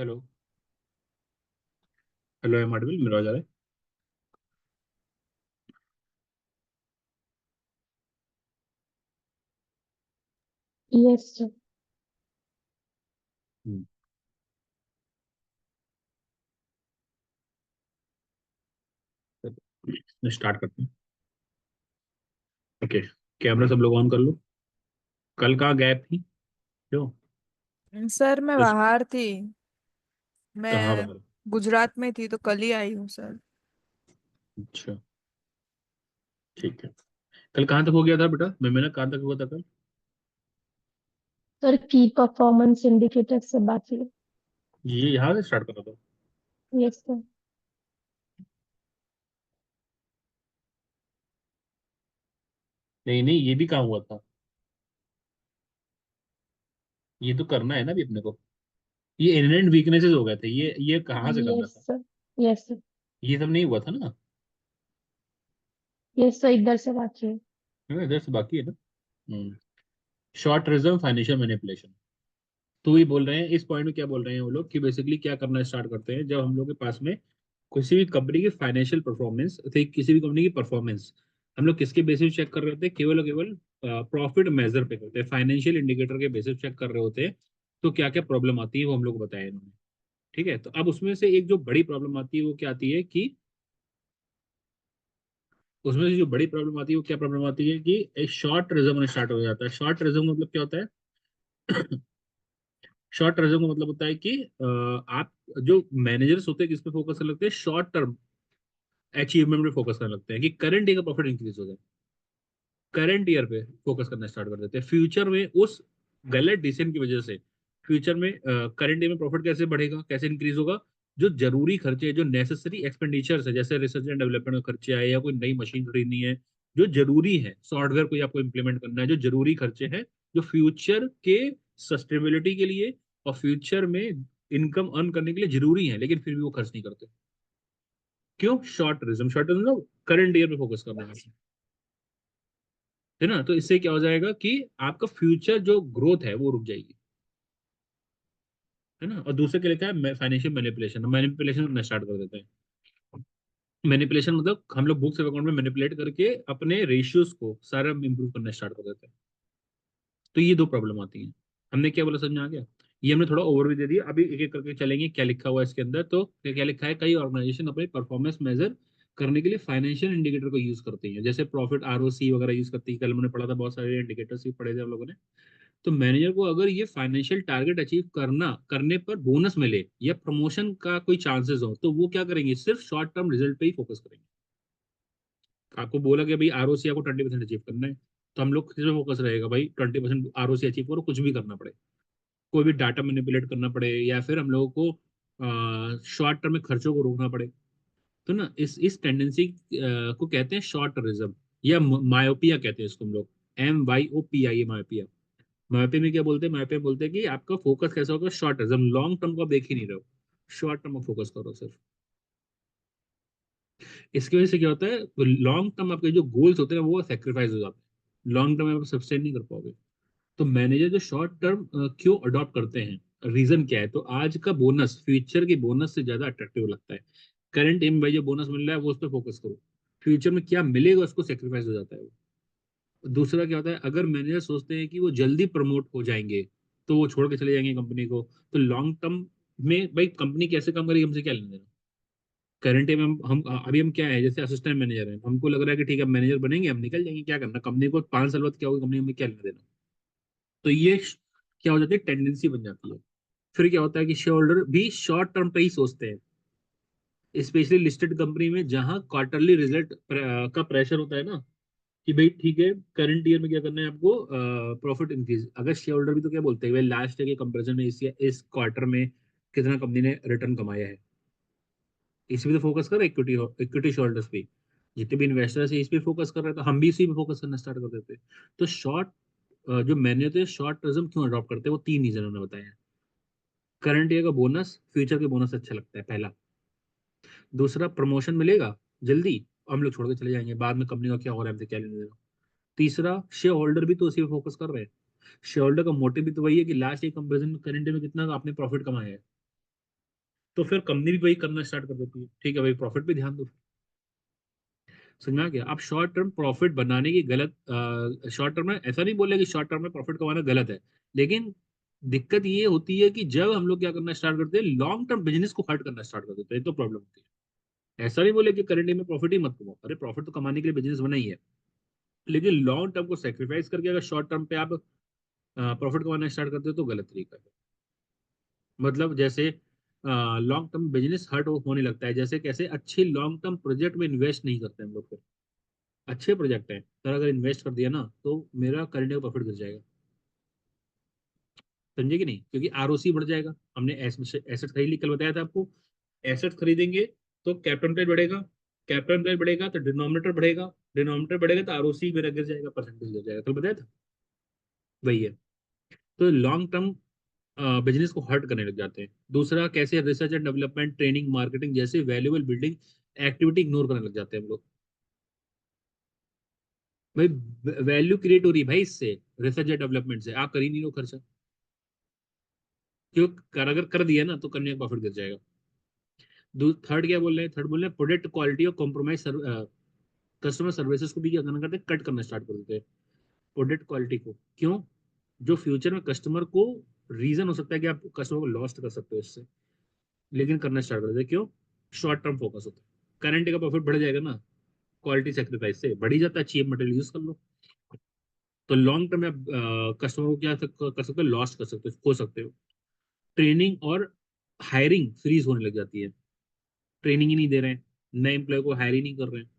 Hello. Hello M आडविल, मेरा आवाज आ रहा है? Yes sir. हम्म, स्टार्ट करते हैं। ओके, कैमरा सब लोग ऑन कर लो। कल कहाँ गैप थी? क्यों? सर मैं कुछ? बाहर थी। कहाँ मैं बाहर? गुजरात में थी तो कल ही आई हूँ सर। अच्छा, ठीक है। कल कहाँ तक हो गया था बेटा? मैंने कहाँ तक हुआ था कल? सर की परफॉर्मेंस इंडिकेटर से बात हुई। ये यहाँ से स्टार्ट करा था? Yes sir. नहीं नहीं, ये भी कहाँ हुआ था? ये तो करना है ना अभी अपने को। ये इनहेरेंट वीकनेसेस हो गए थे, ये कहाँ से करना यस था? सर। Yes sir. ये सब नहीं हुआ था ना? यस सर, इधर से बात हुई। इधर से बाकी है ना। हम्म। शॉर्ट रिज्म फाइनेंशियल मैनिपुलेशन। तो ये बोल रहे हैं, इस पॉइंट में क्या बोल रहे हैं वो लोग कि बेसिकली क्या करना स्टार्ट करते हैं जब हम लोग के पास में किसी भी कंपनी की फाइनेंशियल परफॉर्मेंस थे, किसी भी कंपनी की परफॉर्मेंस हम लोग किसके बेसिस चेक कर रहे होते हैं? केवल और केवल प्रॉफिट मेजर पे करते हैं, फाइनेंशियल इंडिकेटर के बेसिस चेक कर रहे होते हैं। तो क्या क्या प्रॉब्लम आती है वो हम लोग को बताया इन्होंने। ठीक है, तो अब उसमें से एक जो बड़ी प्रॉब्लम आती है वो क्या आती है कि उसमें से जो बड़ी प्रॉब्लम आती है वो क्या प्रॉब्लम आती है कि एक शॉर्ट रिजर्व स्टार्ट हो जाता है। शॉर्ट रिजर्व मतलब क्या होता है? शॉर्ट रिजर्व का मतलब होता है कि आप जो मैनेजर्स होते हैं किस पे फोकस करने लगते हैं? शॉर्ट टर्म अचीवमेंट पे फोकस करने लगते हैं कि करंट ईयर का प्रॉफिट इंक्रीज हो जाए। करंट ईयर पे फोकस करना स्टार्ट कर देते हैं। फ्यूचर में उस गलत डिसीजन की वजह से फ्यूचर में करंट ईयर में प्रॉफिट कैसे बढ़ेगा, कैसे इंक्रीज होगा? जो जरूरी खर्चे, जो नेसेसरी एक्सपेंडिचर्स है, जैसे रिसर्च एंड डेवलपमेंट का खर्चे आए या कोई नई मशीन खरीदनी है, जो जरूरी है, सॉफ्टवेयर कोई आपको इंप्लीमेंट करना है, जो जरूरी खर्चे हैं, जो फ्यूचर के सस्टेनेबिलिटी के लिए और फ्यूचर में इनकम अर्न करने के लिए जरूरी है, लेकिन फिर भी वो खर्च नहीं करते। क्यों? शॉर्ट रिज्म करंट ईयर पे फोकस करना है, है ना? तो इससे क्या हो जाएगा कि आपका फ्यूचर जो ग्रोथ है वो रुक जाएगी, है ना? और दूसरे के लिए क्या है? Financial manipulation. मैनिपुलेशन में स्टार्ट कर देते हैं। मैनिपुलेशन मतलब हम लोग बुक्स अकाउंट में मैनिपुलेट करके अपने रेशियोज को सारा इंप्रूव करना स्टार्ट कर देते हैं। तो ये दो प्रॉब्लम आती है। हमने क्या बोला, समझ में आ गया? ये हमने थोड़ा ओवरव्यू दे दिया। अभी एक एक करके चलेंगे क्या लिखा हुआ है इसके अंदर। तो क्या क्या लिखा है? कई ऑर्गेनाइजेशन अपने परफॉर्मेंस मेजर करने के लिए फाइनेंशियल इंडिकेटर को यूज करती है, जैसे प्रॉफिट, आरओसी वगैरह यूज करती है। कल मैंने पढ़ा था, बहुत सारे इंडिकेटर्स भी पढ़े थे हम लोगों ने। तो मैनेजर को अगर ये फाइनेंशियल टारगेट अचीव करने पर बोनस मिले या प्रमोशन का कोई चांसेस हो, तो वो क्या करेंगे? सिर्फ शॉर्ट टर्म रिजल्ट पे ही फोकस करेंगे। आपको बोला कि भाई आरओसी आपको 20% अचीव करना है, तो हम लोग किस पे फोकस रहेगा? भाई 20% आरओसी अचीव करो, कुछ भी करना पड़े, कोई भी डाटा मैनिपुलेट करना पड़े, या फिर हम लोगों को शॉर्ट टर्म में खर्चों को रोकना पड़े। तो ना इस टेंडेंसी को कहते हैं शॉर्ट टर्मिज्म, या मायोपिया कहते हैं इसको हम लोग। MYOPIA, myopia. मायोपिया में क्या बोलते हैं? मायोपिया बोलते हैं कि आपका फोकस कैसा होगा? शॉर्ट टर्म, लॉन्ग टर्म को आप देख ही नहीं रहे हो, शॉर्ट टर्म में फोकस करो सिर्फ। इसकी वजह से क्या होता है? लॉन्ग टर्म आपके जो गोल्स होते हैं वो सेक्रीफाइस हो जाते हैं, लॉन्ग टर्म में आप सस्टेन नहीं कर पाओगे। तो मैनेजर जो शॉर्ट टर्म क्यों अडॉप्ट करते हैं, रीजन क्या है? तो आज का बोनस फ्यूचर के बोनस से ज्यादा अट्रैक्टिव लगता है। करंट एम भाई जो बोनस मिल रहा है वो उस पर फोकस करो, फ्यूचर में क्या मिलेगा उसको सेक्रीफाइस हो जाता है वो। दूसरा क्या होता है? अगर मैनेजर सोचते हैं कि वो जल्दी प्रमोट हो जाएंगे तो वो छोड़ के चले जाएंगे कंपनी को। तो लॉन्ग टर्म में भाई कंपनी कैसे काम करेगी, हमसे क्या लेना देना? करंट में हम अभी हम क्या है, जैसे असिस्टेंट मैनेजर है, हमको लग रहा है कि ठीक है मैनेजर बनेंगे, हम निकल जाएंगे, क्या करना कंपनी को? 5 साल बाद क्या होगी कंपनी में, क्या लेना देना? तो ये क्या हो जाती है? टेंडेंसी बन जाती है। फिर क्या होता है कि शेयर होल्डर भी शॉर्ट टर्म पे ही सोचते हैं, स्पेशली लिस्टेड कंपनी में जहां क्वार्टरली रिजल्ट का प्रेशर होता है ना, कि भाई ठीक है करंट ईयर में क्या करना है आपको? Profit increase. अगर शेयर होल्डर भी तो क्या बोलते हैं भाई, लास्ट ईयर के कंपेरिजन में इस क्वार्टर में कितना कंपनी ने रिटर्न कमाया है, इस पे तो फोकस कर, इक्विटी इक्विटी होल्डर्स पे। जितने भी इन्वेस्टर्स है इस पे फोकस कर रहे हैं, तो हम भी इसी पे फोकस करना स्टार्ट कर देते हैं। तो शॉर्ट जो मैंने होते हैं शॉर्ट टर्म क्यों अडॉप्ट करते हैं, वो 3 रीजन उन्होंने बताया। करंट ईयर का बोनस, फ्यूचर के बोनस अच्छा लगता है, पहला। दूसरा, प्रमोशन मिलेगा जल्दी, हम लोग छोड़ के चले जाएंगे, बाद में कंपनी का क्या हो रहा है हमसे क्या लेने देना। तीसरा, शेयर होल्डर भी तो उसी पे फोकस कर रहे हैं। शेयर होल्डर का मोटिव भी तो वही है कि लास्ट ईयर कंपेरिजन में करंट ईयर में कितना आपने प्रॉफिट कमाया है। तो फिर कंपनी भी वही करना स्टार्ट कर देती है, ठीक है भाई प्रॉफिट पे ध्यान दो। समझ में आ गया? आप शॉर्ट टर्म प्रॉफिट बनाने की गलत, शॉर्ट टर्म में ऐसा नहीं बोले कि शॉर्ट टर्म में प्रॉफिट कमाना गलत है, लेकिन दिक्कत ये होती है कि जब हम लोग क्या करना स्टार्ट करते हैं, लॉन्ग टर्म बिजनेस को हर्ट करना स्टार्ट कर देते हैं, तो प्रॉब्लम होती है। ऐसा नहीं बोले कि करंट डे में प्रॉफिट ही मत कमाओ, अरे प्रॉफिट तो कमाने के लिए बिजनेस बना ही है, लेकिन लॉन्ग टर्म को सेक्रीफाइस करके अगर शॉर्ट टर्म पे आप प्रॉफिट कमाना स्टार्ट करते हो तो गलत तरीका है। मतलब जैसे लॉन्ग टर्म बिजनेस हर्ट होने लगता है, जैसे कैसे, अच्छे लॉन्ग टर्म प्रोजेक्ट में इन्वेस्ट नहीं करते हम लोग फिर। अच्छे प्रोजेक्ट है पर अगर इन्वेस्ट कर दिया ना तो मेरा करंट का प्रॉफिट गिर जाएगा, समझे कि नहीं? क्योंकि आरओसी बढ़ जाएगा। हमने एसेट खरीद ली, कल बताया था आपको, एसेट खरीदेंगे तो कैपिटल एम्प्लॉयड बढ़ेगा, कैपिटल एम्प्लॉयड बढ़ेगा तो डिनोमिनेटर बढ़ेगा, डिनोमिनेटर बढ़ेगा तो आरओसी मेरा गिर जाएगा, परसेंटेज गिर जाएगा, कल बताया था। वही है। तो लॉन्ग टर्म बिजनेस को हर्ट करने लग जाते हैं। दूसरा कैसे, research and development, training, marketing जैसे वैल्यूएबल बिल्डिंग एक्टिविटी इग्नोर करने लग जाते हैं हम लोग। भाई वैल्यू क्रिएट हो रही है भाई इससे, रिसर्च एंड डेवलपमेंट से, आप कर ही नहीं लो खर्चा। क्यों? अगर कर दिया ना तो करने का प्रॉफिट गिर जाएगा। थर्ड क्या बोल रहे हैं? थर्ड बोल रहे हैं प्रोडक्ट क्वालिटी और कॉम्प्रोमाइज, कस्टमर सर्विसेज को भी क्या करना करते हैं, कट करना स्टार्ट कर देते हैं प्रोडक्ट क्वालिटी को। क्यों? जो फ्यूचर में कस्टमर को रीजन हो सकता है कि आप कस्टमर को लॉस्ट कर सकते हो इससे, लेकिन करना स्टार्ट कर देते हैं। क्यों? शॉर्ट टर्म फोकस होता है। करंट का प्रॉफिट बढ़ जाएगा ना, क्वालिटी सेक्रीफाइस से बढ़ ही जाता है, चीप मटेरियल यूज कर लो। तो लॉन्ग टर्म में आप कस्टमर को क्या कर सकते हो, लॉस्ट कर सकते हो, खो सकते हो। ट्रेनिंग और हायरिंग फ्रीज होने लग जाती है, ट्रेनिंग ही नहीं दे रहे हैं, नए एम्प्लॉय को हायर ही नहीं कर रहे हैं,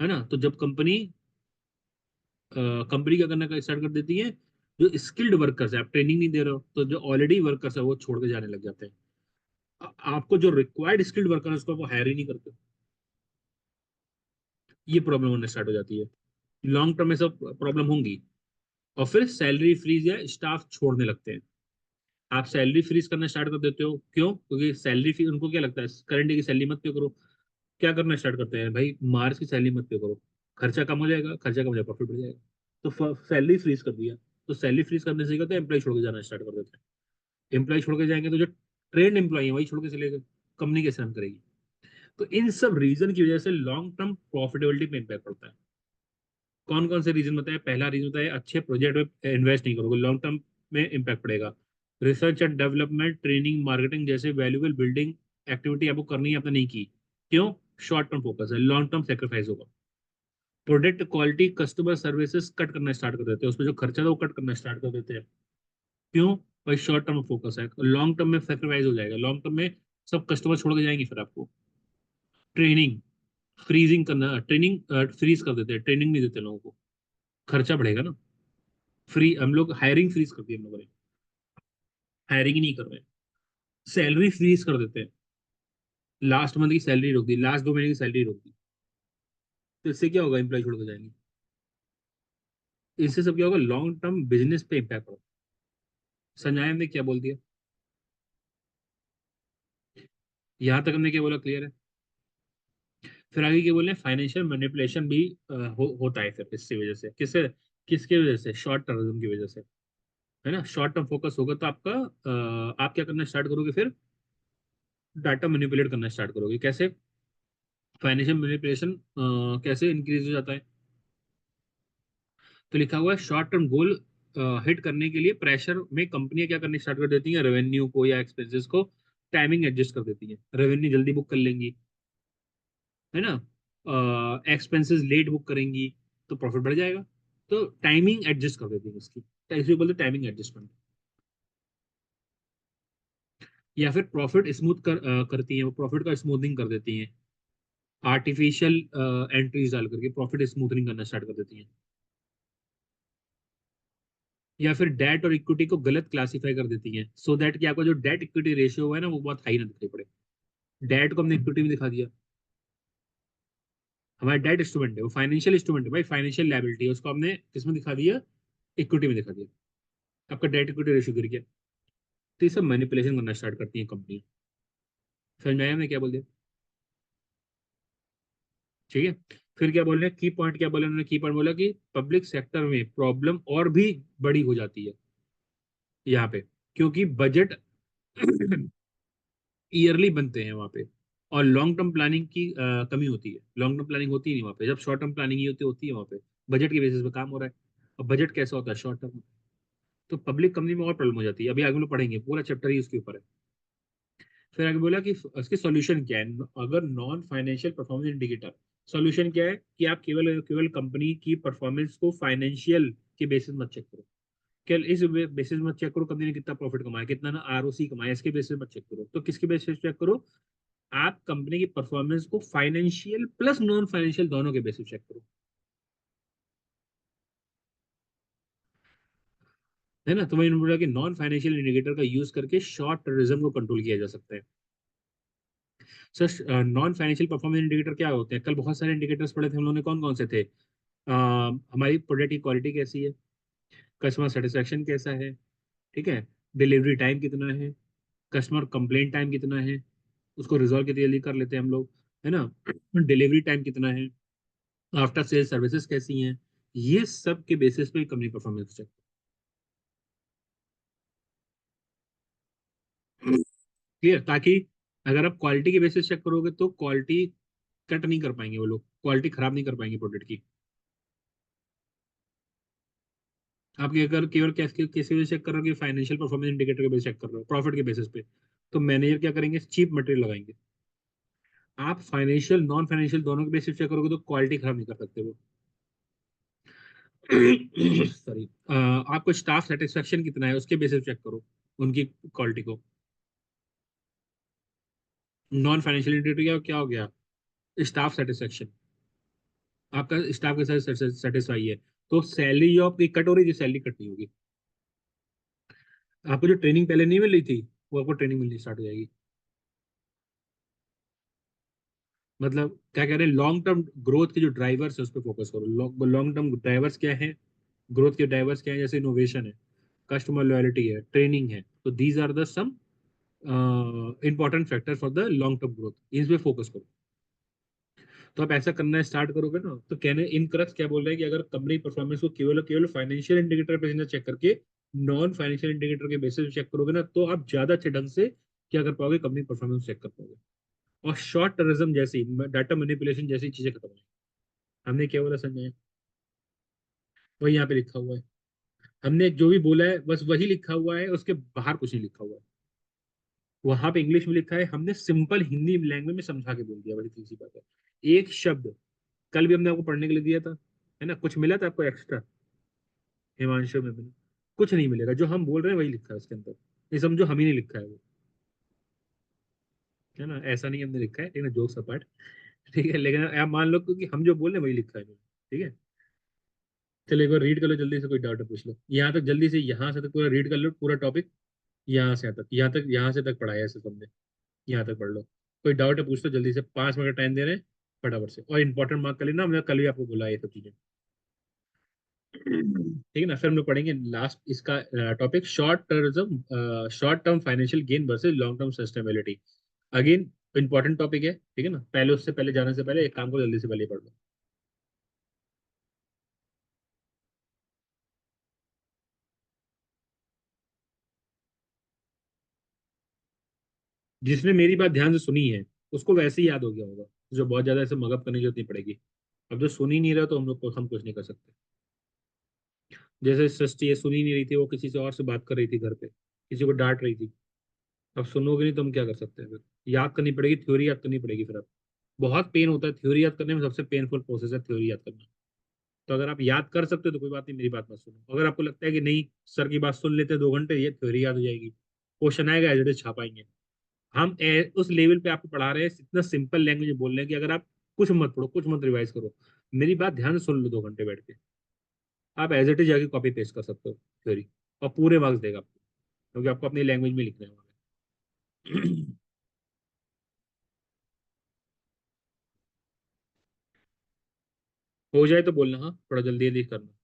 है ना? तो जब कंपनी क्या करना का स्टार्ट कर देती है, जो स्किल्ड वर्कर्स है, आप ट्रेनिंग नहीं दे रहे हो तो जो ऑलरेडी वर्कर्स है वो छोड़ के जाने लग जाते हैं। आपको जो रिक्वायर्ड स्किल्ड वर्कर है उसको आप हायर ही नहीं करते, ये प्रॉब्लम होने स्टार्ट हो जाती है। लॉन्ग टर्म में सब प्रॉब्लम होंगी। और फिर सैलरी फ्रीज या स्टाफ छोड़ने लगते हैं। आप सैलरी फ्रीज करना स्टार्ट कर देते हो, क्यों? क्योंकि सैलरी फी उनको क्या लगता है, करंट की सैलरी मत पे करो। क्या करना स्टार्ट करते हैं भाई, मार्च की सैलरी मत पे करो, खर्चा कम हो जाएगा, खर्चा कम हो जाएगा, प्रॉफिट बढ़ जाएगा। तो सैलरी फ्रीज कर दिया। तो सैलरी फ्रीज करने से क्या होता है, एम्प्लॉय छोड़ के जाना स्टार्ट कर देते हैं। एम्प्लॉय छोड़ के जाएंगे तो जो ट्रेंड एम्प्लॉय है वही छोड़ के चले गए, कंपनी कैसे रन करेगी? तो इन सब रीजन की वजह से लॉन्ग टर्म प्रॉफिटेबिलिटी पे इम्पैक्ट पड़ता है। कौन कौन से रीजन बताए? पहला रीजन बताया, अच्छे प्रोजेक्ट में इन्वेस्ट नहीं करोगे, लॉन्ग टर्म में इम्पैक्ट पड़ेगा। Research and development, training, marketing जैसे वैल्यूएबल बिल्डिंग एक्टिविटी आपको करनी है, आपने नहीं की। क्यों? शॉर्ट टर्म फोकस है, लॉन्ग टर्म सेक्रीफाइस होगा। Product quality, customer services cut करना स्टार्ट कर देते हैं, उसमें जो खर्चा था वो कट करना स्टार्ट कर देते हैं। क्यों? भाई शॉर्ट टर्म फोकस है, लॉन्ग टर्म में सेक्रीफाइस हो जाएगा, लॉन्ग टर्म में सब कस्टमर छोड़ के जाएंगे फिर आपको। ट्रेनिंग फ्रीजिंग करना, ट्रेनिंग फ्रीज कर देते हैं, ट्रेनिंग नहीं देते लोगों को, खर्चा बढ़ेगा ना। फ्री हम लोग हायरिंग फ्रीज कर दी हम लोगों ने, हायरिंग ही नहीं कर रहे हैं। सैलरी फ्रीज कर देते हैं, लास्ट मंथ की सैलरी रोक दी, लास्ट 2 महीने की सैलरी रोक दी। तो इससे क्या होगा, एम्प्लॉय छोड़ के जाएंगे। इससे सब क्या होगा, लॉन्ग टर्म बिजनेस पे इम्पैक्ट होगा। संजय ने क्या बोल दिया, यहां तक हमने क्या बोला, क्लियर है? फिर आगे क्या बोले, फाइनेंशियल मैनिपुलेशन भी होता है फिर इसकी वजह से, किसके वजह से, शॉर्ट टर्म की वजह से, है ना? शॉर्ट टर्म फोकस होगा तो आपका आप क्या करना स्टार्ट करोगे फिर, डाटा मैनिपुलेट करना स्टार्ट करोगे। कैसे? फाइनेंशियल मैनिपुलेशन कैसे इंक्रीज हो जाता है? तो लिखा हुआ है शॉर्ट टर्म गोल हिट करने के लिए प्रेशर में कंपनियां क्या करनी स्टार्ट कर देती हैं, रेवेन्यू को या एक्सपेंसेस को टाइमिंग एडजस्ट कर देती हैं। रेवेन्यू जल्दी बुक कर लेंगी, है ना? एक्सपेंसेस लेट बुक करेंगी तो प्रॉफिट बढ़ जाएगा। तो टाइमिंग एडजस्ट कर देती है उसकी, तो इसे बोलते हैं टाइमिंग एडजस्टमेंट। या फिर प्रॉफिट स्मूथ करती हैं, वो प्रॉफिट का स्मूथनिंग कर देती हैं, आर्टिफिशियल एंट्रीज डाल करके प्रॉफिट स्मूथनिंग करना स्टार्ट कर देती हैं। या फिर डेट और इक्विटी को गलत क्लासिफाई कर देती हैं, सो दैट कि आपका जो डेट इक्विटी रेशियो है ना वो बहुत हाई ना दिखाई पड़े। डेट को हमने इक्विटी में दिखा दिया, हमारा डेट इंस्ट्रूमेंट है, वो फाइनेंशियल इंस्ट्रूमेंट है भाई, फाइनेंशियल लायबिलिटी है, उसको हमने किसमें दिखा दिया, इक्विटी में दिखा दिया। आपका डेट इक्विटी रेशियो गिर गया। तो ये सब मैनिपुलेशन करना स्टार्ट करती है कंपनी। समझ में आया मैं क्या बोल दिया? ठीक है। फिर क्या बोल रहे हैं, की पॉइंट क्या बोले उन्होंने, की पॉइंट बोला कि पब्लिक सेक्टर में प्रॉब्लम और भी बड़ी हो जाती है यहाँ पे, क्योंकि बजट ईयरली बनते हैं वहाँ पे। और लॉन्ग टर्म प्लानिंग की कमी होती है, लॉन्ग टर्म प्लानिंग होती ही नहीं वहाँ पे, जब शॉर्ट टर्म प्लानिंग ही होती है वहाँ पे। बजट के बेसिस पे काम हो रहा है, और बजट कैसा होता है, शॉर्ट टर्म। तो पब्लिक कंपनी में और प्रॉब्लम हो जाती है, अभी आगे हम लोग पढ़ेंगे, पूरा चैप्टर ही उसके ऊपर है। फिर आगे बोला कि उसके सॉल्यूशन क्या है, अगर non financial performance indicator. Solution क्या है कि आप केवल केवल कंपनी की परफॉर्मेंस को फाइनेंशियल के बेसिस मत चेक करो, केवल इस बेसिस मत चेक करो कंपनी ने कितना प्रॉफिट कमाया, कितना ना आरओसी कमाया, इसके बेसिस मत चेक करो। तो किसके बेसिस चेक करो, आप कंपनी की परफॉर्मेंस को फाइनेंशियल प्लस नॉन फाइनेंशियल दोनों के बेसिस चेक करो, है ना। तो मैंने बोला कि नॉन फाइनेंशियल इंडिकेटर का यूज करके शॉर्ट टर्मिज्म को कंट्रोल किया जा सकता है। Sir non financial performance indicator क्या होते हैं, कल बहुत सारे इंडिकेटर्स पढ़े थे हम लोगों ने, कौन कौन से थे। हमारी प्रोडक्ट की क्वालिटी कैसी है, कस्टमर सेटिस्फेक्शन कैसा है, ठीक है, डिलीवरी टाइम कितना है, कस्टमर कंप्लेंट टाइम कितना है, उसको रिजॉल्व कितनी जल्दी कर लेते हैं हम लोग, है ना, डिलीवरी टाइम कितना है, आफ्टर सेल सर्विसेज कैसी हैं, ये सब के बेसिस पे कंपनी परफॉर्मेंस चेक। क्लियर, ताकि अगर आप क्वालिटी के बेसिस चेक करोगे तो क्वालिटी कट नहीं कर पाएंगे वो लोग, क्वालिटी खराब नहीं कर पाएंगे प्रोडक्ट की। आप अगर केवल किसी वजह चेक कर रहे हो कि फाइनेंशियल परफॉर्मेंस इंडिकेटर के बेस चेक कर रहे हो, प्रॉफिट के बेसिस पे, तो मैनेजर क्या करेंगे, चीप मटेरियल लगाएंगे। आप फाइनेंशियल नॉन फाइनेंशियल दोनों के बेसिस चेक करोगे तो क्वालिटी खराब नहीं कर सकते वो। सॉरी, आपको स्टाफ सेटिस्फेक्शन कितना है उसके बेसिस चेक करो उनकी क्वालिटी को। नॉन फाइनेंशियल इंडिकेटर क्या क्या हो गया, स्टाफ सेटिस्फेक्शन, आपका स्टाफ के साथ सेटिस्फाई है, तो सैलरी जो आपकी कट हो रही थी, सैलरी कट नहीं होगी। आपको जो ट्रेनिंग पहले नहीं मिल रही थी, वो आपको ट्रेनिंग मिलनी स्टार्ट हो जाएगी। मतलब क्या कह रहे हैं, लॉन्ग टर्म ग्रोथ के जो ड्राइवर्स है उस पर फोकस करो। लॉन्ग टर्म ड्राइवर्स क्या है, ग्रोथ के ड्राइवर्स क्या है, जैसे इनोवेशन है, कस्टमर लॉयल्टी है, ट्रेनिंग है, तो these are the some important factor for the long term growth, इस पे फोकस करो। तो आप ऐसा करना स्टार्ट करोगे ना, तो कहने इन क्रक्स क्या बोल रहे हैं कि अगर कंपनी परफॉर्मेंस को केवल केवल फाइनेंशियल इंडिकेटर पे चेक करके नॉन फाइनेंशियल इंडिकेटर के बेसिस पे चेक करोगे ना, तो आप ज्यादा अच्छे ढंग से क्या कर पाओगे, कंपनी परफॉर्मेंस चेक कर पाओगे। और शॉर्ट टर्मिज्म जैसी, डाटा मैनिपुलेशन जैसी चीजें खत्म हो जाएंगी। हमने क्या बोला संजय, वही यहाँ पे लिखा हुआ है, हमने जो भी बोला है बस वही लिखा हुआ है, उसके बाहर कुछ नहीं लिखा हुआ है। वहां पे इंग्लिश में लिखा है, हमने सिंपल हिंदी लैंग्वेज में समझा के बोल दिया, बड़ी सीधी सी बात है। एक शब्द कल भी हमने आपको पढ़ने के लिए दिया था, है ना, कुछ मिला था आपको एक्स्ट्रा, हिमांशु में मिला, कुछ नहीं मिलेगा, जो हम बोल रहे हैं वही लिखा है उसके अंदर। ये समझो हम ही नहीं लिखा है वो, है ना, ऐसा नहीं हमने लिखा है, लेकिन जोक्स अपार्ट, ठीक है, लेकिन आप मान लो कि हम जो बोल रहे हैं वही लिखा है इन्होंने, ठीक है। चलो एक बार रीड कर लो जल्दी से, कोई डाउट है पूछ लो, यहाँ तक जल्दी से, यहाँ से तक पूरा रीड कर लो पूरा टॉपिक, यहाँ तक यहाँ से तक पढ़ाया है ऐसे सबने, यहाँ तक पढ़ लो। कोई डाउट है पूछ लो जल्दी से, 5 मिनट टाइम दे रहे हैं, फटाफट से, और इंपॉर्टेंट मार्क कर लेना, हमने कल भी आपको बोला ये सब चीजें, ठीक है ना। फिर हम लोग पढ़ेंगे लास्ट इसका topic, short term financial gain versus long term sustainability. Again important topic है, ठीक है ना, पहले उससे पहले जाने से पहले एक काम को जल्दी से पहले पढ़ लो। जिसने मेरी बात ध्यान से सुनी है उसको वैसे ही याद हो गया होगा, जो बहुत ज्यादा ऐसे मगअप करने की जरूरत नहीं पड़ेगी। अब जो सुन ही नहीं रहा तो हम कुछ नहीं कर सकते। जैसे सृष्टि ये सुन ही नहीं रही थी, वो किसी से और से बात कर रही थी घर पे, किसी को डांट रही थी। अब सुनोगे नहीं तो हम क्या कर सकते हैं फिर, याद करनी पड़ेगी, थ्योरी याद करनी पड़ेगी फिर। अब बहुत पेन होता है थ्योरी याद करने में, सबसे पेनफुल प्रोसेस है थ्योरी याद करना। तो अगर आप याद कर सकते हो तो कोई बात नहीं, मेरी बात मत सुनो। अगर आपको लगता है कि नहीं, सर की बात सुन लेते हैं 2 घंटे, ये थ्योरी याद हो जाएगी, क्वेश्चन आएगा एज इट इज छापाएंगे। हम उस लेवल पे आपको पढ़ा रहे हैं, इतना सिंपल लैंग्वेज में बोल रहे हैं कि अगर आप कुछ मत पढ़ो, कुछ मत रिवाइज करो, मेरी बात ध्यान से सुन लो 2 घंटे बैठ के, आप एज इट इज जाके कॉपी पेस्ट कर सकते हो थ्योरी, और पूरे मार्क्स देगा आपको, क्योंकि आपको अपनी लैंग्वेज में लिखना है वहाँ पे। हो जाए तो बोलना, हाँ थोड़ा जल्दी जल्दी करना।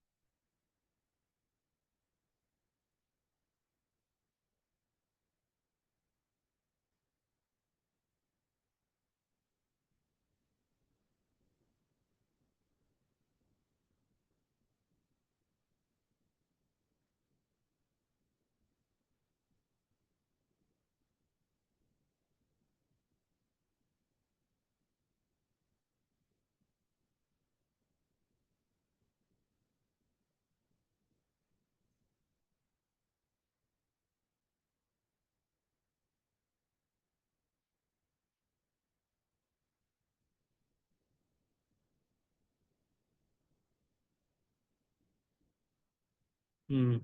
हम्म।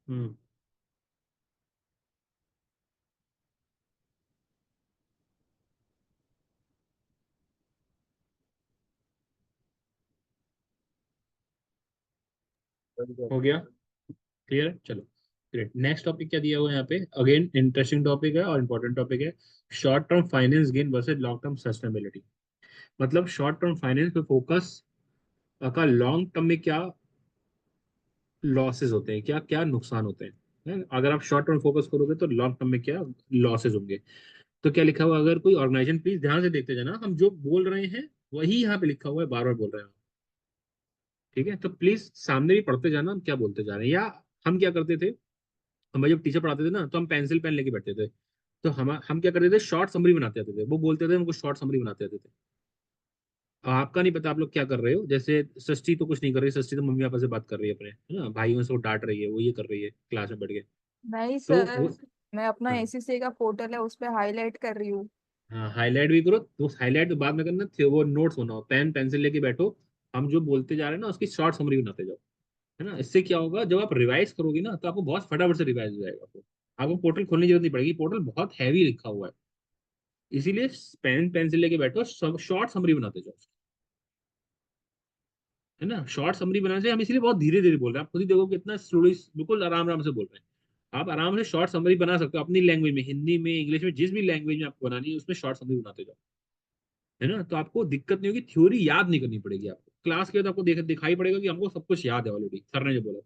हम्म। हो गया, क्लियर है, चलो। ग्रेट, नेक्स्ट टॉपिक क्या दिया हुआ है यहाँ पे, अगेन इंटरेस्टिंग टॉपिक है और इंपॉर्टेंट टॉपिक है। Short term finance gain versus long term sustainability. मतलब शॉर्ट टर्म फाइनेंस पे फोकस का लॉन्ग टर्म में क्या लॉसेस होते हैं, क्या क्या नुकसान होते हैं, अगर आप शॉर्ट टर्म फोकस करोगे तो लॉन्ग टर्म में क्या लॉसेस होंगे। तो क्या लिखा हुआ है, अगर कोई ऑर्गेनाइजेशन, प्लीज ध्यान से देखते जाना, हम जो बोल रहे हैं वही यहाँ पे लिखा हुआ है, बार बार बोल रहे हैं, ठीक है। तो प्लीज सामने भी पढ़ते जाना हम क्या बोलते जा रहे हैं। या हम क्या करते थे, हमें जब टीचर पढ़ाते थे ना तो हम पेंसिल पेन लेके बैठते थे, तो हम क्या करते थे, शॉर्ट समरी बनाते आते थे, वो बोलते थे हमको शॉर्ट समरी बनाते आते थे। आपका नहीं पता आप लोग क्या कर रहे हो, जैसे सृष्टि तो कुछ नहीं कर रही, सृष्टि तो मम्मी पापा से बात कर रही है अपने, है ना, भाइयों से वो डांट रही है, वो ये कर रही है क्लास में बैठ के। नहीं तो सर, वो, मैं अपना हाँ, एसीसी का पोर्टल है उस पे हाईलाइट कर रही हूँ। हाँ हाईलाइट भी करो, तो हाईलाइट तो बाद में करना, वो नोट्स बनाओ, पेन पेंसिल लेके बैठो, हम जो बोलते जा रहे हैं ना उसकी शॉर्ट समरी बनाते जाओ, है ना। इससे क्या होगा, जब आप रिवाइज करोगे ना तो आपको बहुत फटाफट से रिवाइज हो जाएगा। आपको पोर्टल खोलने की जरूरत नहीं पड़ेगी, पोर्टल बहुत हैवी लिखा हुआ है, इसीलिए पेन पेंसिल लेके बैठो, शॉर्ट समरी बनाते जाओ, है ना। शॉर्ट समरी बनाने से हम इसलिए बहुत धीरे धीरे बोल रहे हैं, आप खुद ही देखो कितना स्लोली, बिल्कुल आराम आराम से बोल रहे हैं। आप आराम से शॉर्ट समरी बना सकते हो अपनी लैंग्वेज में, हिंदी में, इंग्लिश में, जिस भी लैंग्वेज में आपको बनानी है उसमें शॉर्ट समरी बनाते जाओ, है ना। तो आपको दिक्कत नहीं होगी, थ्योरी याद नहीं करनी पड़ेगी आपको, क्लास के बाद आपको दिखाई पड़ेगा कि हमको सब कुछ याद है ऑलरेडी, सर ने जो बोला,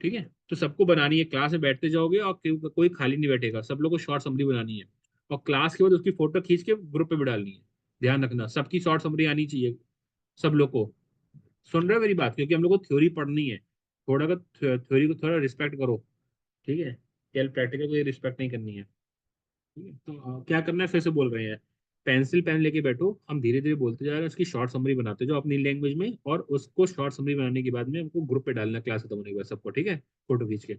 ठीक है। तो सबको बनानी है, क्लास में बैठते जाओगे और कोई खाली नहीं बैठेगा, सब लोग को शॉर्ट समरी बनानी है, और क्लास के बाद उसकी फोटो खींच के ग्रुप पे भी डालनी है। ध्यान रखना, सबकी शॉर्ट समरी आनी चाहिए, सब लोग को। सुन रहे हो मेरी बात, क्योंकि हम लोग को थ्योरी पढ़नी है, थोड़ा का थ्योरी को थोड़ा रिस्पेक्ट करो, ठीक है। केवल प्रैक्टिकल को रिस्पेक्ट नहीं करनी है, ठीक है। तो क्या करना है, फिर से बोल रहे हैं, पेंसिल पेन लेके बैठो, हम धीरे धीरे बोलते जा रहे हैं, उसकी शॉर्ट समरी बनाते जाओ अपनी लैंग्वेज में, और उसको शॉर्ट समरी बनाने के बाद में हमको ग्रुप पे डालना क्लास खत्म होने के बाद सबको, ठीक है, फोटो खींच के।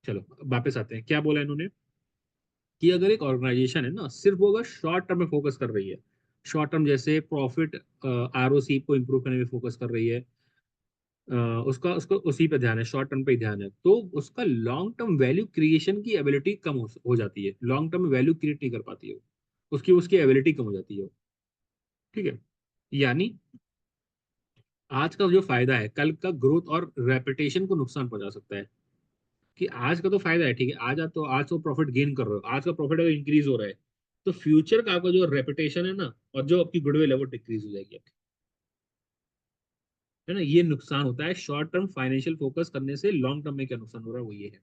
चलो वापस आते हैं, क्या बोला इन्होंने, कि अगर एक ऑर्गेनाइजेशन है ना, सिर्फ वो अगर शॉर्ट टर्म में फोकस कर रही है, शॉर्ट टर्म जैसे प्रॉफिट, आरओसी को इंप्रूव करने में फोकस कर रही है, अ, उसका उसको उसी पे ध्यान है, शॉर्ट टर्म पे ही ध्यान है, तो उसका लॉन्ग टर्म वैल्यू क्रिएशन की एबिलिटी कम हो जाती है, लॉन्ग टर्म में वैल्यू क्रिएट नहीं कर पाती है वो, उसकी उसकी एबिलिटी कम हो जाती है, ठीक है। यानी आज का जो फायदा है कल का ग्रोथ और रेपुटेशन को नुकसान पहुंचा सकता है। कि आज का तो फायदा है, ठीक है, आज तो प्रॉफिट गेन कर रहे हो, आज का प्रॉफिट अगर इंक्रीज हो रहा है, तो फ्यूचर का आपका जो रेपुटेशन है ना, और जो आपकी गुडविल है वो डिक्रीज हो जाएगी आपकी, है ना। ये नुकसान होता है शॉर्ट टर्म फाइनेंशियल फोकस करने से, लॉन्ग टर्म में क्या नुकसान हो रहा है वो ये है।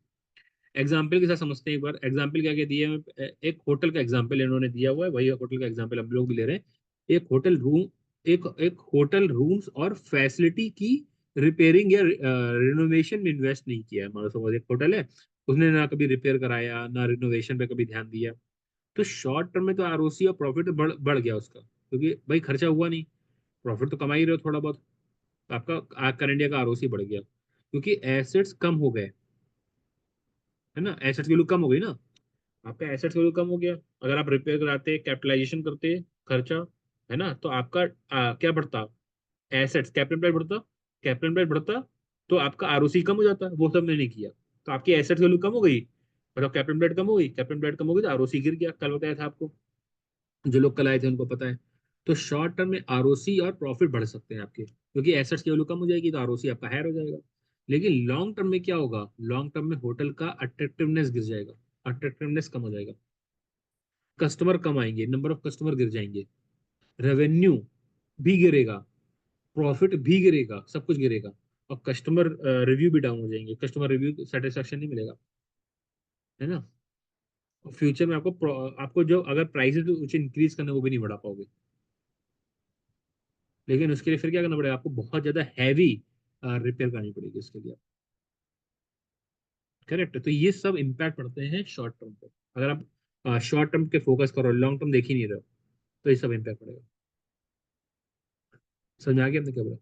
एग्जाम्पल के साथ समझते हैं एक बार, एग्जाम्पल क्या क्या दिया है, एक होटल का एग्जाम्पल इन्होंने दिया हुआ है, वही होटल का एग्जाम्पल हम लोग भी ले रहे हैं। एक होटल रूम, एक एक होटल रूम्स और फैसिलिटी की रिपेयरिंग या रिनोवेशन में इन्वेस्ट नहीं किया है। हमारा सपोज एक होटल है, उसने ना कभी रिपेयर कराया ना रिनोवेशन पे कभी ध्यान दिया, तो शॉर्ट टर्म में तो आरओसी और प्रॉफिट बढ़ गया उसका, क्योंकि भाई खर्चा हुआ नहीं, प्रॉफिट तो कमा ही रहे हो थोड़ा बहुत, तो आपका करंट इंडिया का आरओसी बढ़ गया, क्योंकि एसेट्स कम हो गए, है ना, एसेट्स की वैल्यू कम हो गई ना, आपका एसेट्स वैल्यू कम हो गया। अगर आप रिपेयर कराते, कैपिटलाइजेशन करते, खर्चा, है ना, तो आपका क्या बढ़ता, एसेट्स, कैपिटल एम्प्लॉयड बढ़ता, कैपिटल एम्प्लॉयड बढ़ता, तो आपका आरओसी कम हो जाता, वो सब मैंने नहीं किया, तो आपकी एसेट्स वैल्यू कम हो गई, मतलब कैपिटल एम्प्लॉयड कम हो गई, कैपिटल एम्प्लॉयड कम हो गई तो आरओसी गिर गया, कल बताया था आपको, जो लोग कल आए थे उनको पता है। तो शॉर्ट टर्म में आरओसी और प्रॉफिट बढ़ सकते हैं आपके, क्योंकि एसेट्स की वैल्यू कम हो जाएगी तो आरओसी आपका हायर हो जाएगा। लेकिन लॉन्ग टर्म में क्या होगा, लॉन्ग टर्म में होटल का अट्रैक्टिवनेस गिर जाएगा, अट्रैक्टिवनेस कम हो जाएगा, कस्टमर कम आएंगे, नंबर ऑफ कस्टमर गिर जाएंगे, रेवेन्यू भी गिरेगा, प्रॉफिट भी गिरेगा, सब कुछ गिरेगा, और कस्टमर रिव्यू भी डाउन हो जाएंगे, कस्टमर रिव्यू सेटिस्फेक्शन नहीं मिलेगा, है ना। फ्यूचर में आपको जो अगर प्राइसेस ऊंचे इंक्रीज करना है, वो भी नहीं बढ़ा पाओगे। लेकिन उसके लिए फिर क्या करना पड़ेगा, आपको बहुत ज्यादा हैवी रिपेयर करनी पड़ेगी उसके लिए। करेक्ट, तो ये सब इम्पैक्ट पड़ते हैं शॉर्ट टर्म पे। अगर आप शॉर्ट टर्म के फोकस करो, लॉन्ग टर्म देख ही नहीं रहे हो, तो ये सब इम्पैक्ट पड़ेगा। समझ आ गया हमने क्या बोला।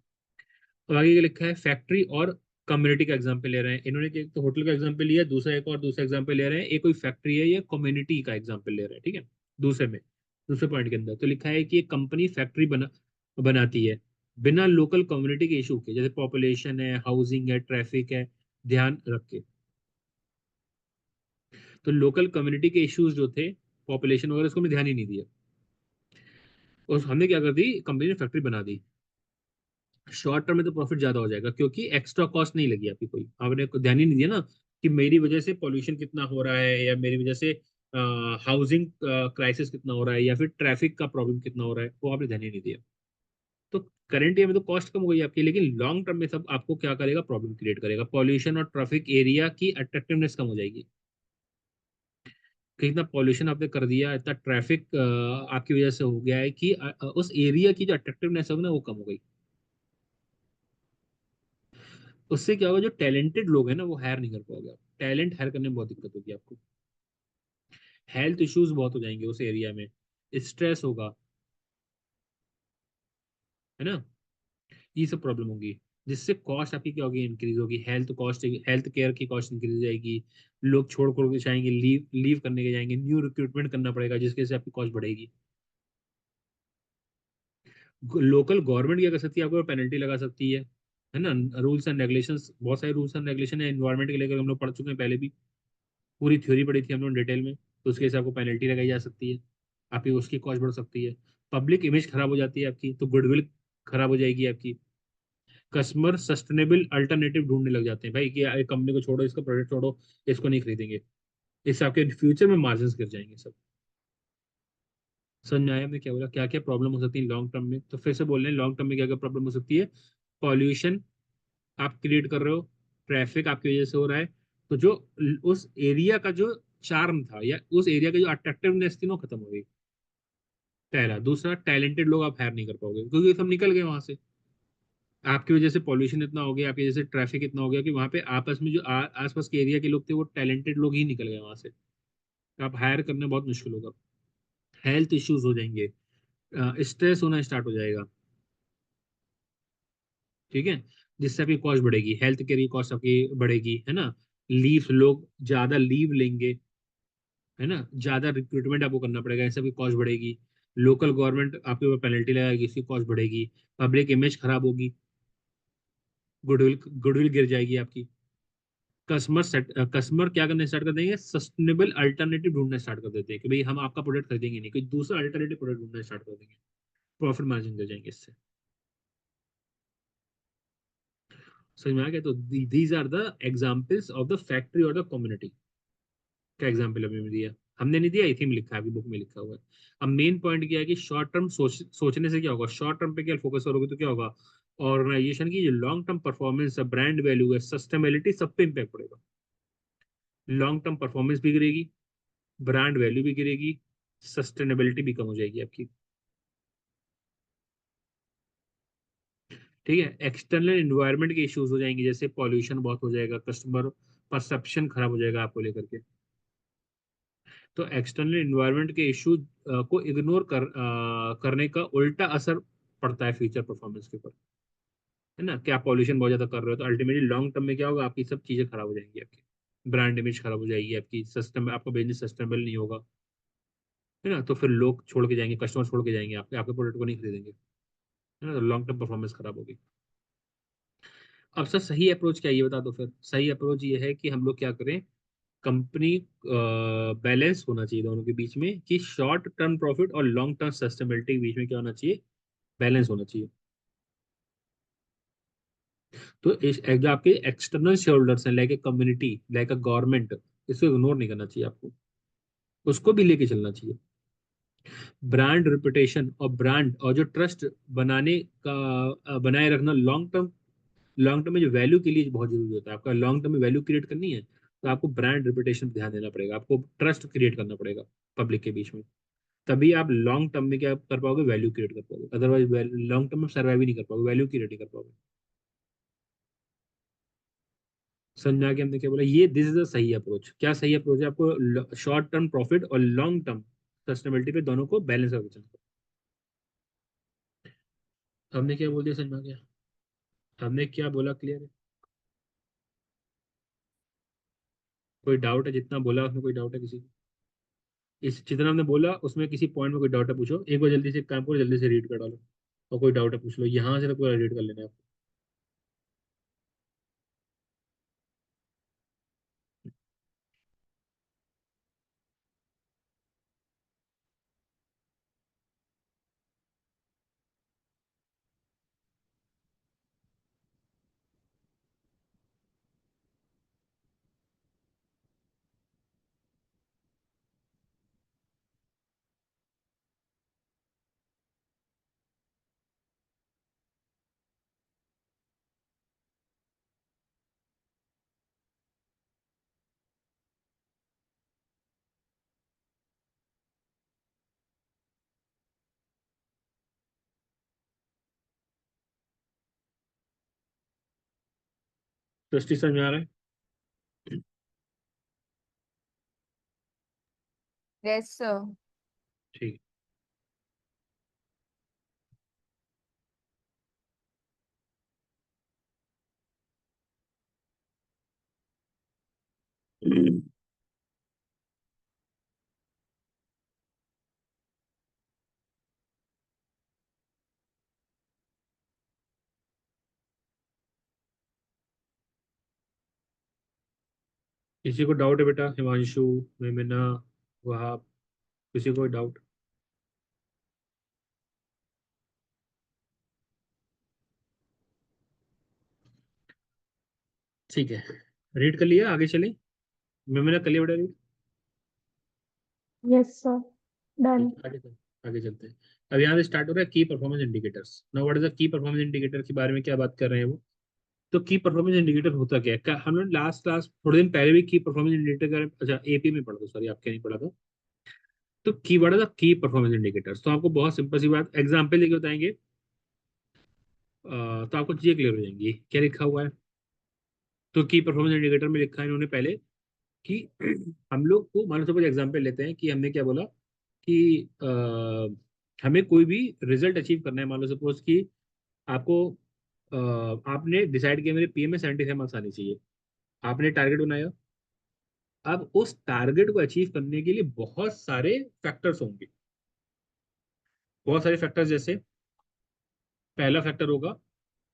अब आगे ये लिखा है फैक्ट्री और कम्युनिटी का एग्जाम्पल ले रहे हैं इन्होंने, एक तो होटल का एग्जाम्पल लिया, दूसरा एक और दूसरा एग्जाम्पल ले रहे हैं, एक कोई फैक्ट्री है या कम्युनिटी का एग्जाम्पल ले रहे हैं, ठीक है। दूसरे में, दूसरे पॉइंट के अंदर तो लिखा है कि एक कंपनी फैक्ट्री बनाती है बिना लोकल कम्युनिटी के इशू के, जैसे पॉपुलेशन है, हाउसिंग है, ट्रैफिक है, ध्यान रख के। तो लोकल कम्युनिटी के इश्यूज जो थे, पॉपुलेशन वगैरह, उसको हमने ध्यान ही नहीं दिया, और हमने क्या कर दी, कंपनी ने फैक्ट्री बना दी। शॉर्ट टर्म में तो प्रॉफिट ज्यादा हो जाएगा, क्योंकि एक्स्ट्रा कॉस्ट नहीं लगी आपकी कोई, आपने ध्यान ही नहीं दिया ना कि मेरी वजह से पॉल्यूशन कितना हो रहा है, या मेरी वजह से हाउसिंग क्राइसिस कितना हो रहा है, या फिर ट्रैफिक का प्रॉब्लम कितना हो रहा है, वो आपने ध्यान ही नहीं दिया। तो करंट ईयर में तो कॉस्ट कम हो गई आपकी, लेकिन लॉन्ग टर्म में सब आपको क्या करेगा, प्रॉब्लम क्रिएट करेगा, पॉल्यूशन और ट्रैफिक एरिया की अट्रैक्टिवनेस कम हो जाएगी, कि इतना पॉल्यूशन आपने कर दिया, इतना ट्रैफिक आपकी वजह से हो गया है कि उस एरिया की जो अट्रैक्टिवनेस है ना, वो कम हो गई। उससे क्या होगा, जो टैलेंटेड लोग हैं ना, वो हायर नहीं कर पाओगे आप, टैलेंट हायर करने में बहुत दिक्कत होगी आपको, हेल्थ इश्यूज बहुत हो जाएंगे उस एरिया में, स्ट्रेस होगा, है ना, ये सब प्रॉब्लम होगी, जिससे कॉस्ट आपकी क्या होगी, इंक्रीज होगी, हेल्थ कॉस्ट, हेल्थ केयर की कॉस्ट इंक्रीज हो जाएगी, लोग छोड़ छोड़ के जाएंगे, लीव लीव करने के जाएंगे, न्यू रिक्रूटमेंट करना पड़ेगा, जिसकी वजह से आपकी कॉस्ट बढ़ेगी। लोकल गवर्नमेंट क्या कर सकती है, आपको पेनल्टी लगा सकती है ना, रूल्स एंड रेगुलेशंस, बहुत सारे रूल्स एंड रेगुलेशन है एनवायरमेंट के लेकर, हम लोग पढ़ चुके हैं पहले भी, पूरी थ्योरी पढ़ी थी हम लोग डिटेल में, तो उसके हिसाब को पेनल्टी लगाई जा सकती है, आपकी उसकी कॉस्ट बढ़ सकती है, पब्लिक इमेज खराब हो जाती है आपकी, तो गुडविल खराब हो जाएगी आपकी, कस्टमर सस्टेनेबल अल्टरनेटिव ढूंढने लग जाते हैं भाई, कि कंपनी को छोड़ो, इसका प्रोडक्ट छोड़ो, इसको नहीं खरीदेंगे, इससे आपके फ्यूचर में मार्जिन गिर जाएंगे सब। समझ में आया हमने क्या बोला, क्या क्या प्रॉब्लम हो सकती है लॉन्ग टर्म में, तो फिर से बोल रहे हैं लॉन्ग टर्म में क्या क्या प्रॉब्लम हो सकती है, पॉल्यूशन आप क्रिएट कर रहे हो, ट्रैफिक आपकी वजह से हो रहा है, तो जो उस एरिया का जो चार्म था, या उस एरिया की जो अट्रैक्टिवनेस थी, वो खत्म हो गई, पहला। दूसरा, टैलेंटेड लोग आप हायर नहीं कर पाओगे, क्योंकि ये सब निकल गए वहां से, आपकी वजह से पॉल्यूशन इतना हो गया, आपकी वजह से ट्रैफिक इतना हो गया, कि वहां पे आपस में जो आसपास के एरिया के लोग थे, वो टैलेंटेड लोग ही निकल गए वहां से, आप हायर करना बहुत मुश्किल होगा, हेल्थ इश्यूज हो जाएंगे, स्ट्रेस होना स्टार्ट हो जाएगा, ठीक है, जिससे आपकी कॉस्ट बढ़ेगी, हेल्थ केयर की कॉस्ट आपकी बढ़ेगी, है ना, लीव, लोग ज्यादा लीव लेंगे, है ना, ज्यादा रिक्रूटमेंट आपको करना पड़ेगा, ऐसे भी कॉस्ट बढ़ेगी, लोकल गवर्नमेंट आपके ऊपर पेनल्टी लगाएगी, इसकी कॉस्ट बढ़ेगी, पब्लिक इमेज खराब होगी, गुडविल गुडविल गिर जाएगी आपकी, कस्टमर क्या करने स्टार्ट कर देंगे, सस्टेनेबल अल्टरनेटिव ढूंढना स्टार्ट कर देते हैं, कि भाई हम आपका प्रोडक्ट खरीदेंगे नहीं, कोई दूसरा अल्टरनेटिव प्रोडक्ट ढूंढना स्टार्ट कर देंगे, प्रॉफिट मार्जिन गिर जाएंगे इससे। समझ में आ गया, तो these are the examples of the factory और द कम्युनिटी का एग्जाम्पल अभी दिया, हमने नहीं दिया, इसी में लिखा है, अभी बुक में लिखा हुआ है। अब मेन पॉइंट क्या है कि शॉर्ट टर्म सोचने से क्या होगा, शॉर्ट टर्म पे क्या फोकस करोगे तो क्या होगा, ऑर्गेनाइजेशन की जो लॉन्ग टर्म परफॉर्मेंस है, ब्रांड वैल्यू है, सस्टेनेबिलिटी, सब पे इम्पैक्ट पड़ेगा, लॉन्ग टर्म परफॉर्मेंस भी गिरेगी, ब्रांड वैल्यू भी गिरेगी, सस्टेनेबिलिटी भी कम हो जाएगी आपकी। ठीक है। एक्सटर्नल इन्वायरमेंट के इश्यूज हो जाएंगे, जैसे पॉल्यूशन बहुत हो जाएगा, कस्टमर परसेप्शन खराब हो जाएगा आपको लेकर के। तो एक्सटर्नल इन्वायरमेंट के इशू को इग्नोर करने का उल्टा असर पड़ता है फ्यूचर परफॉर्मेंस के ऊपर, है ना। क्या पॉल्यूशन बहुत ज्यादा कर रहे हो तो अल्टीमेटली लॉन्ग टर्म में क्या होगा, आपकी सब चीजें खराब हो जाएंगी, आपकी ब्रांड इमेज खराब हो जाएगी, आपकी सिस्टम, आपका बिजनेस सस्टेनेबल नहीं होगा, है ना। तो फिर लोग छोड़ के जाएंगे, कस्टमर छोड़ के जाएंगे, आपके आपके प्रोडक्ट को नहीं खरीदेंगे, है ना। तो लॉन्ग टर्म परफॉर्मेंस खराब होगी। अब सर सही अप्रोच क्या है ये बता दो। फिर सही अप्रोच ये है कि हम लोग क्या करें, कंपनी बैलेंस होना चाहिए दोनों के बीच में, कि शॉर्ट टर्म प्रॉफिट और लॉन्ग टर्म सस्टेनेबिलिटी के बीच में क्या होना चाहिए, बैलेंस होना चाहिए। तो इस जो आपके एक्सटर्नल शेयर होल्डर्स हैं, like a community, like a government, इसको इग्नोर नहीं करना चाहिए आपको, उसको भी लेके चलना चाहिए। ब्रांड रेपुटेशन और ब्रांड और जो ट्रस्ट बनाने का बनाए रखना लॉन्ग टर्म में जो वैल्यू के लिए बहुत जरूरी होता है। आपका लॉन्ग टर्म में वैल्यू क्रिएट करनी है तो आपको ब्रांड रेपुटेशन पे ध्यान देना पड़ेगा, आपको ट्रस्ट क्रिएट करना पड़ेगा पब्लिक के बीच में। तभी आप लॉन्ग टर्म में क्या कर पाओगे, वैल्यू क्रिएट कर पाओगे। अदरवाइज लॉन्ग टर्म में सर्वाइव ही नहीं कर पाओगे, वैल्यू क्रिएट नहीं कर पाओगे। समझा के हमने क्या बोला, ये दिस इज अ सही अप्रोच। क्या सही अप्रोच है, आपको शॉर्ट टर्म प्रॉफिट और लॉन्ग टर्म सस्टेनेबिलिटी पे दोनों को बैलेंस करके चलना। हमने क्या बोल दिया, समझ में आ गया। हमने क्या बोला, क्लियर है। कोई डाउट है, जितना बोला उसमें कोई डाउट है किसी को? इस जितना हमने बोला उसमें किसी पॉइंट में कोई डाउट है पूछो, एक बार जल्दी से काम करो, जल्दी से रीड कर डालो, और कोई डाउट है पूछ लो, यहाँ से तो पूरा रीड कर लेना है आपको। सृष्टि समझ में आ रहा है? Yes sir. ठीक है। किसी को डाउट है बेटा, हिमांशु, मेमिना, वहाब, किसी को डाउट? ठीक है, रीड कर लिया, आगे चले। मेमिना कर लिया बेटा रीड? Yes sir, done. ठीक है, आगे चलते हैं। अब यहाँ से स्टार्ट हो रहा है की performance indicators. Now what is the key performance indicator के बारे में क्या बात कर रहे हैं वो। तो की परफॉर्मेंस इंडिकेटर होता क्या है, हम लोग लास्ट क्लास थोड़े दिन पहले भी की परफॉर्मेंस इंडिकेटर, अच्छा एपी में पढ़ा था, सॉरी आपके नहीं पढ़ा था। तो की वर्ड था की परफॉर्मेंस इंडिकेटर्स। तो आपको बहुत सिंपल सी बात एग्जांपल लेके बताएंगे, तो आपको चीजें क्लियर हो जाएंगी। क्या लिखा हुआ है, तो की परफॉर्मेंस इंडिकेटर में लिखा है इन्होंने पहले कि हम लोग को, मान लो सपोज एग्जांपल लेते हैं कि हमने क्या बोला कि हमें कोई भी रिजल्ट अचीव करना है। मान लो सपोज कि आपको आपने डिसाइड किया मेरे पीएम में 75 मार्क्स आने चाहिए, आपने टारगेट बनाया। अब उस टारगेट को अचीव करने के लिए बहुत सारे फैक्टर्स होंगे, बहुत सारे फैक्टर्स। जैसे पहला फैक्टर होगा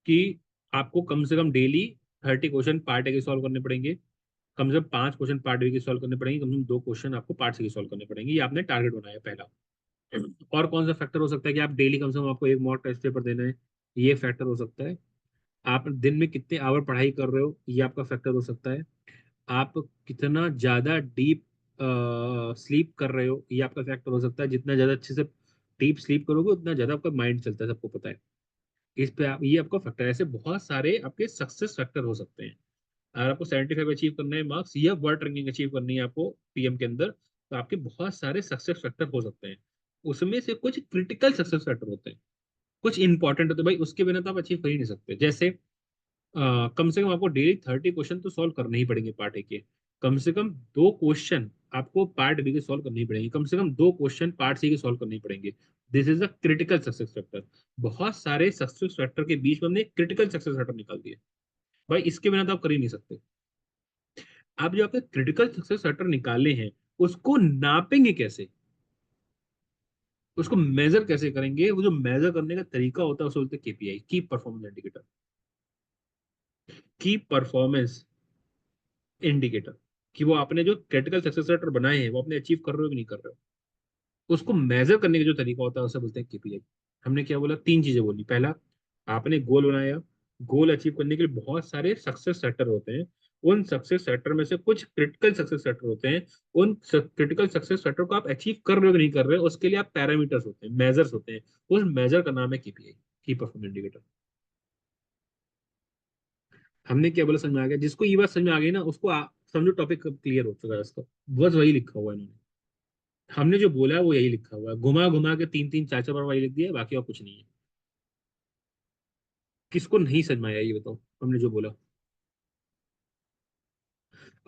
कि आपको कम से कम डेली 30 क्वेश्चन पार्ट ए के सॉल्व करने पड़ेंगे, कम से कम 5 क्वेश्चन पार्ट बी के सॉल्व करने पड़ेंगे, कम से कम 2 क्वेश्चन आपको पार्ट सी के सॉल्व करने पड़ेंगे। ये आपने टारगेट बनाया पहला। और कौन सा फैक्टर हो सकता है कि आप डेली कम से कम आपको एक मॉक टेस्ट पेपर देना है, ये फैक्टर हो सकता है। आप दिन में कितने आवर पढ़ाई कर रहे हो, ये आपका फैक्टर हो सकता है। आप कितना ज्यादा डीप स्लीप कर रहे हो, ये आपका फैक्टर हो सकता है। जितना ज्यादा अच्छे से डीप स्लीप करोगे उतना ज्यादा आपका माइंड चलता है, सबको पता है। इस पे आप, ये आपका फैक्टर है। ऐसे बहुत सारे आपके सक्सेस फैक्टर हो सकते हैं। अगर आपको 75 अचीव करना है मार्क्स, या वर्ल्ड रैंकिंग अचीव करनी है आपको पीएम के अंदर, तो आपके बहुत सारे सक्सेस फैक्टर हो सकते हैं। उसमें से कुछ क्रिटिकल सक्सेस फैक्टर होते हैं। कुछ इंपॉर्टेंट होते हैं भाई, उसके बिना तो आप अचीव कर ही नहीं सकते। जैसे कम से कम आपको डेली 30 क्वेश्चन तो सॉल्व करने ही पड़ेंगे पार्ट ए के। कम से कम 2 क्वेश्चन आपको पार्ट बी के सॉल्व करने ही पड़ेंगे। कम से कम 2 क्वेश्चन पार्ट सी के सॉल्व करने ही पड़ेंगे। This is a critical success factor. बहुत सारे सक्सेस फैक्टर के बीच में हमने क्रिटिकल सक्सेस फैक्टर निकाल दिया भाई, इसके बिना तो आप कर ही नहीं सकते। आप जो आपके क्रिटिकल सक्सेस फैक्टर निकाले हैं, उसको नापेंगे कैसे, उसको मेजर कैसे करेंगे? वो जो मेजर करने का तरीका होता है उसे बोलते हैं केपीआई, की परफॉर्मेंस इंडिकेटर। की परफॉर्मेंस इंडिकेटर, कि वो आपने जो क्रिटिकल सक्सेस फैक्टर बनाए हैं वो आपने अचीव कर रहे हो कि नहीं कर रहे हो, उसको मेजर करने का जो तरीका होता है उसे बोलते हैं केपीआई। हमने क्या बोला? 3 चीजें बोली। पहला, आपने गोल बनाया। गोल अचीव करने के लिए बहुत सारे सक्सेस फैक्टर होते हैं। उन सक्सेस फैक्टर में से कुछ क्रिटिकल सक्सेस फैक्टर होते हैं। उन क्रिटिकल सक्सेस फैक्टर को आप अचीव कर रहे हो कि नहीं कर रहे हो, उसके लिए आप पैरामीटर्स होते हैं, मेजर्स होते हैं। उस मेजर का नाम है केपीआई, की परफॉर्मेंस इंडिकेटर। हमने क्या बोला, समझ में आ गया? जिसको ये बात समझ में आ गई ना, उसको समझो टॉपिक क्लियर हो चुका है उसका। बस वही लिखा हुआ है इन्होंने। हमने जो बोला है वो यही लिखा हुआ है, घुमा घुमा के 3 3 4 4 बार वही लिख दिया है, बाकी और कुछ नहीं है। किसको नहीं समझ में आया ये बताओ, हमने जो बोला?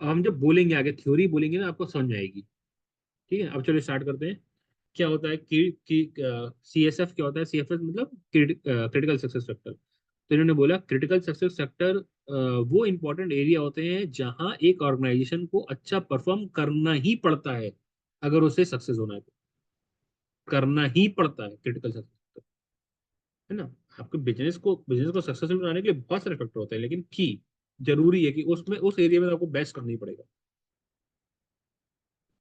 अब हम जब बोलेंगे आगे, थ्योरी बोलेंगे ना, आपको समझ में आएगी। ठीक है, अब चलो स्टार्ट करते हैं। क्या होता है कि CSF क्या होता है? CFS मतलब क्रिटिकल सक्सेस फैक्टर। तो इन्होंने बोला क्रिटिकल सक्सेस फैक्टर वो इंपॉर्टेंट एरिया होते हैं जहां एक ऑर्गेनाइजेशन को अच्छा परफॉर्म करना ही पड़ता है। अगर उसे सक्सेस होना है तो करना ही पड़ता है क्रिटिकल सक्सेस, है ना? आपके बिजनेस को सक्सेसफुल बनाने के लिए बहुत सारे फैक्टर होते हैं, लेकिन की जरूरी है कि उसमें उस एरिया में आपको बेस्ट करना ही पड़ेगा,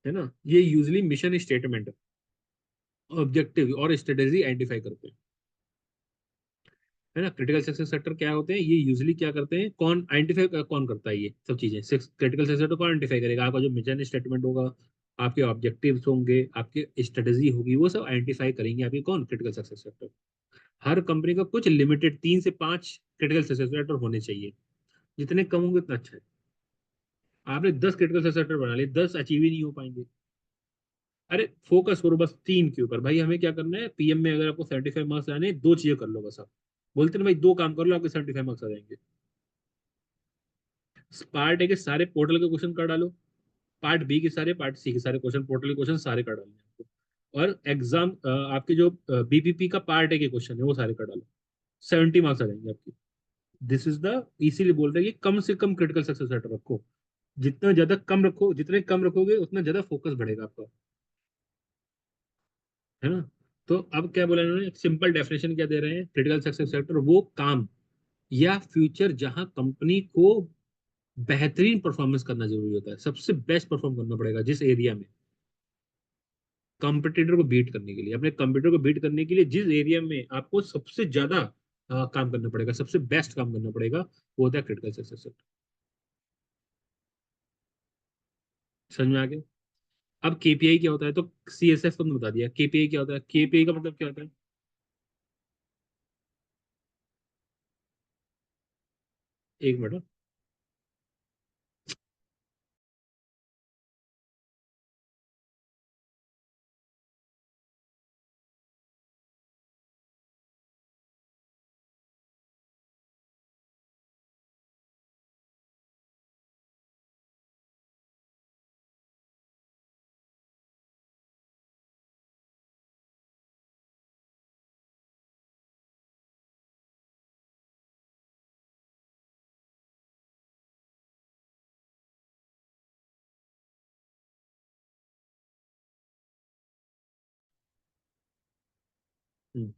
है ना? ये यूजली मिशन स्टेटमेंट, ऑब्जेक्टिव और स्ट्रेटेजी आइडेंटिफाई करते हैं, है ना? क्रिटिकल सक्सेस फैक्टर क्या होते हैं? ये यूजली क्या करते हैं, कौन आइडेंटिफाई कौन करता है ये सब चीजें? क्रिटिकल सक्सेस फैक्टर कौन आइडेंटिफाई करेगा? आपका जो मिशन स्टेटमेंट होगा, आपके ऑब्जेक्टिव्स होंगे, आपकी स्ट्रेटेजी होगी, वो सब आइडेंटिफाई करेंगे आपके कौन? Critical success factor. हर कंपनी का कुछ लिमिटेड 3 से 5 क्रिटिकल सक्सेस फैक्टर होने चाहिए। जितने कम होंगे उतना अच्छा है। आपने 10 क्रिटिकल सक्सेस फैक्टर बना लिए, 10 अचीव ही नहीं हो पाएंगे। अरे फोकस करो बस 3 के ऊपर। भाई हमें क्या करना है, पीएम में अगर आपको 75 मार्क्स आने, 2 चीजें कर लो बस आप। बोलते ना भाई, 2 काम कर लो, आपके 75 मार्क्स आ जाएंगे। पार्ट ए के सारे पोर्टल के क्वेश्चन कर डालो, पार्ट बी के सारे, पार्ट सी के सारे क्वेश्चन, पोर्टल के क्वेश्चन सारे कर डालने हैं आपको। और एग्जाम आपके जो बीपीपी का पार्ट ए के क्वेश्चन है वो सारे कर डालो, 70 मार्क्स आ जाएंगे आपके। दिस इज द, इसीलिए बोल रहे हैं कि कम से कम क्रिटिकल सक्सेस रेट रखो। जितना ज्यादा कम रखो, जितने कम रखोगे उतना ज्यादा फोकस बढ़ेगा आपका, है ना? तो अब क्या बोला इन्होंने, सिंपल डेफिनेशन क्या दे रहे हैं? क्रिटिकल सक्सेस फैक्टर वो काम या फ्यूचर जहां कंपनी को बेहतरीन परफॉर्मेंस करना जरूरी होता है, सबसे बेस्ट परफॉर्म करना पड़ेगा जिस एरिया में, कंपटीटर को बीट करने के लिए, अपने कंप्यूटर को बीट करने के लिए जिस एरिया में आपको सबसे ज्यादा काम करना पड़ेगा, सबसे बेस्ट काम करना पड़ेगा, वो होता है क्रिटिकल सक्सेस फैक्टर। समझ में आ गया? अब केपीआई क्या होता है? तो CSF तुमने बता दिया। केपीआई क्या होता है? केपीआई का मतलब क्या होता है? एक मिनट।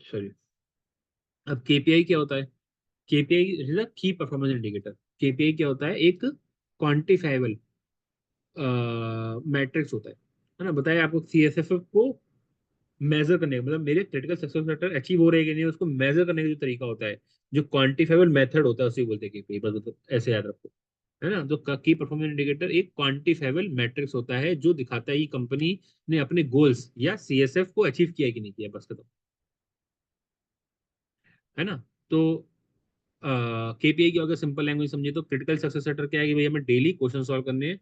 सॉरी। अब केपीआई क्या होता है? केपीआई इज अ की परफॉर्मेंस इंडिकेटर। केपीआई क्या होता है? एक क्वांटिफाइबल मैट्रिक्स होता है ना? बताया आपको। सीएसएफ को मेजर करने का मतलब, मेरे क्रिटिकल सक्सेस फैक्टर अचीव हो रहे हैं कि नहीं, उसको मेजर करने का जो तरीका होता है, जो क्वांटिफाइबल मेथड होता है, उसे बोलते हैं केपीआई। बस मतलब ऐसे याद रखो, है ना? जो की परफॉर्मेंस इंडिकेटर एक क्वांटिफाइबल मैट्रिक्स होता है जो दिखाता है कि कंपनी ने अपने गोल्स या सीएसएफ को अचीव किया कि नहीं किया, बस खत्म, है ना? तो केपीआई की अगर सिंपल लैंग्वेज समझे तो क्रिटिकल सक्सेस फैक्टर क्या है कि भाई हमें डेली क्वेश्चन सॉल्व करने हैं।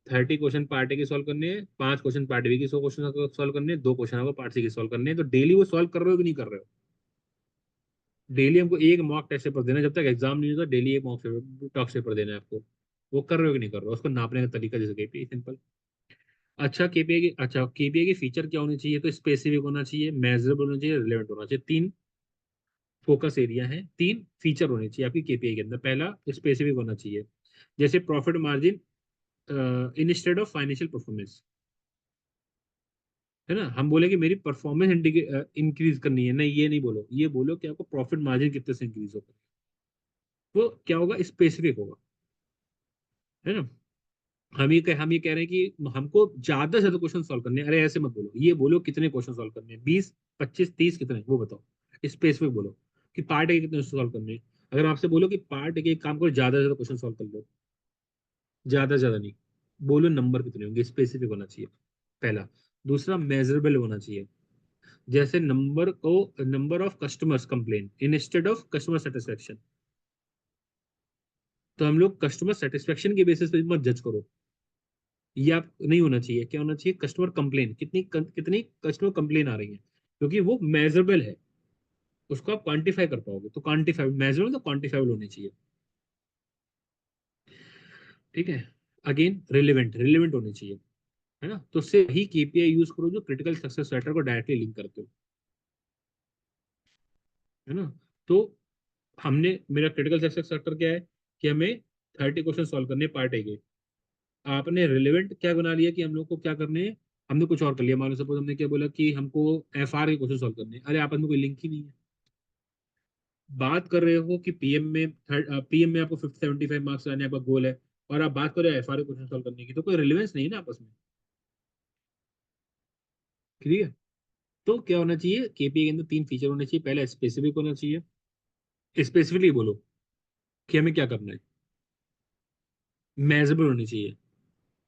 30 क्वेश्चन पार्ट ए के सॉल्व करने हैं, 5 क्वेश्चन पार्ट बी के 100 क्वेश्चन सॉल्व करने हैं, 2 क्वेश्चन आपको पार्ट सी के सॉल्व करने हैं। तो डेली वो सॉल्व कर रहे हो कि नहीं कर रहे हो? डेली हमको एक मॉक टेस्ट पेपर देना है, जब तक एग्जाम नहीं होता डेली एक मॉक टेस्ट पेपर देना है आपको। वो कर रहे हो कि नहीं कर रहे हो, उसको नापने का तरीका जैसे केपीआई, सिंपल। अच्छा केपीआई की फीचर क्या होनी चाहिए, तो स्पेसिफिक होना चाहिए, मेजरेबल होना चाहिए, रिलेवेंट होना चाहिए। तीन फोकस एरिया है, तीन फीचर होने चाहिए आपकी केपीआई के अंदर। पहला स्पेसिफिक होना चाहिए, जैसे profit margin instead of financial performance, है ना। हम बोले कि मेरी परफॉर्मेंस इंक्रीज करनी है, नहीं ये नहीं बोलो, ये बोलो कि आपको प्रॉफिट मार्जिन कितने से इंक्रीज होगा। वो क्या होगा, स्पेसिफिक होगा, है ना। हम ये कह रहे हैं कि हमको ज्यादा से ज्यादा क्वेश्चन सॉल्व करने हैं। अरे ऐसे मत बोलो, ये बोलो कितने क्वेश्चन सॉल्व करने हैं, 20 25 30 कितने, वो बताओ। स्पेसिफिक बोलो कि पार्ट ए के कितने सॉल्व करने हैं। अगर आपसे बोलो कि पार्ट ए के एक काम करो, ज्यादा से ज्यादा क्वेश्चन सॉल्व कर लो, ज्यादा से ज्यादा नहीं, बोलो नंबर कितने होंगे, स्पेसिफिक होना चाहिए पहला। दूसरा मेजरेबल होना चाहिए, जैसे number of customers complain instead of customer satisfaction. तो हम लोग कस्टमर सेटिस्फेक्शन के बेसिस पे मत जज करो, ये आप नहीं होना चाहिए। क्या होना चाहिए, कस्टमर कंप्लेन, कितनी कस्टमर कंप्लेन आ रही है, क्योंकि वो मेजरेबल है, उसको आप क्वांटिफाई कर पाओगे। तो क्वांटिफाई, मेजरेबल तो क्वांटिफाइबल होनी चाहिए, ठीक है। अगेन रिलेवेंट, रिलेवेंट होनी चाहिए, है ना। तो उससे ही केपीआई यूज करो जो क्रिटिकल सक्सेस फैक्टर को डायरेक्टली लिंक करते हो, है ना। तो हमने, मेरा क्रिटिकल सक्सेस फैक्टर क्या है कि हमें 30 क्वेश्चन सॉल्व करने पार्ट ए के। आपने रिलेवेंट क्या बना लिया कि हम लोग को क्या करने हैं, हमने कुछ और कर लिया। मान लो सपोज हमने क्या बोला कि हमको एफआर के क्वेश्चन सॉल्व करने हैं। अरे आपस में कोई लिंक ही नहीं है। बात कर रहे हो कि पीएम में आपको 75 मार्क्स लाने आपका गोल है, और आप बात कर रहे हो एफआर के क्वेश्चन सॉल्व करने की, तो कोई रिलेवेंस नहीं है ना आपस में, ठीक है। तो क्या होना चाहिए, केपीआई के अंदर तीन फीचर होने चाहिए। पहला स्पेसिफिक होना चाहिए, स्पेसिफिकली बोलो कि हमें क्या करना है। मेजरेबल होनी चाहिए,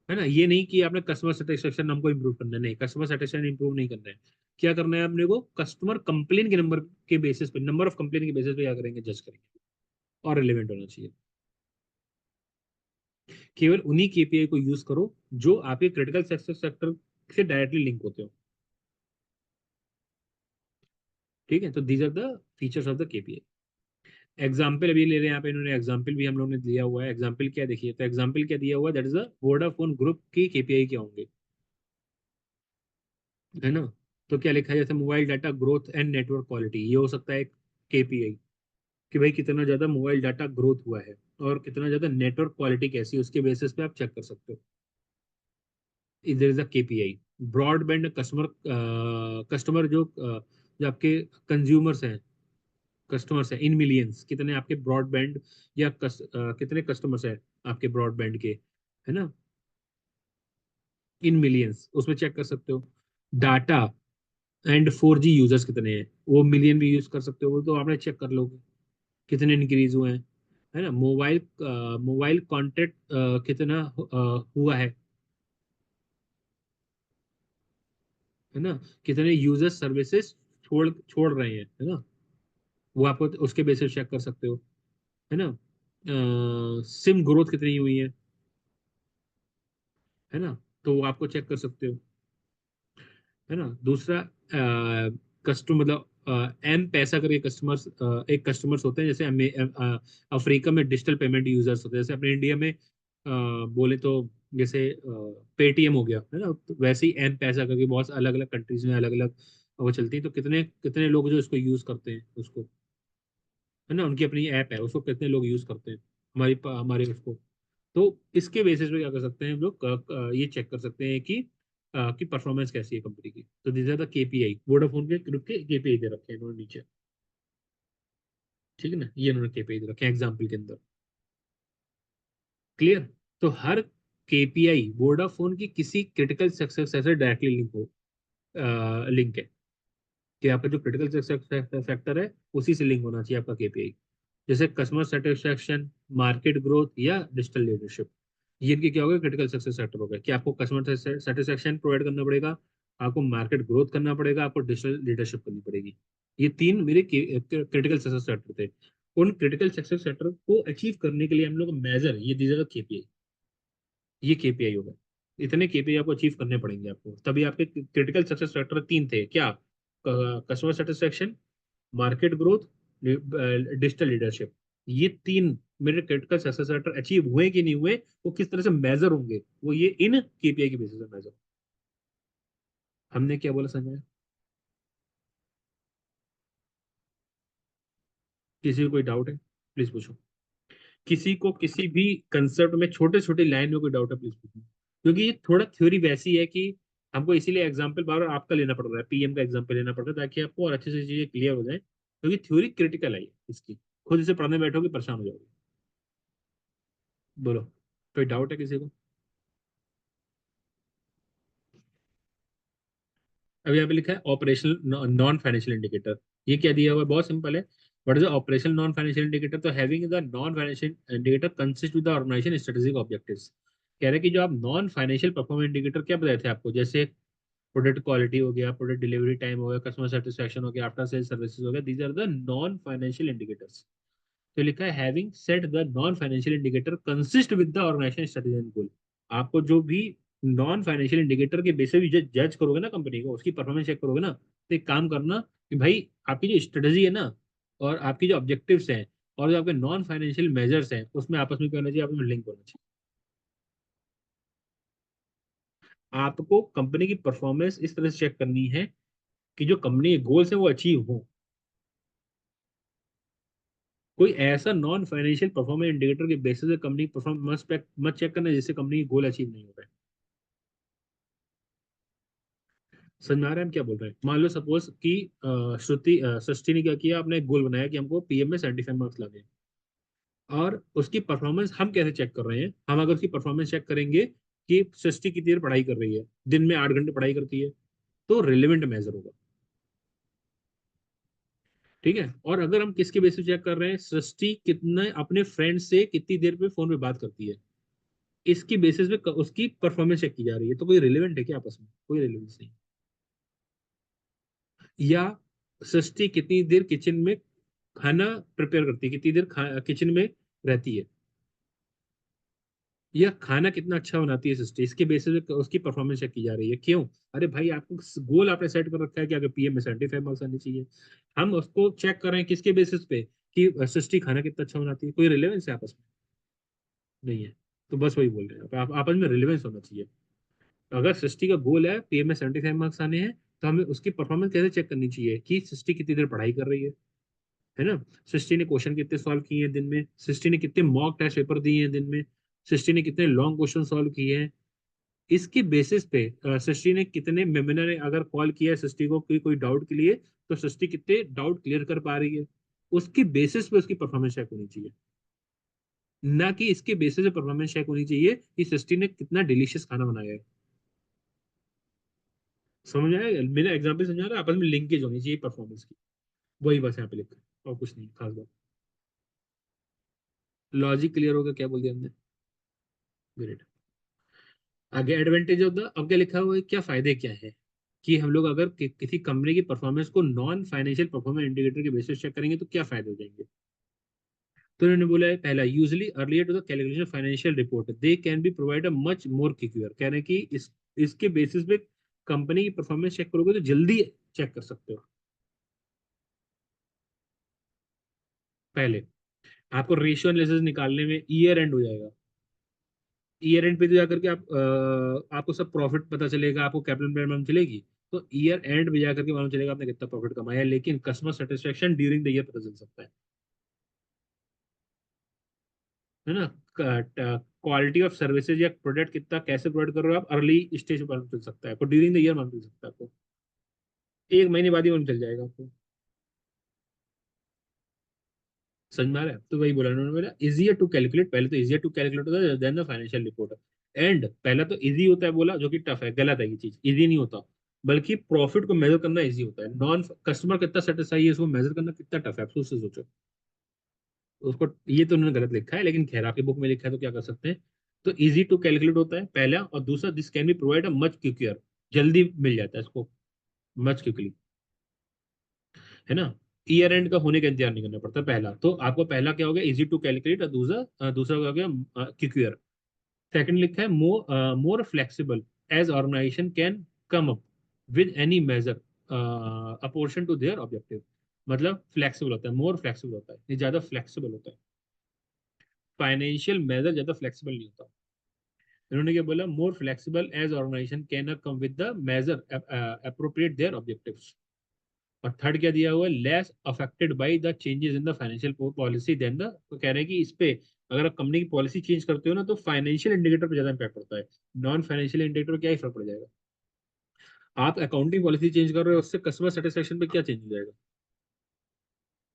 है ना। ये नहीं कि आपने कस्टमर सेटिस्फेक्शन हमको इंप्रूव करना है, नहीं, कस्टमर सेटिस्फेक्शन इंप्रूव नहीं करना है। क्या करना है अपने को, कस्टमर कंप्लेन के नंबर के बेसिस पे, नंबर ऑफ कंप्लेन के बेसिस पे क्या करेंगे, जज करेंगे। और रिलेवेंट होना चाहिए। केवल उन्हीं केपीआई को यूज करो जो आपके क्रिटिकल सक्सेस फैक्टर से डायरेक्टली लिंक होते हो, ठीक है। तो these are the features of the KPI. Example अभी ले रहे हैं यहाँ पे, इन्होंने एग्जाम्पल भी हम लोगों ने दिया हुआ है। एग्जाम्पल क्या देखिए, तो एग्जाम्पल क्या दिया हुआ है, that is the Vodafone group की केपीआई क्या होंगे, है ना। तो क्या लिखा है, जैसे mobile data growth and network quality, ये हो सकता है एक केपीआई, कि भाई कितना ज्यादा मोबाइल डाटा ग्रोथ हुआ है और कितना ज्यादा नेटवर्क क्वालिटी कैसी है, उसके बेसिस पे आप चेक कर सकते हो। इधर is the KPI. Broadband customer, customer जो आपके कंज्यूमर्स हैं, कस्टमर्स हैं इन मिलियंस, कितने आपके ब्रॉडबैंड या कितने कस्टमर्स हैं आपके ब्रॉडबैंड के, है ना, इन मिलियंस, उसमें चेक कर सकते हो। डाटा एंड 4G यूजर्स कितने हैं, वो मिलियन भी यूज कर सकते हो, वो तो आपने चेक कर लोगे कितने इंक्रीज हुए हैं, है ना। मोबाइल कॉन्ट्रैक्ट कितना हुआ है ना। कितने यूजर सर्विसेज छोड़ छोड़ रहे हैं, है ना, वो आपको उसके बेसिस चेक कर सकते हो, है ना। सिम ग्रोथ कितनी हुई है ना, तो वो आपको चेक कर सकते हो, है ना। दूसरा कस्टमर मतलब एम पैसा करके कस्टमर्स, एक कस्टमर्स होते हैं, जैसे अफ्रीका में डिजिटल पेमेंट यूजर्स होते हैं, जैसे अपने इंडिया में बोले तो जैसे पेटीएम हो गया, है ना, तो वैसे ही एम पैसा करके बहुत अलग अलग कंट्रीज में अलग अलग वो चलती है। तो कितने कितने लोग जो इसको यूज करते हैं उसको, है ना, उनकी अपनी ऐप है, उसको कितने लोग यूज करते हैं, हमारे उसको। तो इसके बेसिस पे क्या कर सकते हैं हम लोग, ये चेक कर सकते हैं कि परफॉर्मेंस कैसी है कंपनी की। तो this are the KPI, Vodafone के ग्रुप के केपीआई दे रखे हैं इन्होंने नीचे, ठीक है ना, ये इन्होंने केपीआई दे रखे हैं एग्जाम्पल के अंदर, क्लियर। तो हर केपीआई वोडाफोन की किसी क्रिटिकल सक्सेस से डायरेक्टली लिंक है, कि आपका जो क्रिटिकल सक्सेस फैक्टर है उसी से लिंक होना चाहिए आपका केपीआई। जैसे कस्टमर सेटिस्फैक्शन, मार्केट ग्रोथ या डिजिटल लीडरशिप, ये इनके क्या होगा, क्रिटिकल सक्सेस फैक्टर होगा, कि आपको कस्टमर सेटिस्फैक्शन प्रोवाइड करना पड़ेगा, आपको मार्केट ग्रोथ करना पड़ेगा, आपको डिजिटल लीडरशिप करनी पड़ेगी। ये तीन मेरे क्रिटिकल सक्सेस फैक्टर थे। उन क्रिटिकल सक्सेस फैक्टर को अचीव करने के लिए हम लोग मेजर, ये दीजिएगा केपीआई, ये केपीआई होगा। इतने केपीआई आपको अचीव करने पड़ेंगे आपको, तभी आपके क्रिटिकल सक्सेस फैक्टर तीन थे क्या, customer satisfaction, market growth digital leadership, ये तीन मेरे क्रिटिकल सक्सेस फैक्टर अचीव हुए कि नहीं हुए, वो किस तरह से मेजर होंगे, वो ये इन केपीआई की बेसिस पे मेजर। हमने क्या बोला समझाया? किसी को कोई डाउट है प्लीज पूछो। किसी को किसी भी कंसेप्ट में छोटे छोटे लाइन में कोई डाउट है प्लीज पूछो, क्योंकि ये थोड़ा थ्योरी वैसी है कि हमको इसीलिए एग्जाम्पल बार बार आपका लेना पड़ रहा है, पीएम का एग्जाम्पल लेना पड़ रहा है, ताकि आपको और अच्छे से चीजें क्लियर हो जाए, क्योंकि थ्योरी क्रिटिकल है इसकी, खुद इसे पढ़ने बैठोगे परेशान हो जाओगे। बोलो, कोई डाउट है किसी को? अभी यहाँ पे लिखा है ऑपरेशनल नॉन फाइनेंशियल इंडिकेटर, ये क्या दिया हुआ है? बहुत सिंपल है। What is operational non financial indicator? तो having the non financial indicator consist with the organisation strategic objectives. कह रहे हैं कि जो आप नॉन फाइनेंशियल परफॉर्मेंस इंडिकेटर क्या बताए थे आपको, जैसे प्रोडक्ट क्वालिटी हो गया, प्रोडक्ट डिलीवरी टाइम हो गया, कस्टमर सेटिस्फेक्शन हो गया, आफ्टर सेल सर्विसेज हो गया, these are the non financial indicators. तो लिखा है having set the non financial indicator consist with the organisation strategy and goal. आपको जो भी नॉन फाइनेंशियल इंडिकेटर के बेसिस पे जज करोगे ना कंपनी को, उसकी परफॉर्मेंस चेक करोगे ना, तो एक काम करना कि भाई आपकी जो स्ट्रेटेजी है ना, और आपकी जो ऑब्जेक्टिव्स हैं, और जो आपके नॉन फाइनेंशियल मेजर्स हैं, उसमें आपस में क्या होना चाहिए? आपस में लिंक होना चाहिए। आपको कंपनी की परफॉर्मेंस इस तरह से चेक करनी है कि जो कंपनी के गोल्स हैं वो अचीव हो। कोई ऐसा नॉन फाइनेंशियल परफॉर्मेंस इंडिकेटर के बेसिस पे कंपनी परफॉर्मेंस पे मत चेक करना जिससे कंपनी की गोल अचीव नहीं हो रहा है। समझ में आ रहा है हम क्या बोल रहे हैं? मान लो सपोज कि सृष्टि ने क्या किया, आपने एक गोल बनाया कि हमको पीएम में 75 मार्क्स लाने हैं, और उसकी परफॉर्मेंस हम कैसे चेक कर रहे हैं? हम अगर उसकी परफॉर्मेंस चेक करेंगे कि सृष्टि कितनी देर पढ़ाई कर रही है, दिन में 8 घंटे पढ़ाई करती है, तो रिलेवेंट मेजर होगा। ठीक है। और अगर हम किसके बेसिस चेक कर रहे हैं, सृष्टि कितने अपने फ्रेंड से कितनी देर पे फोन पे बात करती है, इसकी बेसिस पे उसकी परफॉर्मेंस चेक की जा रही है, तो कोई रिलेवेंट है क्या आपस में? कोई रिलेवेंस नहीं। या सृष्टि कितनी देर किचन में खाना प्रिपेयर करती है, कितनी देर किचन में रहती है, या खाना कितना अच्छा बनाती है सृष्टि, इसके बेसिस पे उसकी परफॉर्मेंस चेक की जा रही है। क्यों? अरे भाई, आपको गोल आपने सेट कर रखा है कि अगर पीएम में 75 मार्क्स आने चाहिए, हम उसको चेक कर रहे हैं किसके बेसिस पे कि सृष्टि खाना कितना अच्छा बनाती है। कोई रिलेवेंस है आपस में? नहीं है। तो बस वही बोल रहे हैं, आपस में रिलेवेंस होना चाहिए। तो अगर सृष्टि का गोल है पीएम में 75 मार्क्स आने हैं, तो हमें उसकी परफॉर्मेंस कैसे चेक करनी चाहिए कि सृष्टि कितनी देर पढ़ाई कर रही है ना, सृष्टि ने क्वेश्चन कितने सॉल्व किए हैं दिन में, सृष्टि ने कितने मॉक टेस्ट पेपर दिए हैं दिन में, सृष्टि ने कितने लॉन्ग क्वेश्चन सॉल्व किए हैं, इसकी बेसिस पे सृष्टि ने कितने मेमिनार ने अगर कॉल किया है सृष्टि को कोई डाउट के लिए, तो सृष्टि कितने डाउट क्लियर कर पा रही है, उसकी बेसिस पे उसकी परफॉर्मेंस चेक होनी चाहिए। ना कि इसके बेसिस पे परफॉर्मेंस चेक होनी चाहिए कि सृष्टि ने कितना डिलीशियस खाना बनाया है। समझ आया मेरा एग्जाम्पल? समझ आ रहा है? आपस में लिंकेज होनी चाहिए परफॉर्मेंस की। वही बस यहाँ पे लिखा है और कुछ नहीं खास बात। लॉजिक क्लियर होगा? क्या बोल दिया हमने? ग्रेट। आगे एडवांटेज ऑफ द, अब क्या लिखा हुआ है, क्या फायदे क्या है कि हम लोग अगर किसी कंपनी की परफॉर्मेंस को नॉन फाइनेंशियल परफॉर्मेंस इंडिकेटर के बेसिस चेक करेंगे तो क्या फायदे हो जाएंगे? तो उन्होंने बोला है, पहला, usually earlier to the calculation financial report they can be provide a much more quicker. कह रहे हैं कि इसके बेसिस पे कंपनी की परफॉर्मेंस चेक करोगे तो जल्दी चेक कर सकते हो। पहले आपको रेशियो एनालिसिस निकालने में ईयर एंड हो जाएगा। ईयर एंड पे तो जाकर के आपको सब प्रॉफिट पता चलेगा, आपको कैपिटल एम्प्लॉयड मालूम चलेगी, तो ईयर एंड पे जाकर के मालूम चलेगा आपने कितना प्रॉफिट कमाया। लेकिन customer satisfaction during the year पता चल सकता है ना। क्वालिटी ऑफ सर्विसेज या प्रोडक्ट कितना कैसे प्रोवाइड कर रहे हो आप, अर्ली स्टेज पर मालूम चल सकता है आपको, ड्यूरिंग द ईयर मालूम चल सकता है आपको, एक महीने बाद ही मालूम चल जाएगा आपको। समझ में आ रहा है? तो वही बोला उन्होंने, बोला इजियर टू कैलकुलेट, पहले तो इजियर टू कैलकुलेट होता है then the financial report. And पहला तो इजी होता है बोला, जो कि टफ है, गलत है, ये चीज इजी नहीं होता, बल्कि प्रॉफिट को मेजर करना इजी होता है। नॉन कस्टमर कितना सेटिस्फाई है इसको मेजर करना कितना टफ है, आप सोच से सोचो। उसको ये तो उन्होंने गलत लिखा है, लेकिन खैर आपकी बुक में लिखा है तो क्या कर सकते हैं। तो इजी टू कैलकुलेट होता है पहला, और दूसरा this can be provide a much quicker, जल्दी मिल जाता है इसको, मच क्विकली, है ना। ईयर एंड का होने का इंतजार नहीं करना पड़ता। पहला तो आपको पहला क्या हो गया, इजी टू कैलकुलेट, और दूसरा दूसरा क्या हो गया, क्विकर। सेकंड लिखा है more flexible as organization can come up with any major apportion to their objective. मतलब फ्लेक्सिबल होता है, मोर फ्लेक्सिबल होता है, ये ज्यादा फ्लेक्सिबल होता है। फाइनेंशियल मेजर ज्यादा फ्लेक्सिबल नहीं होता। इन्होंने क्या बोला, more flexible as organization can come with the major appropriate their objectives. और थर्ड क्या दिया हुआ है, less affected by the changes in the financial policy then the, तो कह रहे हैं कि इस पे अगर आप कंपनी की पॉलिसी चेंज करते हो ना, तो फाइनेंशियल इंडिकेटर पे ज्यादा इंपैक्ट पड़ता है। नॉन फाइनेंशियल इंडिकेटर पे क्या ही फर्क पड़ जाएगा। आप अकाउंटिंग पॉलिसी चेंज कर रहे हो, उससे कस्टमर सेटिस्फेक्शन पे क्या चेंज हो जाएगा,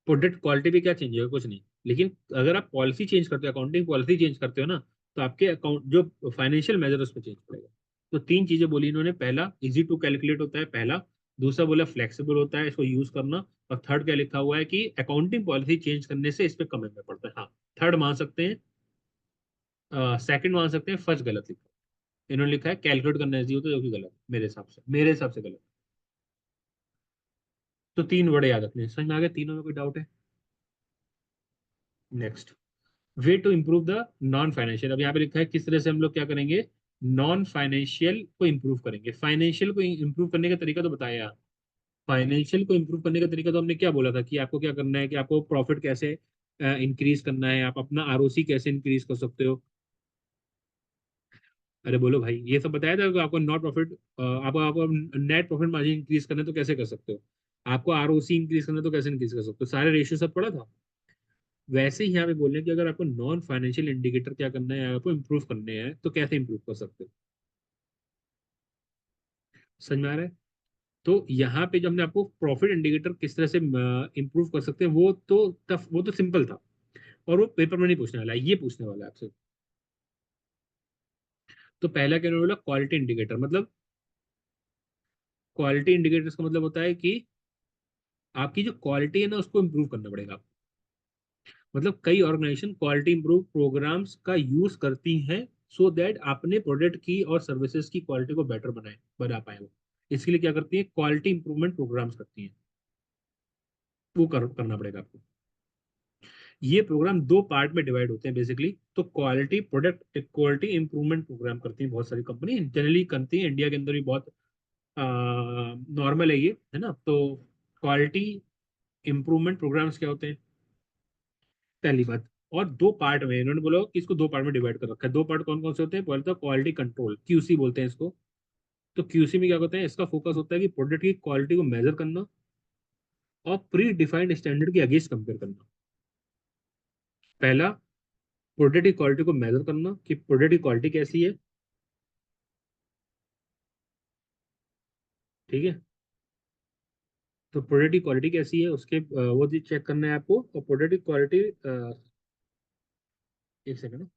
प्रोडक्ट क्वालिटी पे क्या चेंज होगा, कुछ नहीं। लेकिन अगर आप पॉलिसी चेंज करते हो, अकाउंटिंग पॉलिसी चेंज करते हो ना, तो आपके अकाउंट जो फाइनेंशियल मेजर उस पर चेंज पड़ेगा। तो तीन चीजें बोली इन्होंने, पहला इजी टू कैलकुलेट होता है, पहला, दूसरा बोला फ्लेक्सिबल होता है इसको यूज करना, और थर्ड क्या लिखा हुआ है कि अकाउंटिंग पॉलिसी चेंज करने से इस पे कम इम्पैक्ट पड़ता है। हाँ, थर्ड मान सकते हैं, सेकंड मान सकते हैं, फर्स्ट गलत लिखा है। इन्होंने लिखा है कैलकुलेट करना चाहिए होता है, जो कि गलत, मेरे हिसाब से गलत। तो तीन वर्ड याद रखने हैं। समझ में आ गया, तीनों में कोई डाउट है? Next, way to improve the non financial. अब यहाँ पे लिखा है किस तरह से हम लोग क्या करेंगे, नॉन फाइनेंशियल को इंप्रूव करेंगे। फाइनेंशियल को इंप्रूव करने का तरीका तो बताया। फाइनेंशियल को इंप्रूव करने का तरीका तो हमने क्या बोला था, कि आपको क्या करना है, कि आपको प्रॉफिट कैसे इंक्रीज करना है, आप अपना आरओसी कैसे इंक्रीज कर सकते हो। अरे बोलो भाई, ये सब बताया था कि आपको नॉट प्रॉफिट, आपको आपको नेट प्रॉफिट मार्जिन इंक्रीज करना है तो कैसे कर सकते हो, आपको आरओसी इंक्रीज करना है तो कैसे इंक्रीज कर सकते हो, सारे रेशियो सब पढ़ा था। वैसे ही यहाँ पे बोल रहे हैं कि अगर आपको नॉन फाइनेंशियल इंडिकेटर क्या करना है, आपको इंप्रूव करने हैं, तो कैसे इंप्रूव कर सकते हो। समझ में आ रहा है? तो यहाँ पे जो हमने आपको प्रॉफिट इंडिकेटर किस तरह से इंप्रूव कर सकते हैं, वो तो टफ, वो तो सिंपल था, और वो पेपर में नहीं पूछने वाला है, ये पूछने वाला है आपसे। तो पहला क्या बोला, क्वालिटी इंडिकेटर, मतलब क्वालिटी इंडिकेटर्स का मतलब होता है कि आपकी जो क्वालिटी है ना, उसको इंप्रूव करना पड़ेगा। मतलब कई ऑर्गेनाइजेशन क्वालिटी इंप्रूव प्रोग्राम्स का यूज करती हैं, सो दैट अपने प्रोडक्ट की और सर्विसेज की क्वालिटी को बेटर बना पाए वो। इसके लिए क्या करती है, क्वालिटी इंप्रूवमेंट प्रोग्राम्स करती हैं, वो करना पड़ेगा आपको। ये प्रोग्राम दो पार्ट में डिवाइड होते हैं बेसिकली। तो quality product quality improvement program करती हैं बहुत सारी कंपनी, जनरली करती है, इंडिया के अंदर भी बहुत नॉर्मल है ये, है ना। तो क्वालिटी इंप्रूवमेंट प्रोग्राम्स क्या होते हैं, पहली बात। और दो पार्ट में इन्होंने बोला कि इसको दो पार्ट में डिवाइड कर रखा है। दो पार्ट कौन कौन से होते हैं, पहले तो क्वालिटी कंट्रोल, क्यूसी बोलते हैं इसको। तो क्यूसी में क्या होता है, इसका फोकस होता है कि प्रोडक्ट की क्वालिटी को मेजर करना और प्री डिफाइंड स्टैंडर्ड के अगेंस्ट कंपेयर करना। पहला, प्रोडक्ट की क्वालिटी को मेजर करना कि प्रोडक्ट की क्वालिटी कैसी है, ठीक है। तो प्रोडक्ट की क्वालिटी कैसी है, उसके वो चीज चेक करना है आपको। और प्रोडक्ट की क्वालिटी, एक सेकंड।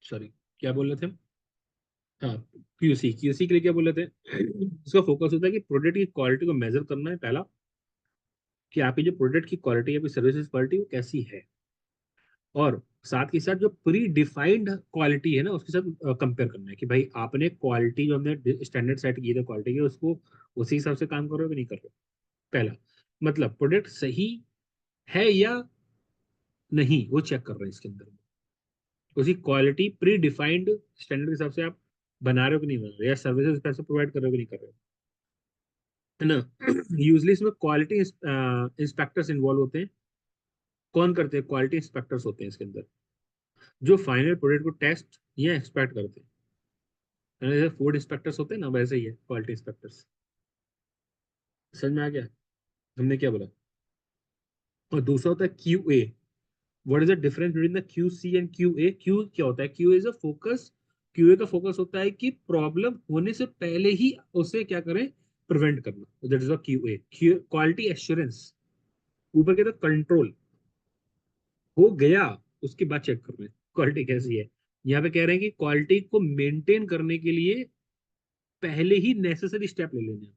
सॉरी, क्या बोल रहे थे हम? हाँ, क्यूसी, क्यूसी के लिए क्या बोल रहे थे इसका फोकस होता है कि प्रोडक्ट की क्वालिटी को मेजर करना है, पहला, कि आपकी जो प्रोडक्ट की क्वालिटी है, आपकी सर्विसेज क्वालिटी वो कैसी है। और साथ के साथ जो प्री डिफाइंड क्वालिटी है ना, उसके साथ कंपेयर करना है कि भाई आपने क्वालिटी जो हमने स्टैंडर्ड सेट किए थे क्वालिटी के, उसको उसी हिसाब से काम कर रहे हो कि नहीं कर रहे हो। पहला, मतलब प्रोडक्ट सही है या नहीं, वो चेक कर रहे हैं इसके अंदर। उसकी क्वालिटी प्री डिफाइंड स्टैंडर्ड के हिसाब से आप बना रहे हो कि नहीं बना रहे हो, या सर्विसेज पैसे प्रोवाइड कर रहे हो कि नहीं कर रहे हो, है ना। यूजली इसमें क्वालिटी इंस्पेक्टर्स इन्वॉल्व होते हैं। कौन करते हैं, क्वालिटी इंस्पेक्टर्स होते हैं इसके अंदर, जो फाइनल प्रोडक्ट को टेस्ट या एक्सपेक्ट करते हैं। है ना, जैसे फूड इंस्पेक्टर्स होते हैं ना, वैसे ही है क्वालिटी इंस्पेक्टर्स। समझ में आ गया हमने क्या बोला। और दूसरा होता है Q A. What is the difference between the Q C and Q A. Q क्या होता है, Q is a focus, QA का फोकस होता है कि प्रॉब्लम होने से पहले ही उसे क्या करें, प्रिवेंट करना, that is a Q A. Quality assurance, ऊपर के तो कंट्रोल हो गया, उसके बाद चेक कर रहे हैं क्वालिटी कैसी है। यहाँ पे कह रहे हैं कि क्वालिटी को मेंटेन करने के लिए पहले ही नेसेसरी स्टेप ले लेने हैं।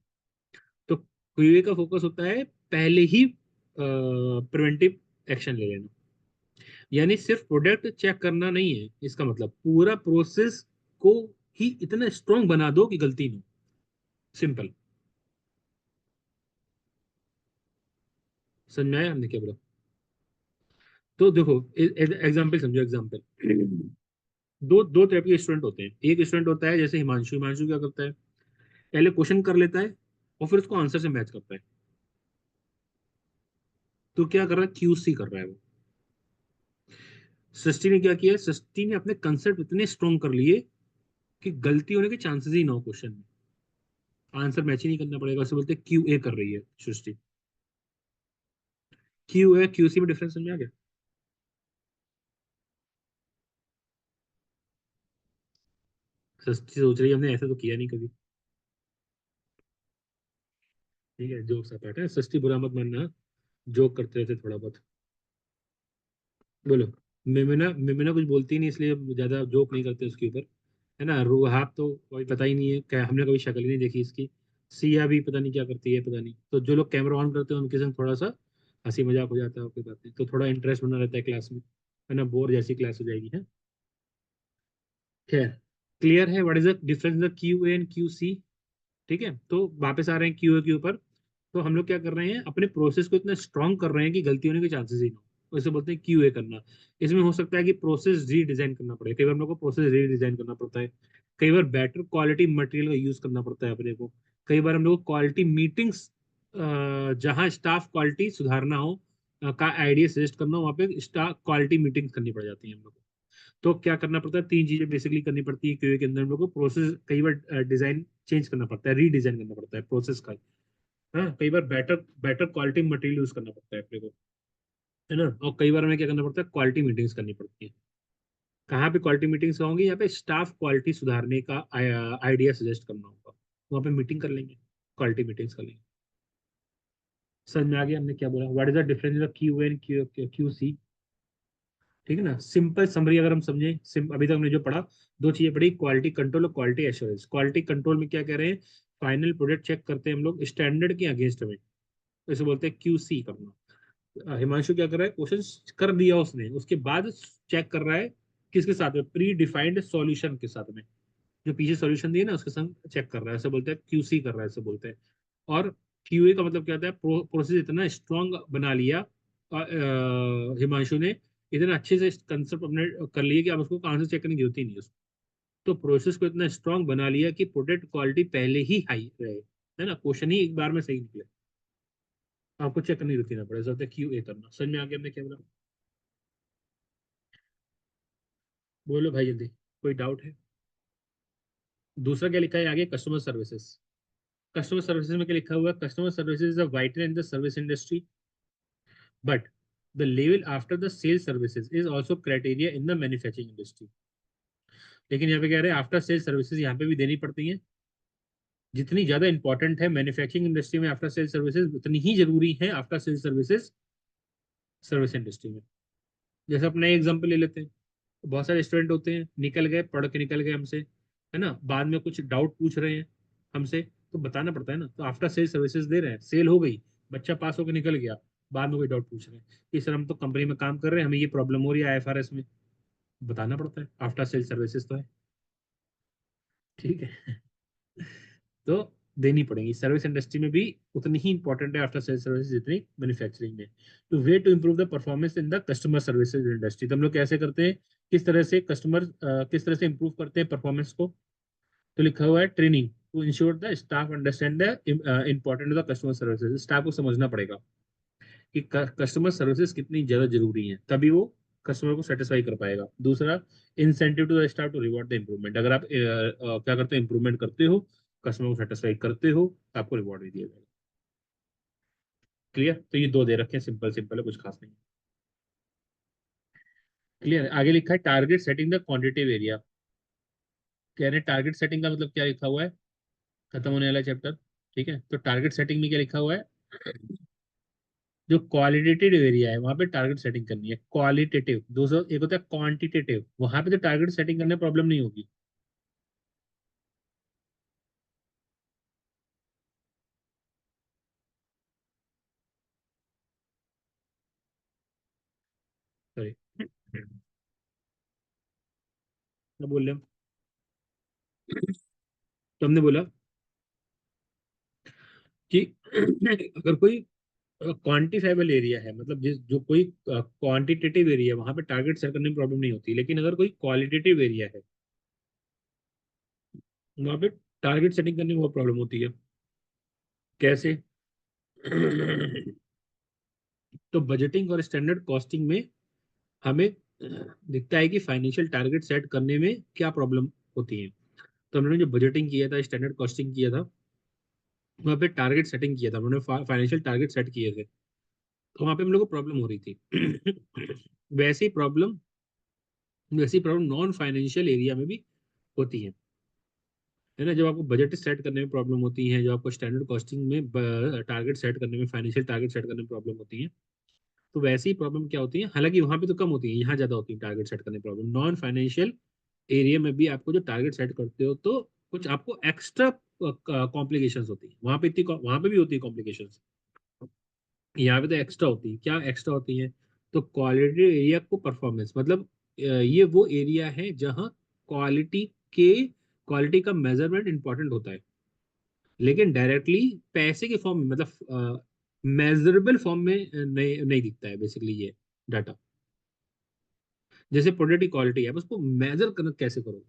तो क्यूए का फोकस होता है पहले ही प्रिवेंटिव एक्शन ले लेना, यानी सिर्फ प्रोडक्ट चेक करना नहीं है, इसका मतलब पूरा प्रोसेस को ही इतना स्ट्रांग बना दो कि गलती ना हो। सिंपल। समझ में आया हमने क्या बोला? तो देखो एग्जाम्पल समझो, एग्जाम्पल। दो दो टाइप के स्टूडेंट होते हैं। एक स्टूडेंट होता है जैसे हिमांशु। हिमांशु क्या करता है, पहले क्वेश्चन कर लेता है और फिर उसको आंसर से मैच करता है। तो क्या कर रहा है, क्यूसी कर रहा है वो। सृष्टि ने क्या किया, सृष्टि ने अपने कंसेप्ट इतने स्ट्रॉन्ग कर लिए कि गलती होने के चांसेस ही ना हो क्वेश्चन में, आंसर मैच ही नहीं करना पड़ेगा। उसे बोलते हैं क्यूए कर रही है सृष्टि। क्यूए क्यूसी में डिफरेंस समझ में आ गया? सृष्टि सोच रही है हमने ऐसा तो किया नहीं कभी। ठीक है, जोक सा पार्ट है, सृष्टि बुरा मत मानना, जोक करते रहते थोड़ा बहुत। बोलो। मिमिना, मिमिना कुछ बोलती नहीं इसलिए ज्यादा जोक नहीं करते उसके ऊपर, है ना। रूहाब तो कोई पता ही नहीं है क्या, हमने कभी शक्ल ही नहीं देखी इसकी। सिया भी पता नहीं क्या करती है, पता नहीं। तो जो लोग कैमरा ऑन करते हैं उनके संग थोड़ा सा हंसी मजाक हो जाता है, कोई बात नहीं, तो थोड़ा इंटरेस्ट बना रहता है क्लास में, है ना। बोर जैसी क्लास हो जाएगी, है। खैर, क्लियर है what is the difference the Q A and Q C? ठीक है, तो वापस आ रहे हैं क्यू ए के ऊपर। तो हम लोग क्या कर रहे हैं, अपने प्रोसेस को इतना स्ट्रांग कर रहे हैं कि गलती होने के चांसेस ही ना हो। इसे बोलते हैं क्यूए करना। इसमें हो सकता है कि प्रोसेस रीडिजाइन करना पड़े, कई बार हम लोग को प्रोसेस रीडिजाइन करना पड़ता है। कई बार बेटर क्वालिटी मटेरियल का यूज करना पड़ता है अपने को। कई बार हम लोग को क्वालिटी मीटिंग्स, जहाँ स्टाफ क्वालिटी सुधारना हो, का आइडिया सजेस्ट करना हो, वहाँ पे स्टाफ क्वालिटी मीटिंग्स करनी पड़ जाती है हम लोग को। तो क्या करना पड़ता है, तीन चीजें बेसिकली करनी पड़ती है क्यूए के अंदर हम लोग को। प्रोसेस कई बार डिजाइन चेंज करना पड़ता है, रीडिजाइन करना पड़ता है प्रोसेस का। हाँ, कई बार better better quality material use करना पड़ता है अपने को, है ना। और कई बार हमें क्या करना पड़ता है, क्वालिटी मीटिंग्स करनी पड़ती है। कहाँ पे क्वालिटी मीटिंग्स होंगी, यहाँ पे स्टाफ क्वालिटी सुधारने का आइडिया सजेस्ट करना होगा, वहाँ पे मीटिंग कर लेंगे, क्वालिटी मीटिंग्स कर लेंगे। समझ में आ गया हमने क्या बोला, what is the difference of Q and Q C? ठीक है ना, सिंपल समरी अगर हम समझें, अभी तक हमने जो पढ़ा, दो चीजें पढ़ी, क्वालिटी कंट्रोल और क्वालिटी एश्योरेंस। क्वालिटी कंट्रोल में क्या कह रहे हैं, फाइनल प्रोडक्ट चेक करते हैं हम लोग स्टैंडर्ड के अगेंस्ट में, इसे बोलते हैं क्यूसी करना। हिमांशु क्या कर रहा है, क्वेश्चन कर दिया उसने, उसके बाद चेक कर रहा है किसके साथ में, प्री डिफाइंड सॉल्यूशन के साथ में, जो पीछे सॉल्यूशन दिए ना उसके संग चेक कर रहा है, ऐसे बोलते हैं क्यूसी कर रहा है, ऐसे बोलते हैं। और क्यूए का मतलब क्या होता है, प्रोसेस इतना स्ट्रांग बना लिया हिमांशु ने, इतना अच्छे से कंसेप्ट अपने कर लिए कि अब उसको आंसर चेक करने की जरूरत ही नहीं है उसको। तो प्रोसेस को इतना स्ट्रांग बना लिया कि प्रोडक्ट क्वालिटी पहले ही हाई रहे, है ना, क्वेश्चन ही एक बार में सही निकले, आपको चेक करने की जरूरत ही ना पड़े। जरूरत है क्यू ए करना। समझ में आ गया हमने क्या बोला? बोलो भाई जल्दी, कोई डाउट है? दूसरा क्या लिखा है आगे, कस्टमर सर्विसेज। कस्टमर सर्विसेज में क्या लिखा हुआ है, customer services is a vital in the service industry, but the level after the sale services is also criteria in the manufacturing industry. लेकिन यहाँ पे कह रहे हैं आफ्टर सेल सर्विसेज यहाँ पे भी देनी पड़ती है। जितनी ज्यादा इंपॉर्टेंट है मैन्युफैक्चरिंग इंडस्ट्री में आफ्टर सेल सर्विसेज, उतनी ही जरूरी है after sale services service industry में। जैसे अपना एग्जाम्पल ले लेते हैं, बहुत सारे स्टूडेंट होते हैं, निकल गए, पढ़ के निकल गए हमसे, है ना, बाद में कुछ डाउट पूछ रहे हैं हमसे, तो बताना पड़ता है ना। तो आफ्टर सेल सर्विसेज दे रहे हैं, सेल हो गई, बच्चा पास होकर निकल गया, बाद में कोई डाउट पूछ रहे हैं कि सर हम तो कंपनी में काम कर रहे हैं, हमें ये प्रॉब्लम हो रही है आईएफआरएस में, बताना पड़ता है, आफ्टर सेल सर्विसेज तो है। ठीक है। तो देनी पड़ेगी सर्विस इंडस्ट्री में भी, उतनी ही इंपॉर्टेंट है आफ्टर सेल सर्विस जितनी मैन्युफैक्चरिंग में। तो way to improve the performance in the customer services industry, तो हम लोग कैसे करते हैं, किस तरह से कस्टमर किस तरह से इंप्रूव करते हैं परफॉर्मेंस को। तो लिखा हुआ है training to ensure the staff understand the important of the customer services. Staff को समझना पड़ेगा कि कस्टमर सर्विसेज कितनी ज्यादा जरूरी है, तभी वो कस्टमर को सेटिस्फाई कर पाएगा। दूसरा, incentive to the staff to reward the improvement, अगर आप क्या करते हो, इंप्रूवमेंट करते हो, कस्टमर को सेटिस्फाई करते हो, तो आपको रिवॉर्ड भी दिया जाएगा। क्लियर? तो ये दो दे रखे हैं, सिंपल सिंपल है, कुछ खास नहीं। क्लियर? आगे लिखा है target setting the quantitative area. कह रहे हैं टारगेट सेटिंग का मतलब क्या लिखा हुआ है, खत्म होने वाला चैप्टर। ठीक है, तो टारगेट सेटिंग में क्या लिखा हुआ है, जो क्वालिटेटिव एरिया है वहां पे टारगेट सेटिंग करनी है, क्वालिटेटिव। दूसरा एक होता है क्वांटिटेटिव, वहां पे तो टारगेट सेटिंग करने में प्रॉब्लम नहीं होगी। सॉरी, क्या बोल रहे हम? तो हमने बोला कि अगर कोई क्वांटिफाइबल एरिया है, मतलब जिस जो कोई क्वांटिटेटिव एरिया है, वहां पे टारगेट सेट करने में प्रॉब्लम नहीं होती। लेकिन अगर कोई क्वालिटेटिव एरिया है, वहां पे टारगेट सेटिंग करने में बहुत प्रॉब्लम होती है। कैसे? तो बजटिंग और स्टैंडर्ड कॉस्टिंग में हमें दिखता है कि फाइनेंशियल टारगेट सेट करने में क्या प्रॉब्लम होती है। तो हमने जो बजटिंग किया था, स्टैंडर्ड कॉस्टिंग किया था, वहाँ पे टारगेट सेटिंग किया था, हमने फाइनेंशियल टारगेट सेट किए थे, तो वहाँ पे हम लोग को प्रॉब्लम हो रही थी। वैसी प्रॉब्लम वैसी प्रॉब्लम नॉन फाइनेंशियल एरिया में भी होती है ना। जब आपको बजट सेट करने में प्रॉब्लम होती है, जब आपको स्टैंडर्ड कॉस्टिंग में टारगेट सेट करने में, फाइनेंशियल टारगेट सेट करने में प्रॉब्लम होती है, तो वैसी प्रॉब्लम क्या होती है, हालांकि वहां पे तो कम होती है, यहाँ ज्यादा होती है टारगेट सेट करने में प्रॉब्लम। नॉन फाइनेंशियल एरिया में भी आपको जो टारगेट सेट करते हो, तो कुछ आपको एक्स्ट्रा कॉम्प्लिकेशंस होती है। वहां पे भी होती है कॉम्प्लिकेशंस, यहाँ पे तो एक्स्ट्रा होती है। क्या एक्स्ट्रा होती है? तो क्वालिटी एरिया को परफॉर्मेंस, मतलब ये वो एरिया है जहाँ क्वालिटी के क्वालिटी का मेजरमेंट इंपॉर्टेंट होता है, लेकिन डायरेक्टली पैसे के फॉर्म में, मतलब मेजरेबल फॉर्म में नहीं दिखता है बेसिकली ये डाटा। जैसे प्रोडक्ट की क्वालिटी है, आप उसको मेजर करना कैसे करोगे?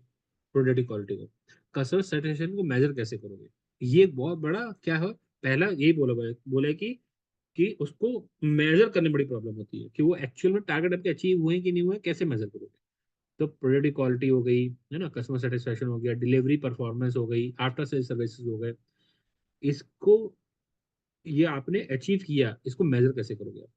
प्रोडक्ट की क्वालिटी को, कस्टमर सेटिस्फेक्शन को मेजर कैसे करोगे? ये बहुत बड़ा क्या है, पहला यही बोला है कि उसको मेजर करने में बड़ी प्रॉब्लम होती है, कि वो एक्चुअल में टारगेट आपके अचीव हुए कि नहीं हुए, कैसे मेजर करोगे? तो प्रोडक्ट की क्वालिटी हो गई, है ना, कस्टमर सेटिस्फेक्शन हो गया, डिलीवरी परफॉर्मेंस हो गई, आफ्टर सेल सर्विसेज हो गए, इसको ये आपने अचीव किया, इसको मेजर कैसे करोगे आप?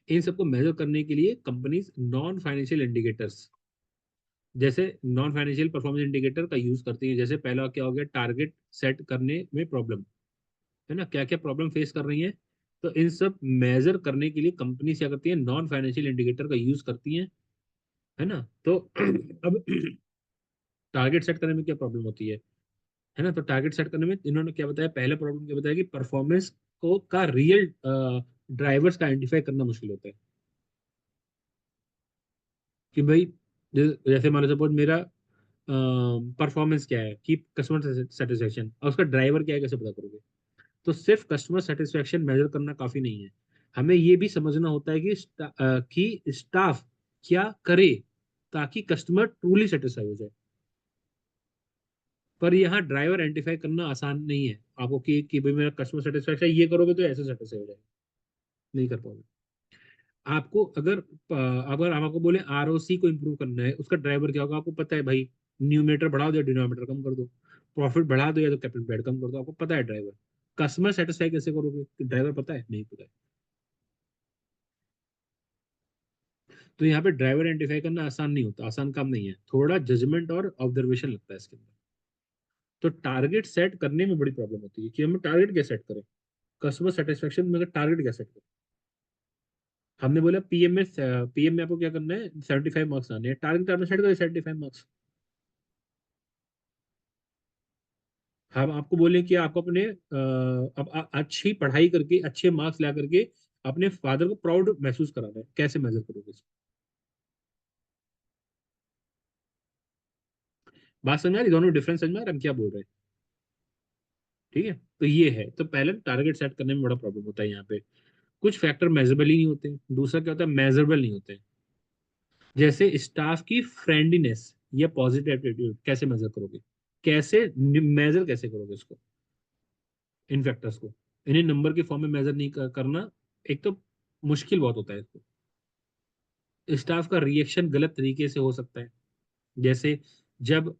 इन सबको मेजर करने के लिए कंपनीज नॉन फाइनेंशियल इंडिकेटर्स, जैसे नॉन फाइनेंशियल परफॉर्मेंस इंडिकेटर का यूज करती है। जैसे पहला क्या हो गया, टारगेट सेट करने में प्रॉब्लम, है ना, क्या क्या प्रॉब्लम फेस कर रही है, तो इन सब मेजर करने के लिए कंपनी क्या करती है, नॉन फाइनेंशियल इंडिकेटर का यूज करती है ना। तो अब टारगेट सेट करने में क्या प्रॉब्लम होती है ना, तो टारगेट सेट करने में इन्होंने क्या बताया, पहला प्रॉब्लम क्या बताया कि परफॉर्मेंस को का रियल ड्राइवर्स का आइडेंटिफाई करना मुश्किल होता है। कि भाई जैसे मान लो सपोज मेरा परफॉर्मेंस क्या है, कि कस्टमर सेटिस्फेक्शन, और उसका ड्राइवर क्या है, कैसे पता करोगे? तो सिर्फ कस्टमर सेटिस्फेक्शन मेजर करना काफी नहीं है, हमें ये भी समझना होता है कि स्टाफ क्या करे ताकि कस्टमर ट्रूली सेटिस्फाई हो जाए। पर यहाँ ड्राइवर आइडेंटिफाई करना आसान नहीं है आपको, कि भाई मेरा कस्टमर सेटिस्फेक्शन ये करोगे तो ऐसे सेटिस्फाई हो जाएगा, नहीं कर पाओगे। आपको अगर हम आपको बोले आरओसी को इम्प्रूव करना है, उसका ड्राइवर क्या होगा, आपको पता है भाई, न्यूमेटर बढ़ा दो या डिनोमिनेटर कम कर दो, प्रॉफिट बढ़ा दो या तो कैपिटल बेड कम कर दो, आपको पता है ड्राइवर। कस्टमर सेटिस्फाई कैसे करोगे? ड्राइवर पता है? नहीं पता है। तो यहाँ पे ड्राइवर आइडेंटिफाई करना आसान नहीं होता, आसान काम नहीं है, थोड़ा जजमेंट और ऑब्जर्वेशन लगता है इसके अंदर। तो टारगेट सेट करने में बड़ी प्रॉब्लम होती है कि हम टारगेट कैसे सेट करें, कस्टमर सेटिस्फेक्शन में टारगेट कैसे सेट करें। हमने बोला पीएम में आपको क्या करना है, 75 मार्क्स आने हैं, टारगेट आपने सेट करें 75 मार्क्स। हम आपको बोले कि आपको अपने अब अच्छी पढ़ाई करके अच्छे मार्क्स ला करके अपने फादर को प्राउड महसूस कराना है, कैसे मेजर करोगे इसको? बात समझ आ रही? दोनों डिफरेंस समझ में आ रहा है हम क्या बोल रहे हैं? ठीक है, तो ये है, तो पहले टारगेट सेट करने में बड़ा प्रॉब्लम होता है यहाँ पे। कुछ फैक्टर मेजरेबल ही नहीं होते, दूसरा क्या होता है, मेजरेबल नहीं होते। जैसे स्टाफ की फ्रेंडलीनेस या पॉजिटिव एटीट्यूड कैसे मेजर करोगे, कैसे मेजर कैसे करोगे इसको, इन फैक्टर्स को? इन्हें नंबर के फॉर्म में मेजर नहीं करना, एक तो मुश्किल बहुत होता है इसको। स्टाफ का रिएक्शन गलत तरीके से हो सकता है। जैसे जब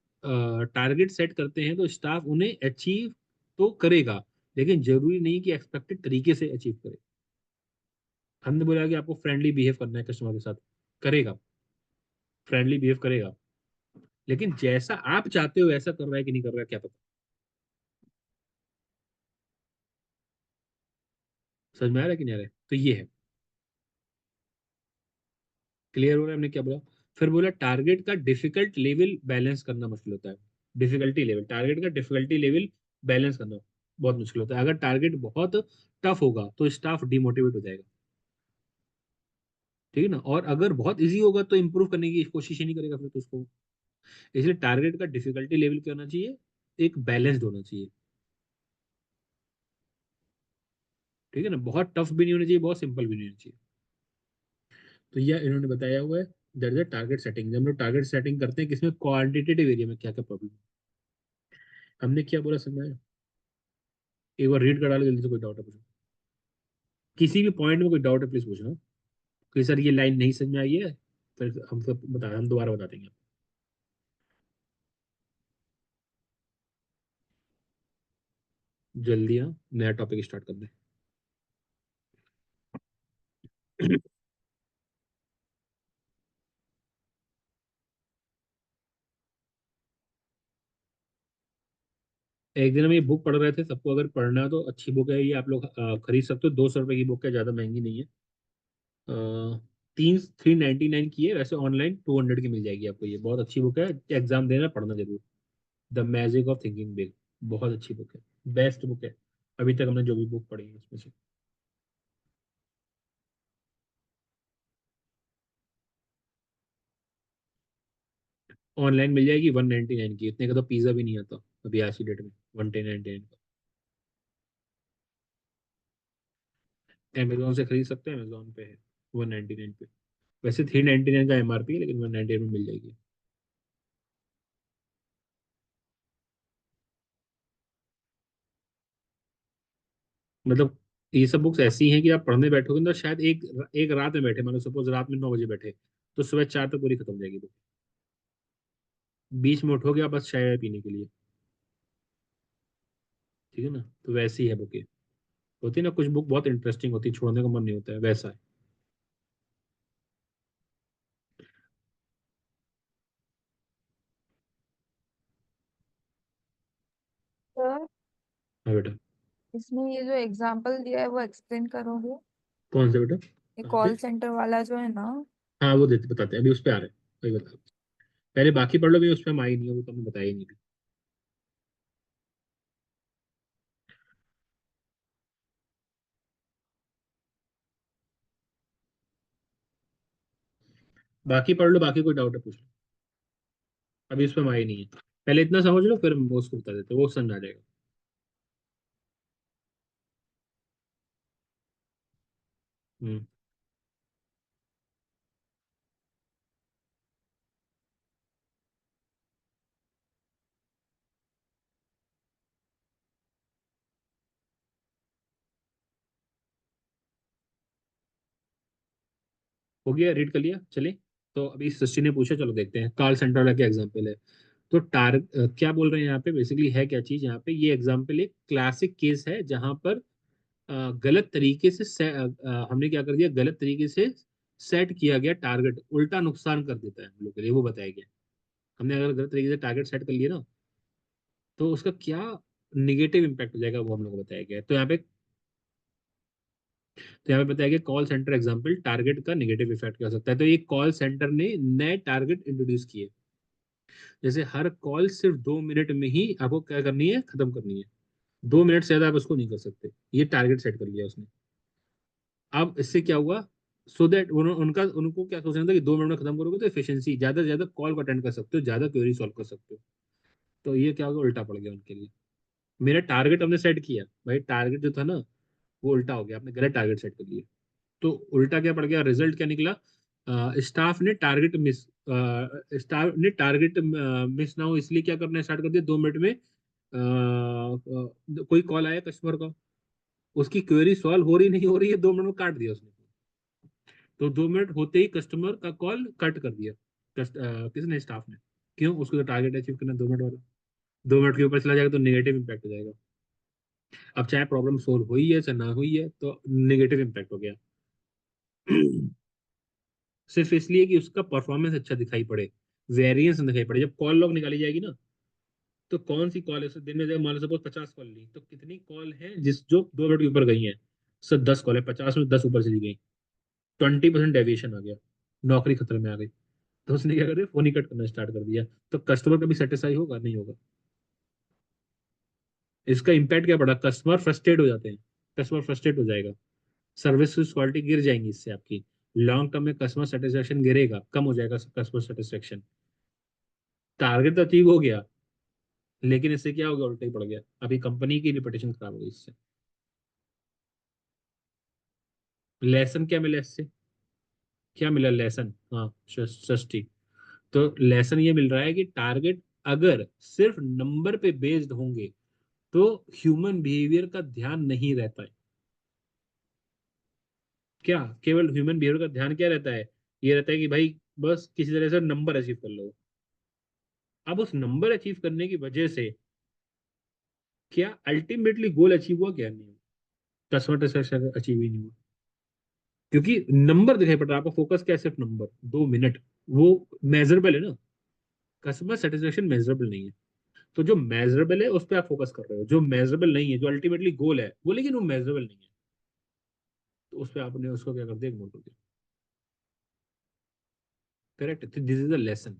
टारगेट सेट करते हैं तो स्टाफ उन्हें अचीव तो करेगा, लेकिन जरूरी नहीं कि एक्सपेक्टेड तरीके से अचीव करे। हमने बोला कि आपको फ्रेंडली बिहेव करना है कस्टमर के साथ, करेगा, फ्रेंडली बिहेव करेगा, लेकिन जैसा आप चाहते हो वैसा कर रहा है कि नहीं कर रहा है क्या पता। समझ में आ रहा है कि नहीं आ रहा है? तो ये है, क्लियर हो रहा है हमने क्या बोला? फिर बोला टारगेट का डिफिकल्ट लेवल बैलेंस करना मुश्किल होता है। डिफिकल्टी लेवल, टारगेट का डिफिकल्टी लेवल बैलेंस करना बहुत मुश्किल होता है। अगर टारगेट बहुत टफ होगा तो स्टाफ डिमोटिवेट हो जाएगा, ठीक है ना। और अगर बहुत इजी होगा तो इंप्रूव करने की कोशिश ही नहीं करेगा फिर तो उसको। इसलिए टारगेट का डिफिकल्टी लेवल क्या होना चाहिए, एक बैलेंस्ड होना चाहिए, ठीक है ना। बहुत टफ भी नहीं होना चाहिए, बहुत सिंपल भी नहीं होना चाहिए। तो यह इन्होंने बताया हुआ है। That is target setting. जब हम लोग टारगेट सेटिंग करते हैं किसमें, क्वांटिटेटिव एरिया में क्या क्या प्रॉब्लम, हमने क्या बोला समझ में आया? एक बार रीड करा लो जल्दी से, कोई डाउट है पूछो, किसी भी पॉइंट में कोई डाउट है प्लीज पूछना कि सर ये लाइन नहीं समझ में आई है, फिर हम सब बता, हम दोबारा बता देंगे। जल्दी हाँ, नया टॉपिक स्टार्ट कर दे। एक दिन हम ये बुक पढ़ रहे थे, सबको अगर पढ़ना है तो अच्छी बुक है ये, आप लोग खरीद सकते हो। 200 रुपए की बुक है, ज्यादा महंगी नहीं है। तीन 399 की है, वैसे ऑनलाइन 200 की मिल जाएगी आपको। ये बहुत अच्छी बुक है, एग्जाम देना पढ़ना जरूर। The magic of thinking big, बहुत अच्छी बुक है, बेस्ट बुक है अभी तक हमने जो भी बुक पढ़ी है उसमें से। ऑनलाइन मिल जाएगी 199 की, इतने का तो पिज्जा भी नहीं आता अभी आज की डेट में, 199 का। अमेजोन से खरीद सकते हैं, अमेजोन पे है 199 पे। वैसे 399 का एमआरपी है, लेकिन 198 में मिल जाएगी। मतलब ये सब बुक्स ऐसी हैं कि आप पढ़ने बैठोगे ना तो शायद एक एक रात में बैठे, मतलब सपोज रात में 9 बजे बैठे तो सुबह 4 तक पूरी खत्म हो जाएगी बुक। बीच में उठोगे आप बस चाय वाय पीने के लिए, ठीक है ना। तो वैसी है बुक, होती है ना कुछ बुक बहुत इंटरेस्टिंग होती है, छोड़ने का मन नहीं होता है, वैसा है। सर, हाँ बेटा। इसमें ये जो एग्जाम्पल दिया है वो एक्सप्लेन करोगे? कौन सा बेटा, ये कहाँ पे? कॉल सेंटर वाला जो है ना। हाँ वो देते बताते हैं, अभी उस पे आ रहे हैं, वही बता। पहले बाकी पढ़ लो, भी उस पे हम आई नहीं है, वो तो हमने बताया ही नहीं भी। बाकी पढ़ लो, बाकी कोई डाउट है पूछ लो, अभी उस पे हम आई नहीं है। पहले इतना समझ लो, फिर हम उसको बता देते हैं, वो समझ आ जाएगा। हम्म। हो गया, रीड कर लिया, चले। तो अभी सचिन ने पूछा, चलो देखते हैं, कॉल सेंटर वाला क्या एग्जाम्पल है। तो क्या बोल रहे हैं यहाँ पे, बेसिकली है क्या चीज यहाँ पे, ये एग्जाम्पल एक क्लासिक केस है जहां पर गलत तरीके से हमने क्या कर दिया, गलत तरीके से सेट किया गया टारगेट उल्टा नुकसान कर देता है हम लोग के लिए, वो बताया गया। हमने अगर गलत तरीके से टारगेट सेट कर लिया ना तो उसका क्या निगेटिव इम्पैक्ट हो जाएगा, वो हम लोग को बताया गया है। तो यहाँ पे बताया गया कॉल सेंटर एग्जाम्पल, टारगेट का निगेटिव इफेक्ट क्या हो सकता है। तो ये कॉल सेंटर ने नए टारगेट इंट्रोड्यूस किए, जैसे हर कॉल सिर्फ 2 मिनट में ही आपको क्या करनी है, खत्म करनी है। 2 मिनट से ज्यादा आप उसको नहीं कर सकते, ये टारगेट सेट कर लिया उसने। अब इससे क्या हुआ, सो दैट उनका उनको क्या सोचना था कि 2 मिनट में खत्म करोगे तो एफिशिएंसी, ज्यादा से ज्यादा कॉल को अटेंड कर सकते हो, ज्यादा क्वेरी सॉल्व कर सकते हो। तो ये क्या होगा, उल्टा पड़ गया उनके लिए। मेरा टारगेट हमने सेट किया भाई, टारगेट जो था ना वो उल्टा हो गया, आपने गलत टारगेट सेट कर लिया। तो उल्टा क्या पड़ गया, रिजल्ट क्या निकला, स्टाफ ने टारगेट मिस मिस ना हो इसलिए क्या करना स्टार्ट कर दिया, 2 मिनट में कोई कॉल आया कस्टमर का, उसकी क्वेरी सॉल्व हो रही नहीं हो रही है, 2 मिनट में काट दिया उसने। तो 2 मिनट होते ही कस्टमर का कॉल कट कर दिया, किसने, स्टाफ ने। क्यों, उसको तो टारगेट अचीव करना 2 मिनट वाला। 2 मिनट के ऊपर चला जाएगा तो नेगेटिव इम्पैक्ट हो जाएगा। अब चाहे प्रॉब्लम सोल्व हुई है चाहे ना हुई है, तो नेगेटिव इम्पैक्ट हो गया। सिर्फ इसलिए कि उसका परफॉर्मेंस अच्छा दिखाई पड़े, वेरिएंस दिखाई पड़े। जब कॉल लॉग निकाली जाएगी ना, तो कौन सी कॉल है, दिन में मान लो सपोज 50 कॉल ली, तो कितनी कॉल है जिस जो 2 मिनट के ऊपर गई हैं, सर 10 कॉल है, 50 में 10 ऊपर चली गई, 20% डेविएशन आ गया, नौकरी खतरे में आ गई। तो उसने क्या कर दिया, फोन ही कट करना स्टार्ट कर दिया। तो कस्टमर कभी सेटिस्फाई होगा? नहीं होगा। इसका इम्पैक्ट क्या पड़ा, कस्टमर फ्रस्ट्रेट हो जाते हैं, कस्टमर फ्रस्ट्रेट हो जाएगा, सर्विस क्वालिटी गिर जाएंगी इससे आपकी। लॉन्ग टर्म में कस्टमर सेटिस्फेक्शन गिरेगा, कम हो जाएगा कस्टमर सेटिस्फेक्शन। टारगेट तो अचीव हो गया, लेकिन इससे क्या हो गया, उल्टा ही पड़ गया, अभी कंपनी की रिपुटेशन खराब हो गई इससे। लेसन क्या मिला इससे, क्या मिला लेसन? हाँ, सस्ती। तो लेसन ये मिल रहा है कि टारगेट अगर सिर्फ नंबर पे बेस्ड होंगे तो ह्यूमन बिहेवियर का ध्यान नहीं रहता है। क्या केवल ह्यूमन बिहेवियर का ध्यान क्या रहता है, ये रहता है कि भाई बस किसी तरह से नंबर अचीव कर लो। अब उस नंबर अचीव करने की वजह से क्या अल्टीमेटली गोल अचीव हुआ, क्या नहीं हुआ, कस्टमर सेटिस्फेक्शन अचीव ही नहीं हुआ, क्योंकि नंबर दिखाई पड़ रहा है, आपका फोकस क्या है, सिर्फ नंबर, 2 मिनट, वो मेजरेबल है ना। कस्टमर सेटिस्फेक्शन मेजरेबल नहीं है। तो जो मेजरेबल है उस पर आप फोकस कर रहे हो, जो मेजरेबल नहीं है, जो अल्टीमेटली गोल है वो, लेकिन वो मेजरेबल नहीं है, तो उस पर आपने उसको क्या कर दिया, इग्नोर कर दिया। Correct, this is the lesson,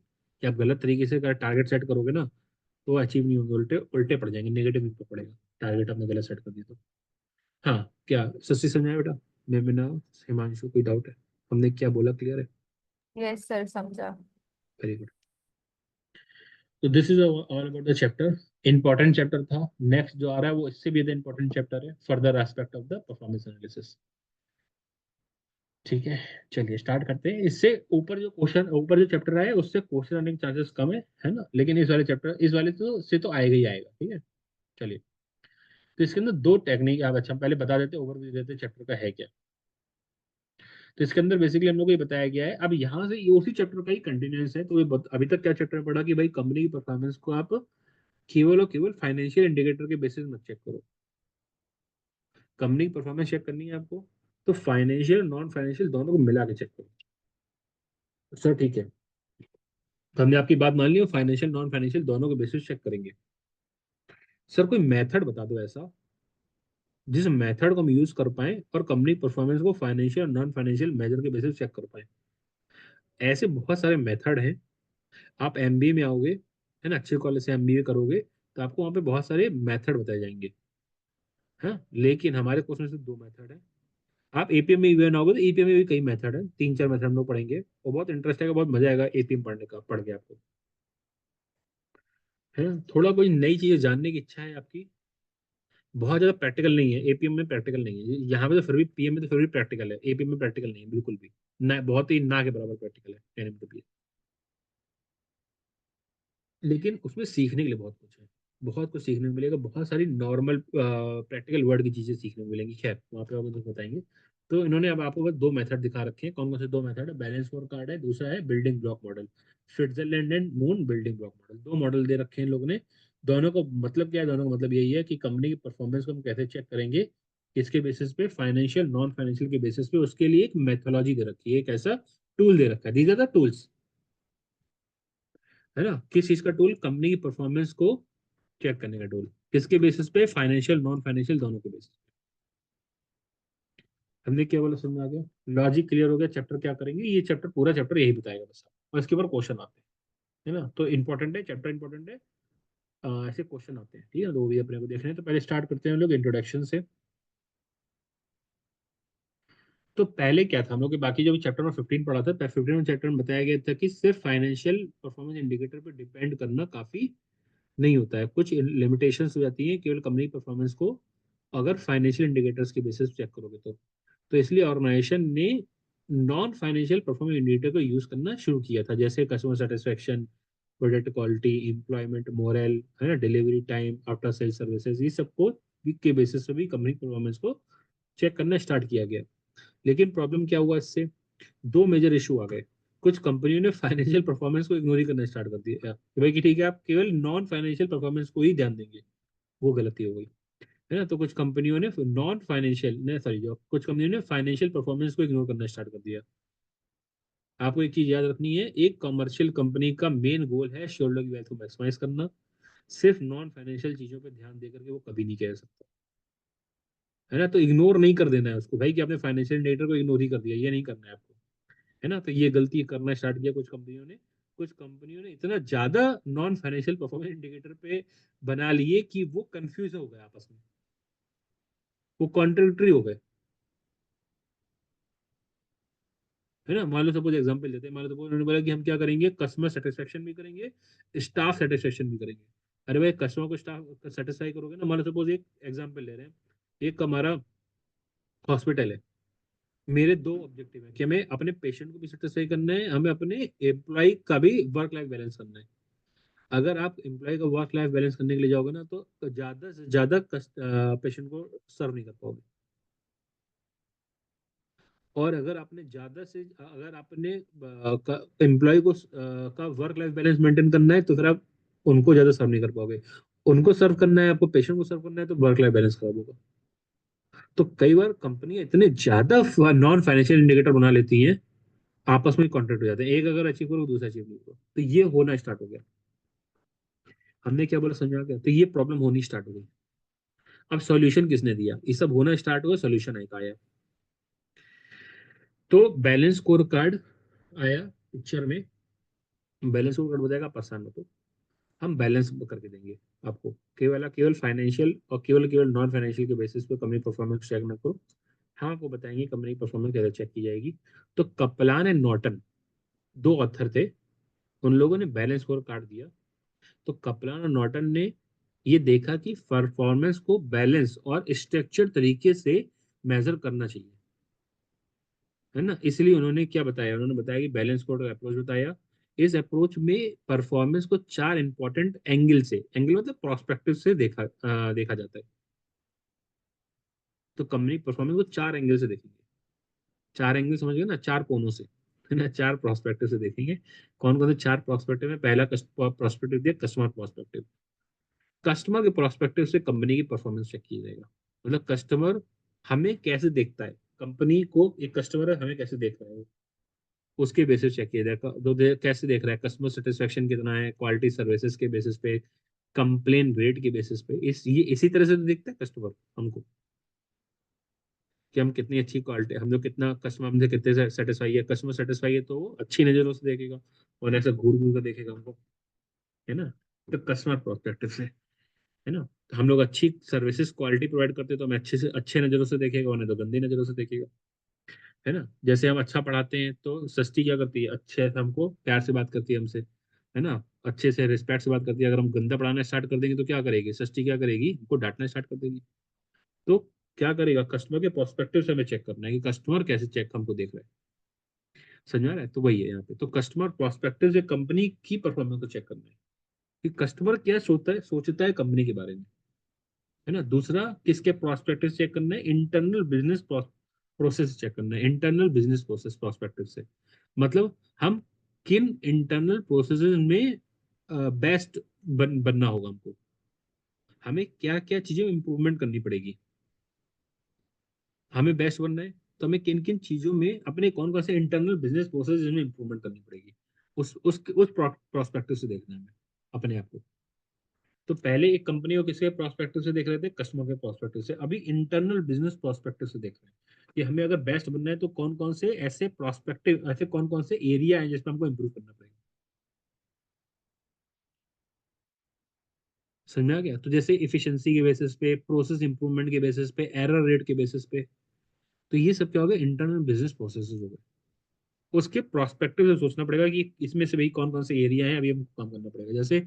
कि आप गलत तरीके से टारगेट सेट करोगे ना तो अचीव नहीं होंगे, उल्टे उल्टे पड़ जाएंगे, नेगेटिव इम्पैक्ट पड़ेगा, टारगेट आपने गलत सेट कर दिया तो। हाँ, क्या सच्ची समझाया बेटा? मैं ना, हिमांशु, कोई डाउट है? हमने क्या बोला, क्लियर है? यस सर, समझा। Very good. तो this is all about the chapter, important chapter था। नेक्स्ट जो आ रहा है वो इससे भी ज्यादा इंपॉर्टेंट चैप्टर है, further aspect of the performance analysis. ठीक है, चलिए स्टार्ट करते हैं। इससे ऊपर जो क्वेश्चन, ऊपर जो चैप्टर आया है उससे क्वेश्चन आने के चांसेस कम है ना, लेकिन इस वाले चैप्टर, इस वाले तो से तो आएगा ही आएगा, ठीक है। चलिए, तो इसके अंदर दो टेक्निक आप, अच्छा पहले बता देते, ओवरव्यू देते चैप्टर का है क्या। तो इसके अंदर बेसिकली हम लोग को ये बताया गया है, अब यहाँ से ये उसी चैप्टर का ही कंटिन्यूस है। तो ये अभी तक क्या चैप्टर पढ़ा कि भाई कंपनी की परफॉर्मेंस को आप केवल और केवल फाइनेंशियल इंडिकेटर के बेसिस मत चेक करो। कंपनी की परफॉर्मेंस चेक करनी है आपको, तो फाइनेंशियल नॉन फाइनेंशियल दोनों को मिला के चेक करो। सर ठीक है, तो हमने आपकी बात मान ली, फाइनेंशियल नॉन फाइनेंशियल दोनों के बेसिस चेक करेंगे। सर कोई मेथड बता दो ऐसा जिस मेथड को हम यूज कर पाए और कंपनी परफॉर्मेंस को फाइनेंशियल और नॉन फाइनेंशियल मेजर के बेसिस चेक कर पाए। ऐसे बहुत सारे मेथड हैं। आप एमबीए में आओगे, है ना, अच्छे कॉलेज से एमबीए करोगे तो आपको वहाँ पे बहुत सारे मेथड बताए जाएंगे, हाँ, लेकिन हमारे कोर्स में सिर्फ 2 मेथड है। आप एपीएम में इवन आओगे तो एपीएम में भी कई मेथड है, 3-4 मेथड हम लोग पढ़ेंगे और बहुत इंटरेस्ट आएगा, बहुत मजा आएगा एपीएम पढ़ने का, पढ़ के आपको, है ना। थोड़ा कोई नई चीजें जानने की इच्छा है आपकी? बहुत ज्यादा प्रैक्टिकल नहीं है एपीएम में, प्रैक्टिकल नहीं है यहाँ पे, तो फिर भी पीएम में तो फिर भी प्रैक्टिकल है, एपीएम में प्रैक्टिकल नहीं है बिल्कुल भी, ना, बहुत ही ना के बराबर प्रैक्टिकल है कहने में तो भी। लेकिन उसमें सीखने के लिए बहुत कुछ है, बहुत कुछ सीखने को मिलेगा, बहुत सारी नॉर्मल प्रैक्टिकल वर्ड की चीजें सीखने को मिलेंगी, खैर वहाँ पे आपको तो बताएंगे। तो इन्होंने अब आपको बस 2 मेथड दिखा रखे हैं, कौन कौन से 2 मेथड है, बैलेंस स्कोर कार्ड है, दूसरा है building block model. Fitzgerald and Moon building block model, 2 model दे रखे हैं लोगों ने। दोनों का मतलब क्या है, दोनों का मतलब यही है कि कंपनी की परफॉर्मेंस को हम कैसे चेक करेंगे, किसके बेसिस पे, फाइनेंशियल नॉन फाइनेंशियल के बेसिस पे, उसके लिए एक मेथोलॉजी दे रखी है, एक ऐसा टूल दे रखा है, दीज आर द टूल्स, है ना। किस चीज का टूल, कंपनी की परफॉर्मेंस को चेक करने का टूल, किसके बेसिस पे, फाइनेंशियल नॉन फाइनेंशियल दोनों के बेसिस पे। हमने क्या बोला, समझ में आ गया, लॉजिक क्लियर हो गया, चैप्टर क्या करेंगे, ये चैप्टर पूरा चैप्टर यही बताएगा बस, और इसके ऊपर क्वेश्चन आते हैं, है ना। तो इंपॉर्टेंट है चैप्टर, इंपॉर्टेंट है, ऐसे क्वेश्चन आते हैं, ठीक है, तो वो भी अपने को देखने हैं। तो पहले स्टार्ट करते हैं हम लोग इंट्रोडक्शन से। तो पहले क्या था हम लोग के, बाकी जो चैप्टर में 15 पढ़ा था, 15 चैप्टर में बताया गया था कि सिर्फ फाइनेंशियल परफॉर्मेंस इंडिकेटर पर डिपेंड करना काफी नहीं होता है, कुछ लिमिटेशंस हो जाती है केवल कंपनी परफॉर्मेंस को अगर फाइनेंशियल इंडिकेटर्स के बेसिस चेक करोगे तो इसलिए ऑर्गेनाइजेशन ने नॉन फाइनेंशियल परफॉर्मेंस इंडिकेटर को यूज करना शुरू किया था, जैसे customer satisfaction, product quality, employment moral, है ना, delivery time, after sale services, ये सबको के बेसिस पे भी कंपनी परफॉर्मेंस को चेक करना स्टार्ट किया गया। लेकिन प्रॉब्लम क्या हुआ इससे, 2 मेजर इशू आ गए। कुछ कंपनियों ने फाइनेंशियल परफॉर्मेंस को इग्नोर ही करना स्टार्ट कर दिया कि भाई कि ठीक है आप केवल नॉन फाइनेंशियल परफॉर्मेंस को ही ध्यान देंगे, वो गलती हो गई, है ना। तो कुछ कंपनियों ने नॉन फाइनेंशियल ने सॉरी जो कुछ कंपनियों ने फाइनेंशियल परफॉर्मेंस को इग्नोर करना स्टार्ट कर दिया। आपको एक चीज याद रखनी है, एक कमर्शियल कंपनी का मेन गोल है शेयरहोल्डर की वैल्यू को मैक्सिमाइज करना, सिर्फ नॉन फाइनेंशियल चीजों पर ध्यान देकर के वो कभी नहीं कह सकता। है ना। तो इग्नोर नहीं कर देना है उसको भाई कि आपने फाइनेंशियल इंडिकेटर को इग्नोर ही कर दिया, ये नहीं करना है आपको, है ना। तो ये गलती करना स्टार्ट किया कुछ कंपनियों ने इतना ज्यादा नॉन फाइनेंशियल परफॉर्मेंस इंडिकेटर पे बना लिए कि वो कंफ्यूज हो गए आपस में, वो कॉन्ट्रडिक्टरी हो गए, है ना। मान लो सपोज एग्जांपल देते हैं, मान लो सपोज उन्होंने बोला कि हम क्या करेंगे, कस्टमर सेटिस्फेक्शन भी करेंगे, स्टाफ सेटिस्फेक्शन भी करेंगे। अरे भाई कस्टमर को स्टाफ सेटिस्फाई करोगे ना, मान लो सपोज एक एग्जांपल ले रहे हैं, एक हमारा हॉस्पिटल है, मेरे दो ऑब्जेक्टिव है कि हमें अपने पेशेंट को भी सेटिस्फाई करना है, हमें अपने एम्प्लॉय का भी वर्क लाइफ बैलेंस करना है। अगर आप एम्प्लॉय का वर्क लाइफ बैलेंस करने के लिए जाओगे ना, तो ज्यादा से ज्यादा पेशेंट को सर्व नहीं कर पाओगे। और अगर आपने एम्प्लॉय को का वर्क लाइफ बैलेंस मेंटेन करना है, तो फिर आप उनको ज्यादा सर्व नहीं कर पाओगे। उनको सर्व करना है, आपको पेशेंट को सर्व करना है, तो वर्क लाइफ बैलेंस खराब होगा। तो कई बार कंपनी इतने ज्यादा नॉन फाइनेंशियल इंडिकेटर बना लेती हैं, आपस में कॉन्ट्रैक्ट हो जाते हैं, एक अगर अचीव करो दूसरा अचीव नहीं करो, तो ये होना स्टार्ट हो गया। हमने क्या बोला, समझा गया। तो ये प्रॉब्लम होनी स्टार्ट हो गई। अब सॉल्यूशन किसने दिया, ये सब होना स्टार्ट हुआ, सॉल्यूशन एक आया। तो बैलेंस स्कोर कार्ड आया पिक्चर में। बैलेंस स्कोर कार्ड बताएगा पसंद हो तो हम बैलेंस करके देंगे आपको, केवल फाइनेंशियल और केवल केवल नॉन फाइनेंशियल के बेसिस पे कंपनी परफॉर्मेंस चेक ना करो। हम आपको बताएंगे कंपनी परफॉर्मेंस कैसे चेक की जाएगी। तो कपलान एंड नॉर्टन, दो ऑथर थे, उन लोगों ने बैलेंस स्कोर कार्ड दिया। तो कपलान और नॉर्टन ने ये देखा कि परफॉर्मेंस को बैलेंस और स्ट्रक्चर तरीके से मेजर करना चाहिए, है ना। इसलिए उन्होंने क्या बताया, उन्होंने बताया कि बैलेंस कोड का अप्रोच बताया। इस अप्रोच में परफॉर्मेंस को चार इंपॉर्टेंट एंगल से, एंगल मतलब प्रोस्पेक्टिव से देखा जाता है। तो कंपनी परफॉर्मेंस को चार एंगल से देखेंगे। चार एंगल समझ गए ना, चार कोनों से, है ना, चार प्रोस्पेक्टिव से देखेंगे। कौन कौन से चार प्रोस्पेक्टिव में, पहला प्रोस्पेक्टिव दिया कस्टमर प्रोस्पेक्टिव। कस्टमर के प्रोस्पेक्टिव से कंपनी की परफॉर्मेंस चेक किया जाएगा। मतलब कस्टमर हमें कैसे देखता है, कंपनी को एक कस्टमर है हमें कैसे देख रहा है, उसके बेसिस चेक किया जाएगा। कैसे देख रहा है, कस्टमर सेटिस्फेक्शन कितना है, क्वालिटी सर्विसेज के बेसिस पे, कंप्लेन रेट के बेसिस पे, ये इसी तरह से तो देखता है कस्टमर हमको, कि हम कितनी अच्छी क्वालिटी, हम लोग कितना कस्टमर हमसे कितने सेटिस्फाई है। कस्टमर सेटिस्फाई है तो वो अच्छी नजरों से देखेगा, और ऐसा घूर घूर कर देखेगा हमको, है ना। तो कस्टमर प्रोस्पेक्टिव से, है ना। तो हम लोग अच्छी सर्विसेज क्वालिटी प्रोवाइड करते हैं तो हमें अच्छे नजरों से देखेगा, और नहीं तो गंदी नजरों से देखेगा, है ना। जैसे हम अच्छा पढ़ाते हैं तो सस्ती क्या करती है, अच्छे से हमको प्यार से बात करती है हमसे, है ना, अच्छे से रिस्पेक्ट से बात करती है। अगर हम गंदा पढ़ाना स्टार्ट कर देंगे तो क्या करेगी सस्ती, क्या करेगी, हमको डांटना स्टार्ट कर देगी। तो क्या करेगा, कस्टमर के पर्सपेक्टिव से हमें चेक करना है कि कस्टमर कैसे चेक हमको देख रहा है। समझ आ रहा है। तो वही है यहाँ पे, तो कस्टमर पर्सपेक्टिव से कंपनी की परफॉर्मेंस को चेक करना है कि कस्टमर क्या सोचता है कंपनी के बारे में, है ना। दूसरा किसके प्रोस्पेक्टिव चेक करना है, इंटरनल बिजनेस प्रोसेस चेक करना है, इंटरनल बिजनेस प्रोसेस प्रोस्पेक्टिव से। मतलब हम किन इंटरनल प्रोसेसेस में बेस्ट बनना होगा हमको, हमें क्या क्या चीजें इंप्रूवमेंट करनी पड़ेगी। हमें बेस्ट बनना है तो हमें किन किन चीजों में, अपने कौन कौन से इंटरनल बिजनेस प्रोसेस में इंप्रूवमेंट करनी पड़ेगी, उस प्रोस्पेक्टिव से देखना है हमें अपने आप को। तो पहले एक कंपनी को किसके प्रोस्पेक्टिव से देख रहे थे, कस्टमर के प्रोस्पेक्टिव से। अभी इंटरनल बिजनेस प्रोस्पेक्टिव से देख रहे हैं कि हमें अगर बेस्ट बनना है तो कौन कौन से ऐसे प्रोस्पेक्टिव, ऐसे कौन कौन से एरिया है जिसमें हमको इंप्रूव करना पड़ेगा। समझ में आ गया। तो जैसे इफिशिएंसी के बेसिस पे, प्रोसेस इंप्रूवमेंट के बेसिस पे, एरर रेट के बेसिस पे, तो ये सब क्या होगा, इंटरनल बिजनेस प्रोसेसेस हो गए। उसके प्रोस्पेक्टिव से सोचना पड़ेगा कि इसमें से भाई कौन कौन से एरिया है, अभी हमको काम करना पड़ेगा। जैसे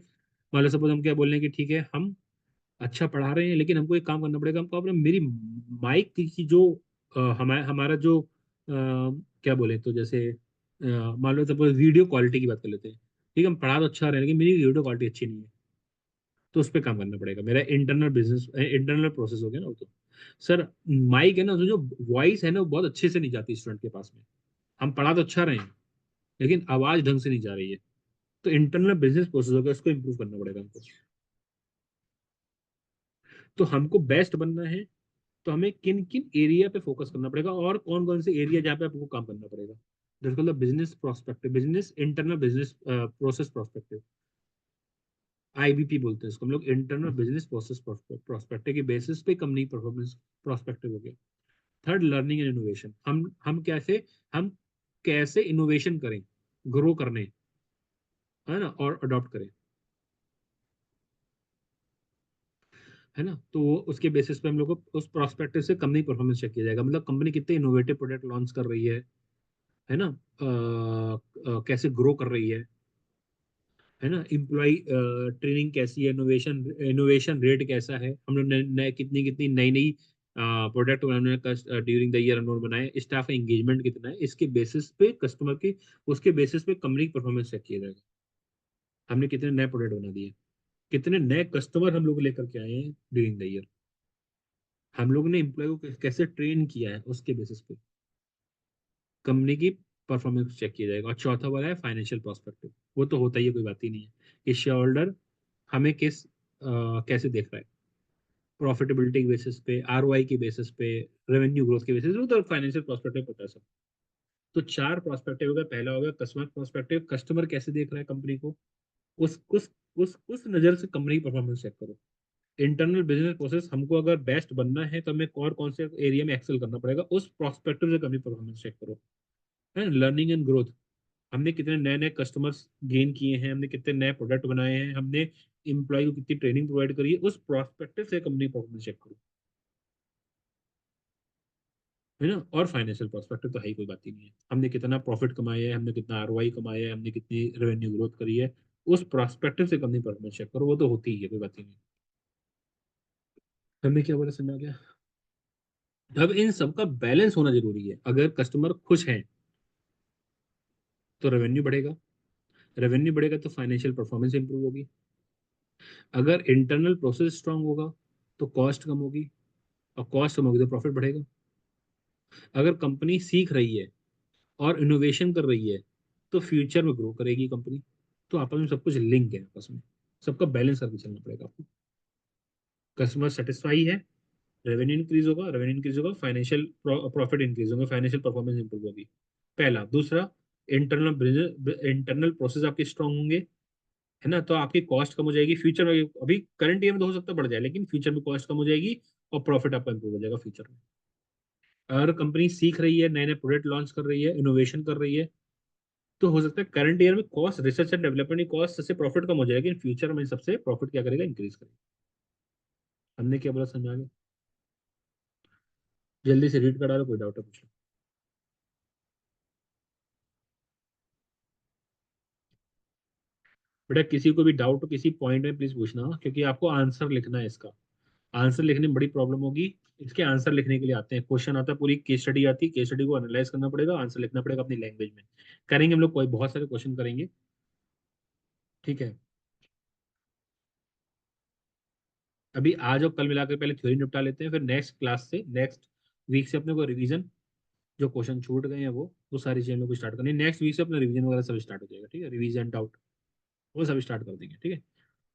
मान लो सपोज हम क्या बोल रहे हैं कि ठीक है हम अच्छा पढ़ा रहे हैं, लेकिन हमको एक काम करना पड़ेगा, हमको अपने मेरी माइक की जो हमारा जो क्या बोले, तो जैसे मान लो सपोज वीडियो क्वालिटी की बात कर लेते हैं। ठीक है हम पढ़ा तो अच्छा रहे हैं, लेकिन मेरी वीडियो क्वालिटी अच्छी नहीं है, तो उस पर काम करना पड़ेगा। मेरा इंटरनल प्रोसेस हो गया ना वो। तो सर माइक है ना, तो जो वॉइस है ना वो बहुत अच्छे से नहीं जाती स्टूडेंट के पास में। हम पढ़ा तो अच्छा रहे हैं, लेकिन आवाज ढंग से नहीं जा रही है। तो इंटरनल बिजनेस प्रोसेस होगा, इसको इंप्रूव करना पड़ेगा हमको। तो हमको बेस्ट बनना है तो हमें किन किन एरिया पे फोकस करना पड़ेगा, और कौन कौन से एरिया जहाँ पे आपको काम करना पड़ेगा। That's called the business prospective, business internal business process prospective. IBP बोलते हैं इसको हम लोग, इंटरनल बिजनेस प्रोसेस प्रोस्पेक्टिव की बेसिस पे कंपनी परफॉर्मेंस प्रोस्पेक्टिव हो गया। थर्ड, लर्निंग एंड इनोवेशन, हम कैसे इनोवेशन करें, ग्रो करने, है ना, और अडॉप्ट करें, है ना। तो उसके बेसिस पे हम लोग को उस प्रोस्पेक्टिव से कंपनी परफॉर्मेंस चेक किया जाएगा, मतलब कंपनी कितने इनोवेटिव प्रोडक्ट लॉन्च कर रही है ना, कैसे ग्रो कर रही है ना, एम्प्लॉय ट्रेनिंग कैसी है, इनोवेशन इनोवेशन रेट कैसा है, हम लोग नए नए कितनी कितनी नई नई प्रोडक्ट उन्होंने ड्यूरिंग द ईयर उन्होंने बनाए, स्टाफ का एंगेजमेंट कितना है, इसके बेसिस पे कस्टमर की, उसके बेसिस पे कंपनी परफॉर्मेंस चेक किया जाएगा। हमने कितने नए प्रोडक्ट बना दिए, कितने नए कस्टमर हम लोग लेकर के आए हैं ड्यूरिंग द ईयर, हम लोग ने एम्प्लॉय को कैसे ट्रेन किया है, उसके बेसिस पे कंपनी की परफॉर्मेंस चेक किया जाएगा। और चौथा वाला है फाइनेंशियल प्रोस्पेक्टिव, वो तो होता ही है, कोई बात ही नहीं है कि शेयर होल्डर हमें कैसे देख रहा है, प्रॉफिटेबिलिटी के बेसिस पे, आरओआई के बेसिस पे, रेवेन्यू ग्रोथ के बेसिस पे, तो फाइनेंशियल प्रोस्पेक्टिव पता है सब। तो चार प्रोस्पेक्टिव हो गया, पहला हो गया कस्टमर प्रोस्पेक्टिव, कस्टमर कैसे देख रहा है कंपनी को, उस नजर से कंपनी परफॉर्मेंस चेक करो। इंटरनल बिजनेस प्रोसेस, हमको अगर बेस्ट बनना है तो हमें और कौन से एरिया में एक्सेल करना पड़ेगा, उस प्रोस्पेक्टिव से कंपनी परफॉर्मेंस चेक करो। है लर्निंग एंड ग्रोथ, हमने कितने नए नए कस्टमर्स गेन किए हैं, हमने कितने नए प्रोडक्ट बनाए हैं, हमने इम्प्लॉय को कितनी ट्रेनिंग प्रोवाइड करी है, उस प्रोस्पेक्टिव से कंपनी परफॉर्मेंस चेक करो, है ना। और फाइनेंशियल पर्सपेक्टिव तो है ही, कोई बात ही नहीं है, हमने कितना प्रॉफिट कमाया है, हमने कितना आरओआई कमाया है, हमने कितनी रेवेन्यू ग्रोथ करी है, उस प्रोस्पेक्टिव से कंपनी परफॉर्मेंस चेक करो, वो तो होती ही है, कोई बात ही नहीं। हमने क्या बोला, समझ आ गया। अब इन सबका बैलेंस होना जरूरी है, अगर कस्टमर खुश हैं तो रेवेन्यू बढ़ेगा, रेवेन्यू बढ़ेगा तो फाइनेंशियल परफॉर्मेंस इंप्रूव होगी, अगर इंटरनल प्रोसेस स्ट्रांग होगा तो कॉस्ट कम होगी, और कॉस्ट कम होगी तो प्रॉफिट बढ़ेगा, अगर कंपनी सीख रही है और इनोवेशन कर रही है तो फ्यूचर में ग्रो करेगी कंपनी। तो आपस में सब कुछ लिंक है, आपस में सबका बैलेंस करके चलना पड़ेगा आपको। कस्टमर सेटिस्फाई है, रेवेन्यू इंक्रीज होगा, रेवेन्यू इंक्रीज होगा, फाइनेंशियल प्रॉफिट इंक्रीज होगा, फाइनेंशियल परफॉर्मेंस इंप्रूव होगी। पहला, दूसरा, इंटरनल प्रोसेस आपके स्ट्रांग होंगे, है ना, तो आपकी कॉस्ट कम हो जाएगी फ्यूचर में, अभी करंट ईयर में तो हो सकता है बढ़ जाए, लेकिन फ्यूचर में कॉस्ट कम हो जाएगी और प्रॉफिट आपका इंप्रूव हो जाएगा फ्यूचर में। अगर कंपनी सीख रही है, नए नए प्रोडक्ट लॉन्च कर रही है, इनोवेशन कर रही है, तो हो सकता है करंट ईयर में कॉस्ट, रिसर्च एंड डेवलपमेंट की कॉस्ट से प्रॉफिट कम हो जाएगी, लेकिन फ्यूचर में सबसे प्रॉफिट क्या करेगा, इंक्रीज करेगा। हमने क्या बोला, समझा गया। जल्दी से रीड करा लो, कोई डाउट है पूछ लो। बेटा किसी को भी डाउट हो किसी पॉइंट में प्लीज पूछना, क्योंकि आपको आंसर लिखना है इसका, आंसर लिखने में बड़ी प्रॉब्लम होगी। इसके आंसर लिखने के लिए आते हैं, क्वेश्चन आता है, पूरी केस स्टडी आती है, केस स्टडी को एनालाइज करना पड़ेगा, आंसर लिखना पड़ेगा अपनी लैंग्वेज में। करेंगे हम लोग, कोई बहुत सारे क्वेश्चन करेंगे, ठीक है। अभी आज और कल मिलाकर पहले थ्योरी निपटा लेते हैं, फिर नेक्स्ट क्लास से, नेक्स्ट वीक से अपने को रिवीजन, जो क्वेश्चन छूट गए हैं वो सारी चीजें हम लोग को स्टार्ट करनी है। नेक्स्ट वीक से अपना रिवीजन वगैरह सब स्टार्ट हो जाएगा, ठीक है, रिवीजन डाउट वो सब स्टार्ट कर देंगे, ठीक है।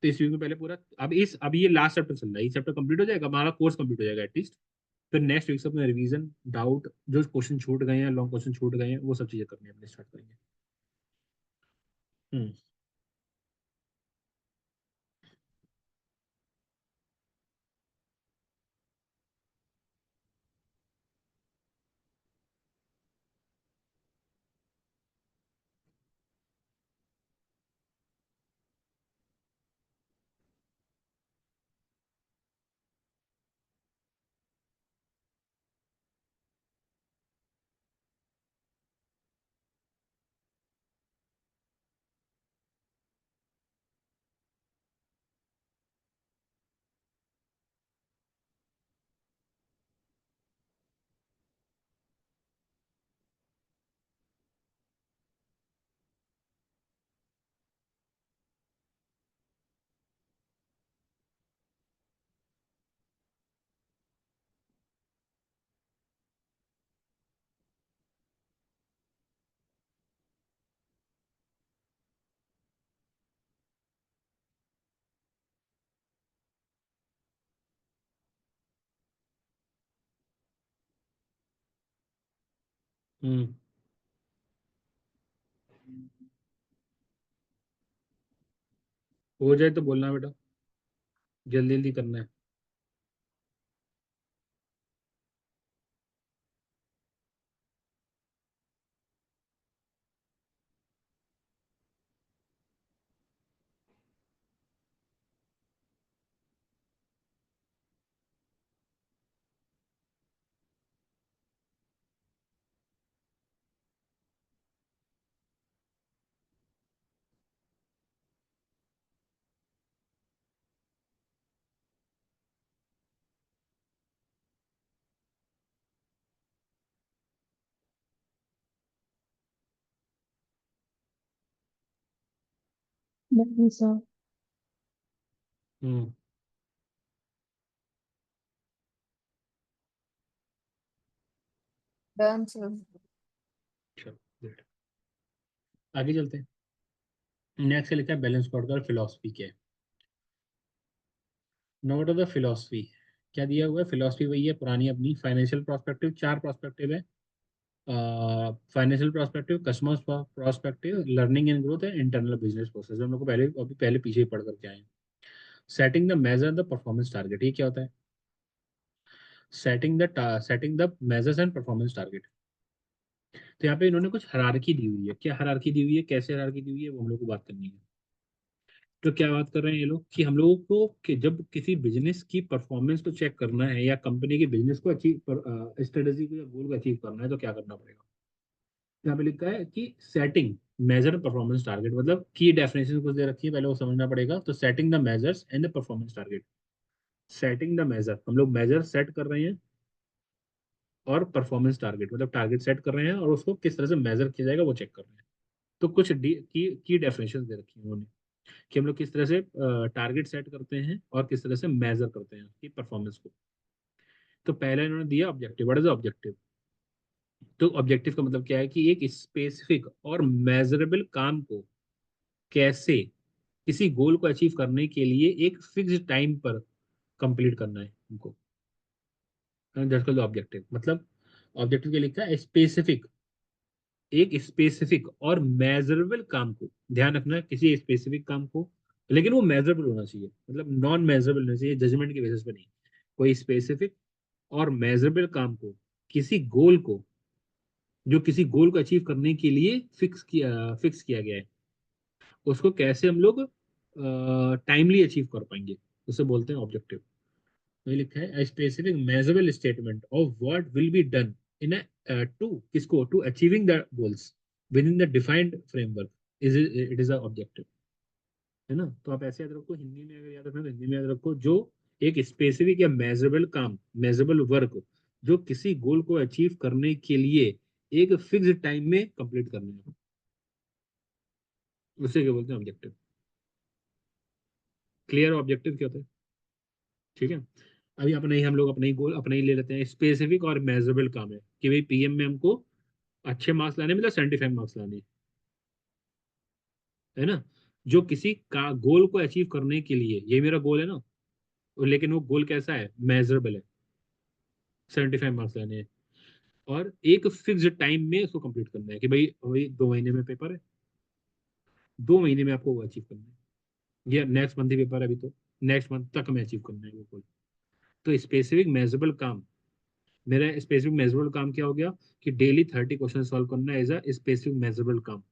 तो इस वीक में पहले पूरा, अब ये लास्ट चैप्टर चल रहा है, ये चैप्टर कंप्लीट हो जाएगा, हमारा कोर्स कंप्लीट हो जाएगा एटलीस्ट। फिर नेक्स्ट वीक से अपना रिवीजन, डाउट, जो क्वेश्चन छूट गए हैं, लॉन्ग क्वेश्चन छूट गए हैं, वो सब चीजें करनी है, अपने स्टार्ट करेंगे। हम्म। हम्म। हो जाए तो बोलना बेटा, जल्दी जल्दी करना है। नहीं सर। हम्म। Done sir. चलो great। आगे चलते हैं। नेक्स्ट लिखा है बैलेंस स्कोर का फिलोसफी क्या है। नोट ऑफ द फिलोसफी, क्या दिया हुआ है। फिलोसफी वही है पुरानी अपनी, फाइनेंशियल प्रोस्पेक्टिव, चार प्रोस्पेक्टिव है। Financial prospective, customer prospective, learning and growth है, इंटरनल बिजनेस प्रोसेस। हम लोग को पहले अभी पहले पीछे ही पढ़ करके आए हैं। Setting the measure the performance target, ये क्या होता है। Setting the measures and performance target. तो यहाँ पे इन्होंने कुछ हायरार्की दी हुई है। क्या हायरार्की दी हुई है, कैसे हायरार्की दी हुई है, वो हम लोग को बात करनी है। तो क्या बात कर रहे हैं ये लोग कि हम लोगों को कि जब किसी बिजनेस की परफॉर्मेंस को चेक करना है या कंपनी के बिजनेस को अचीव, स्ट्रेटेजी को या गोल को अचीव करना है, तो क्या करना पड़ेगा। यहाँ पे लिखा है कि सेटिंग मेजर परफॉर्मेंस टारगेट, मतलब की डेफिनेशन कुछ दे रखी है, पहले वो समझना पड़ेगा। तो setting the measures and the performance target. Setting the measure, हम लोग मेजर सेट कर रहे हैं, और परफॉर्मेंस टारगेट मतलब टारगेट सेट कर रहे हैं और उसको किस तरह से मेजर किया जाएगा वो चेक कर रहे हैं। तो कुछ की डेफिनेशन दे रखी है उन्होंने कि हम लोग किस तरह से टारगेट सेट करते हैं और किस तरह से मेजर करते हैं उसकी परफॉर्मेंस को। तो पहला इन्होंने दिया ऑब्जेक्टिव। What is objective. तो ऑब्जेक्टिव का मतलब क्या है कि एक स्पेसिफिक और मेजरेबल काम को कैसे किसी गोल को अचीव करने के लिए एक फिक्स टाइम पर कंप्लीट करना है उनको। That's called objective. मतलब ऑब्जेक्टिव क्या लिखा है, स्पेसिफिक, एक स्पेसिफिक और मेजरेबल काम को। ध्यान रखना किसी स्पेसिफिक काम को, लेकिन वो मेजरेबल होना चाहिए, मतलब नॉन मेजरेबल होना चाहिए, जजमेंट के बेसिस पे नहीं। कोई स्पेसिफिक और मेजरेबल काम को, किसी गोल को, जो किसी गोल को अचीव करने के लिए फिक्स किया गया है, उसको कैसे हम लोग टाइमली अचीव कर पाएंगे, उसे बोलते हैं ऑब्जेक्टिव। तो ये लिखा है specific measurable statement of what will be done in to किसको to achieving the goals within the defined framework is it is a objective. है ना। तो आप ऐसे याद रखो, हिंदी में अगर याद रखना तो हिंदी में याद रखो, जो एक स्पेसिफिक या मेजरेबल काम, मेजरेबल वर्क, जो किसी गोल को अचीव करने के लिए एक फिक्स टाइम में कंप्लीट करना है, उसे क्या बोलते हैं ऑब्जेक्टिव। क्लियर ऑब्जेक्टिव क्या होता है। ठीक है। अभी अपने ही हम लोग अपने ही गोल अपने ही ले लेते हैं। स्पेसिफिक और मेजरेबल काम है कि भाई पीएम में हमको अच्छे मार्क्स लाने, मतलब 75 मार्क्स लाने, है ना। जो किसी का गोल को अचीव करने के लिए, ये मेरा गोल है ना, लेकिन वो गोल कैसा है, मेजरेबल है, 75 मार्क्स लाने हैं, और एक फिक्स टाइम में उसको कंप्लीट करना है कि भाई वही 2 महीने में पेपर है, 2 महीने में आपको वो अचीव करना है। ये नेक्स्ट मंथ ही पेपर है अभी, तो नेक्स्ट मंथ तक में अचीव करना है वो गोल। तो स्पेसिफिक मेजरेबल काम, मेरा स्पेसिफिक मेजरेबल काम क्या हो गया कि डेली 30 क्वेश्चन सॉल्व करना एज अ स्पेसिफिक मेजरेबल काम,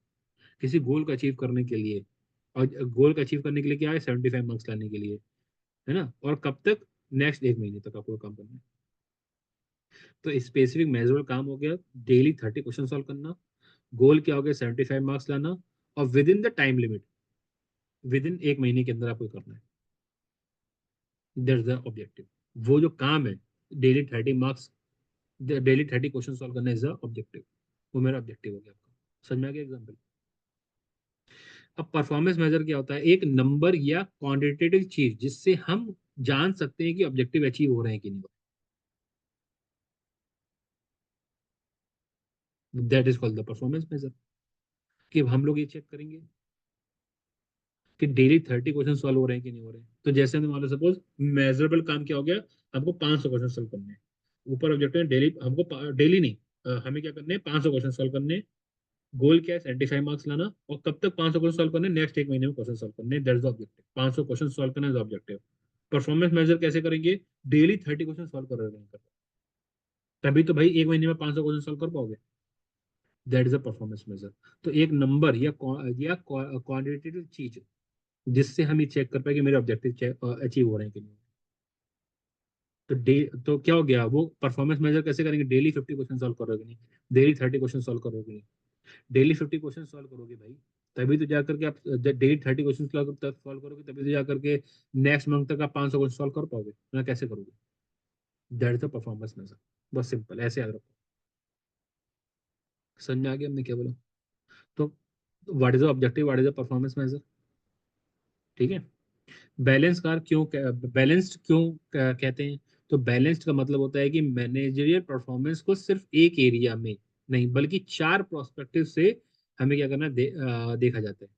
किसी गोल को अचीव करने के लिए। और गोल को अचीव करने के लिए क्या है, 75 मार्क्स लाने के लिए, है ना। और कब तक, नेक्स्ट 1 महीने तक आपको काम करना है। तो स्पेसिफिक मेजरेबल काम हो गया डेली 30 क्वेश्चन सॉल्व करना। गोल क्या हो गया, 75 मार्क्स लाना, और with in the time limit, with in 1 महीने के अंदर आपको करना है। That's the objective. वो जो काम है, daily 30 marks, daily 30 question solve करना इज द ऑब्जेक्टिव। वो मेरा ऑब्जेक्टिव हो गया आपका। समझ में आ गया एग्जाम्पल। अब परफॉर्मेंस मेजर क्या होता है, एक नंबर या क्वांटिटेटिव चीज जिससे हम जान सकते हैं कि ऑब्जेक्टिव अचीव हो रहे हैं कि नहीं। That is called the performance measure. कि हम लोग ये चेक करेंगे कि डेली 30 क्वेश्चन सॉल्व हो रहे हैं कि नहीं हो रहे हैं। तो जैसे हमने मान लो सपोज मेजरेबल काम क्या हो गया, हमको 500 क्वेश्चन सॉल्व करने हैं। ऊपर ऑब्जेक्टिव है डेली, हमको डेली नहीं, हमें क्या करने हैं, 500 क्वेश्चन सॉल्व करने हैं गोल क्या है? 75 मार्क्स लाना, और कब तक 500 क्वेश्चन सॉल्व करने? नेक्स्ट एक महीने में क्वेश्चन सॉल्व करने, that's the objective. 500 question solve करना इज ऑब्जेक्टिव। परफॉर्मेंस मेजर कैसे करेंगे? डेली 30 क्वेश्चन सॉल्व कर रहे हैं, तभी तो भाई एक महीने में 500 क्वेश्चन सॉल्व कर पाओगे। That is a performance measure. तो एक नंबर या क्वांटिटेटिव चीज जिससे हम ये चेक कर पाए कि मेरे ऑब्जेक्टिव अचीव हो रहे हैं कि नहीं। तो तो क्या हो गया, वो परफॉर्मेंस मेजर कैसे करेंगे? डेली 50 क्वेश्चन सॉल्व करोगे नहीं, डेली 30 क्वेश्चन सॉल्व करोगे नहीं, डेली 50 क्वेश्चन सॉल्व करोगे भाई, तभी तो जाकर के आप डेली 30 क्वेश्चन सॉल्व करोगे, तभी तो जाकर के नेक्स्ट मंथ तक आप 500 क्वेश्चन सॉल्व कर पाओगे, ना कैसे करोगे? That is the performance measure. बस सिंपल, ऐसे याद रखो। समझ में आ गया हमने क्या बोला? तो what is the objective, what is the performance measure? ठीक है। बैलेंस्ड क्यों कहते हैं? तो बैलेंस्ड का मतलब होता है कि मैनेजरियल परफॉर्मेंस को सिर्फ एक एरिया में नहीं बल्कि 4 प्रोस्पेक्टिव से हमें क्या करना देखा जाता है,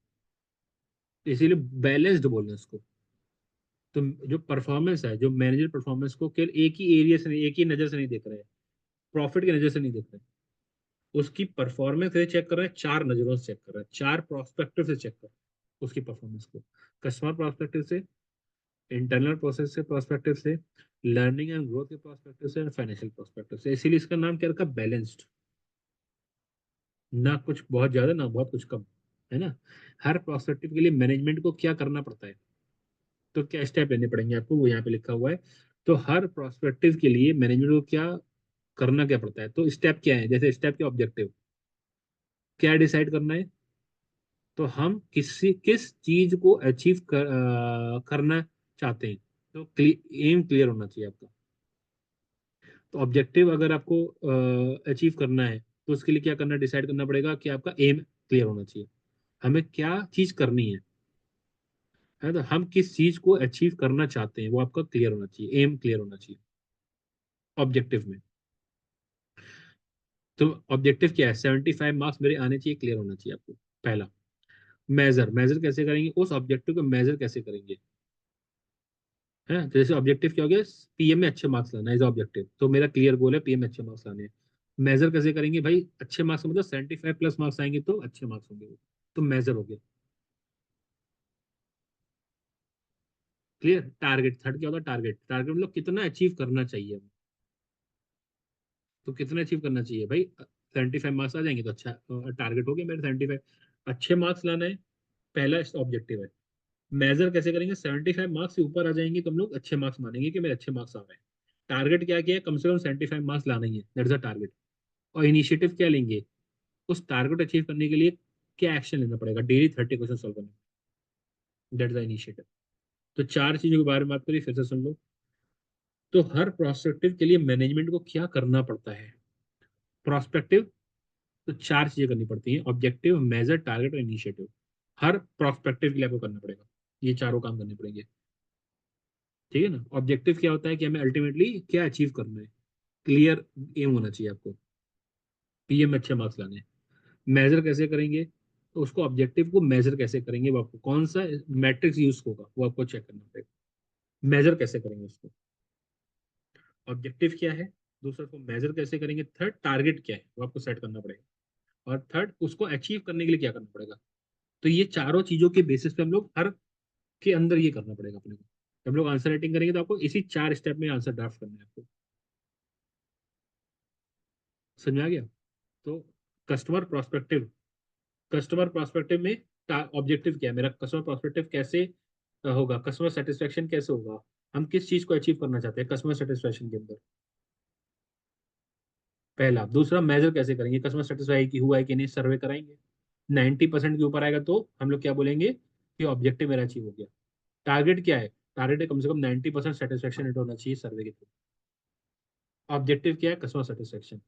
तो इसीलिए बैलेंस्ड बोल रहे हैं उसको। तो जो परफॉर्मेंस है, जो मैनेजर परफॉर्मेंस को केवल एक ही एरिया से नहीं, एक ही नजर से नहीं देख रहे हैं, प्रॉफिट की नजर से नहीं देख रहे हैं, उसकी परफॉर्मेंस से चेक कर रहे हैं, 4 नजरों से चेक कर रहे हैं, 4 प्रोस्पेक्टिव से चेक कर रहे हैं उसकी परफॉर्मेंस को। कस्टमर प्रोस्पेक्टिव से, इंटरनल प्रोसेस से प्रोस्पेक्टिव से, लर्निंग एंड ग्रोथ के प्रोस्पेक्टिव से, फाइनेंशियल प्रोस्पेक्टिव से। इसीलिए इसका नाम क्या रखा? बैलेंस्ड। ना कुछ बहुत ज्यादा, ना बहुत कुछ कम, है ना। हर प्रोस्पेक्टिव के लिए मैनेजमेंट को क्या करना पड़ता है, तो क्या स्टेप लेने पड़ेंगे आपको, वो यहाँ पे लिखा हुआ है। तो हर प्रोस्पेक्टिव के लिए मैनेजमेंट को क्या करना क्या पड़ता है, तो स्टेप क्या है? जैसे स्टेप के ऑब्जेक्टिव क्या डिसाइड करना है, तो हम किस चीज को अचीव करना चाहते हैं, तो एम क्लियर होना चाहिए आपका। तो ऑब्जेक्टिव अगर आपको अचीव करना है, तो उसके लिए क्या करना, डिसाइड करना पड़ेगा कि आपका एम क्लियर होना चाहिए, हमें क्या चीज करनी है। तो हम किस चीज को अचीव करना चाहते हैं वो आपका क्लियर होना चाहिए, एम क्लियर होना चाहिए ऑब्जेक्टिव में। तो ऑब्जेक्टिव क्या है? 75 मार्क्स मेरे आने चाहिए, क्लियर होना चाहिए आपको। पहला, मेजर कैसे करेंगे उस ऑब्जेक्टिव को, मेजर कैसे करेंगे, है। तो जैसे ऑब्जेक्टिव क्या हो गया, पीएम में अच्छे मार्क्स लाना इज ऑब्जेक्टिव, तो मेरा क्लियर गोल है पीएम में अच्छे मार्क्स लाने हैं। मेजर कैसे करेंगे भाई? अच्छे मार्क्स मतलब 75 प्लस मार्क्स आएंगे तो अच्छे मार्क्स होंगे वो, तो मेजर हो गया। क्लियर। टारगेट, थर्ड क्या होता है? टारगेट। टारगेट मतलब कितना अचीव करना चाहिए हमें, तो कितना अचीव करना चाहिए भाई? 75 मार्क्स आ जाएंगे तो अच्छा, टारगेट हो गया मेरे 75। अच्छे मार्क्स लाना है, पहला ऑब्जेक्टिव है। मेजर कैसे करेंगे? 75 मार्क्स से ऊपर आ जाएंगे तो हम लोग अच्छे मार्क्स मानेंगे कि मेरे अच्छे मार्क्स आ रहे हैं। टारगेट क्या किया है? कम से कम 75 मार्क्स लाना ही है, दैट्स अ टारगेट। और इनिशिएटिव क्या लेंगे? उस टारगेट अचीव करने के लिए क्या एक्शन लेना पड़ेगा? डेली 30 क्वेश्चन सॉल्व करने, दैट्स द इनिशिएटिव। तो 4 चीजों के बारे में बात करिए, फिर से सुन लो। तो हर प्रोस्पेक्टिव के लिए मैनेजमेंट को क्या करना पड़ता है? प्रोस्पेक्टिव, तो 4 चीजें करनी पड़ती हैं, ऑब्जेक्टिव, मेजर, टारगेट और इनिशिएटिव। हर प्रोस्पेक्टिव के लिए आपको करना पड़ेगा, ये चारों काम करने पड़ेंगे। ठीक है ना। ऑब्जेक्टिव क्या होता है कि हमें अल्टीमेटली क्या अचीव करना है, क्लियर एम होना चाहिए आपको, पीएम में अच्छे मार्क्स लाने हैं। मेजर कैसे करेंगे? तो उसको ऑब्जेक्टिव को मेजर कैसे करेंगे, वो आपको कौन सा मैट्रिक्स यूज होगा वो आपको चेक करना पड़ेगा। मेजर कैसे करेंगे उसको, ऑब्जेक्टिव क्या है, दूसरा उसको मेजर कैसे करेंगे, थर्ड टारगेट क्या है वो आपको सेट करना पड़ेगा, और थर्ड उसको अचीव करने के लिए क्या करना पड़ेगा। तो ये चारों चीजों के बेसिस पे हम लोग हर के अंदर ये करना पड़ेगा अपने को। जब हम लोग आंसर राइटिंग करेंगे तो आपको इसी 4 स्टेप में आंसर ड्राफ्ट करना है आपको। समझ में आ गया? तो कस्टमर प्रोस्पेक्टिव, कस्टमर प्रोस्पेक्टिव में ऑब्जेक्टिव क्या है मेरा, कस्टमर प्रोस्पेक्टिव कैसे होगा, कस्टमर सेटिस्फेक्शन कैसे होगा, हम किस चीज को अचीव करना चाहते हैं कस्टमर सेटिस्फेक्शन के अंदर, पहला। दूसरा, मेजर कैसे करेंगे, कस्टमर सेटिस्फाई की हुआ है कि नहीं, सर्वे कराएंगे। 90% के ऊपर आएगा तो हम लोग क्या बोलेंगे कि ऑब्जेक्टिव मेरा अचीव हो गया। टारगेट क्या है? टारगेट है कम से कम 90% सेटिस्फेक्शन रेट होना चाहिए सर्वे के थ्रू। ऑब्जेक्टिव क्या है? कस्टमर सेटिस्फेक्शन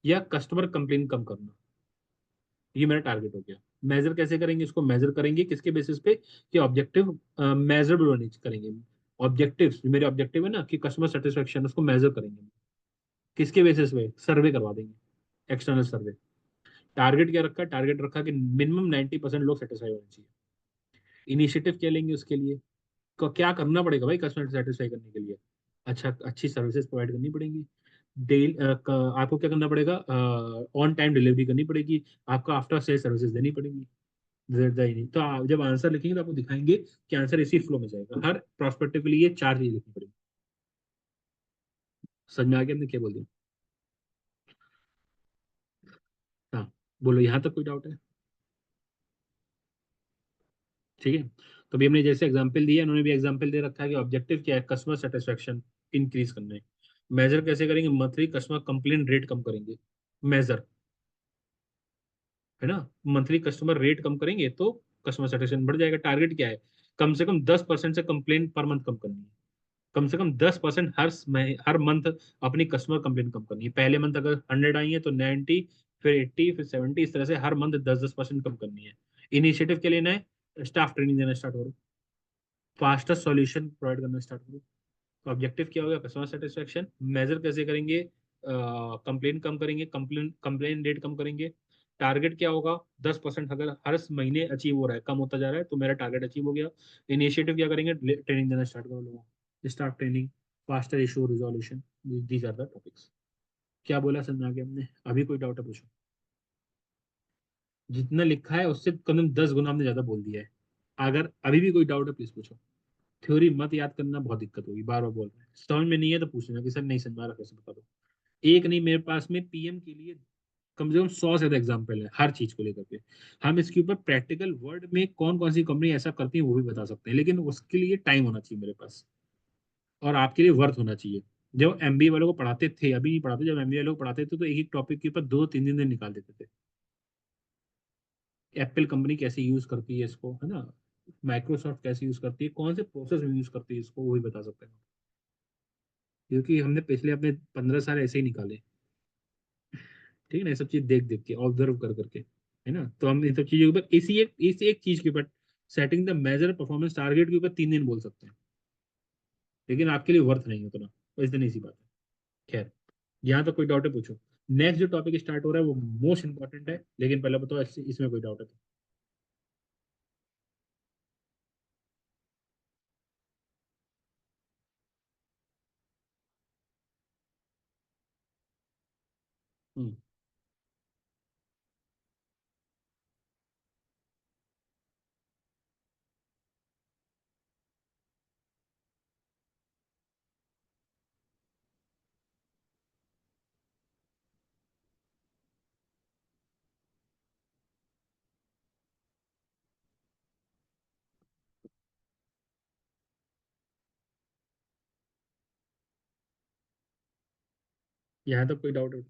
या कस्टमर कंप्लेन कम करना, ये मेरा टारगेट हो गया। मेजर कैसे करेंगे? इसको मेजर करेंगे किसके बेसिस पे, कि ऑब्जेक्टिव मेजरेबल होने करेंगे। ऑब्जेक्टिव, मेरे ऑब्जेक्टिव है ना कि कस्टमर सेटिस्फेक्शन, उसको मेजर करेंगे किसके बेसिस पे, सर्वे करवा देंगे, एक्सटर्नल सर्वे। टारगेट क्या रखा? टारगेट रखा कि मिनिमम 90% लोग सेटिस्फाई होने चाहिए। इनिशिएटिव क्या लेंगे उसके लिए, क्या करना पड़ेगा भाई कस्टमर सेटिस्फाई करने के लिए? अच्छा, अच्छी सर्विसेज प्रोवाइड करनी पड़ेंगी। आपको क्या करना पड़ेगा, ऑन टाइम डिलीवरी करनी पड़ेगी, आपको आफ्टर सेल सर्विसेज देनी पड़ेगी, ज्यादा ही नहीं। तो आप जब आंसर लिखेंगे तो आपको दिखाएंगे कि आंसर इसी फ्लो में जाएगा। हर प्रोस्पेक्टिव के लिए 4 चीजें लिखनी पड़ेगी। समझ में आ गया हमने क्या बोल दिया? हाँ, बोलो, यहाँ तक कोई डाउट है? ठीक है। तो अभी हमने जैसे एग्जांपल दिया, उन्होंने भी एग्जांपल दे रखा है कि ऑब्जेक्टिव क्या है, कस्टमर सेटिस्फेक्शन इंक्रीज करना है। मेजर कैसे करेंगे, मंथली कस्टमर कंप्लेन रेट कम करेंगे, मेजर, है ना। मंथली कस्टमर रेट कम करेंगे तो कस्टमर सेटिस्फेक्शन बढ़ जाएगा। टारगेट क्या है, कम से कम 10% से कंप्लेन पर मंथ कम करनी है। कम से कम 10% हर मंथ अपनी कस्टमर कंप्लेन कम करनी है। पहले मंथ अगर 100 आई है तो 90, फिर 80, फिर 70, इस तरह से हर मंथ 10% कम करनी है। इनिशिएटिव के लिए ना है, स्टाफ ट्रेनिंग देना स्टार्ट करो, फास्टर सॉल्यूशन प्रोवाइड करना स्टार्ट करो। तो ऑब्जेक्टिव क्या होगा, कस्टमर सेटिस्फेक्शन। मेजर कैसे करेंगे, कंप्लेन कम करेंगे, कंप्लेन रेट कम करेंगे। टारगेट क्या होगा, 10% अगर हर महीने अचीव हो रहा है, कम होता जा रहा है, तो मेरा टारगेट अचीव हो गया। इनिशिएटिव क्या करेंगे, ट्रेनिंग देना स्टार्ट करो लोगों को, staff training, faster issue resolution. These are the topics. क्या बोला समझ आ गया हमने? अभी कोई डाउट है पूछो। जितना लिखा है उससे कम से कम 10 गुना हमने ज्यादा बोल दिया है। अगर अभी भी कोई डाउट है प्लीज पूछो। थ्योरी मत याद करना, बहुत दिक्कत होगी, बार बार बोल रहे हैं। समझ में नहीं है तो पूछ लेना कि सर नहीं समझ आ रहा, कैसे बता दो। एक नहीं, मेरे पास में पीएम के लिए कम से कम 100 से ज्यादा एग्जाम्पल है हर चीज को लेकर के। हम इसके ऊपर प्रैक्टिकल वर्ड में कौन कौन सी कंपनी ऐसा करती है वो भी बता सकते हैं, लेकिन उसके लिए टाइम होना चाहिए मेरे पास, और आपके लिए वर्थ होना चाहिए। जब एमबीए वालों को पढ़ाते थे, अभी नहीं पढ़ाते, जब एमबीए वालों को पढ़ाते थे तो एक एक टॉपिक के ऊपर 2-3 दिन निकाल देते थे। एप्पल कंपनी कैसे यूज करती है इसको, है ना, माइक्रोसॉफ्ट कैसे यूज करती है, कौन से प्रोसेस में यूज करती है इसको, वो भी बता सकते हैं। क्योंकि हमने पिछले अपने 15 साल ऐसे ही निकाले, ठीक है ना, ये सब चीज देख देख के, ऑब्जर्व कर करके, है ना। तो हम इन सब चीजों के ऊपर इसी एक चीज के ऊपर, setting the measure performance target के ऊपर 3 दिन बोल सकते हैं, लेकिन आपके लिए वर्थ नहीं उतना, तो इस दिन सी बात है। खैर, यहाँ तक कोई डाउट है पूछो। नेक्स्ट जो टॉपिक स्टार्ट हो रहा है वो मोस्ट इंपॉर्टेंट है, लेकिन पहले बताओ इसमें कोई डाउट है तो। हम्म, यहाँ तक कोई डाउट है?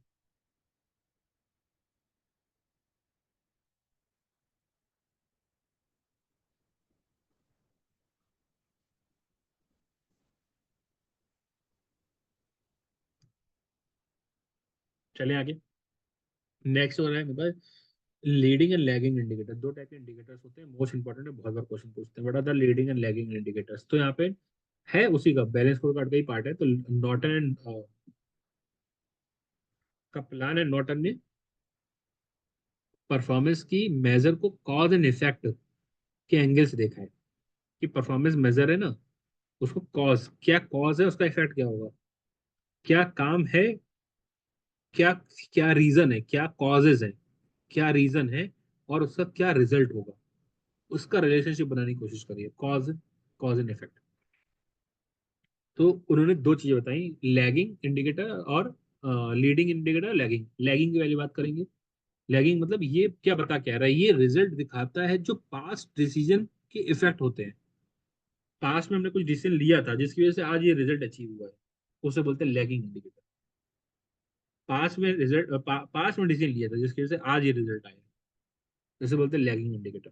चले आगे। नेक्स्ट हो रहा है मेरे पास लीडिंग एंड लैगिंग इंडिकेटर। दो टाइप के इंडिकेटर्स होते हैं, मोस्ट इंपॉर्टेंट है, बहुत बार क्वेश्चन पूछते हैं, but are the leading and lagging indicators. तो यहाँ पे है उसी का बैलेंस स्कोर कार्ड का ही पार्ट है। तो Norton and Kaplan and Norton ने परफॉर्मेंस की मेजर को कॉज एंड इफेक्ट के एंगल से देखा है, कि परफॉर्मेंस मेजर है ना, उसको कॉज क्या, कॉज है उसका इफेक्ट क्या होगा, क्या काम है, क्या क्या रीजन है, क्या कॉजेज है, क्या रीजन है, और उसका क्या रिजल्ट होगा, उसका रिलेशनशिप बनाने की कोशिश करिए, कॉज कॉज एंड इफेक्ट। तो उन्होंने दो चीजें बताई, लैगिंग इंडिकेटर और लीडिंग इंडिकेटर। लैगिंग लैगिंग की वाली बात करेंगे। लैगिंग मतलब ये क्या बता क्या रहा है, ये रिजल्ट दिखाता है जो पास्ट डिसीजन के इफेक्ट होते हैं। पास्ट में हमने कुछ डिसीजन लिया था जिसकी वजह से आज ये रिजल्ट अचीव हुआ है, उसे बोलते हैं लैगिंग इंडिकेटर। पास्ट में पास्ट में डिसीजन लिया था जिसकी वजह से आज ये रिजल्ट आया, जैसे बोलते हैं लैगिंग इंडिकेटर।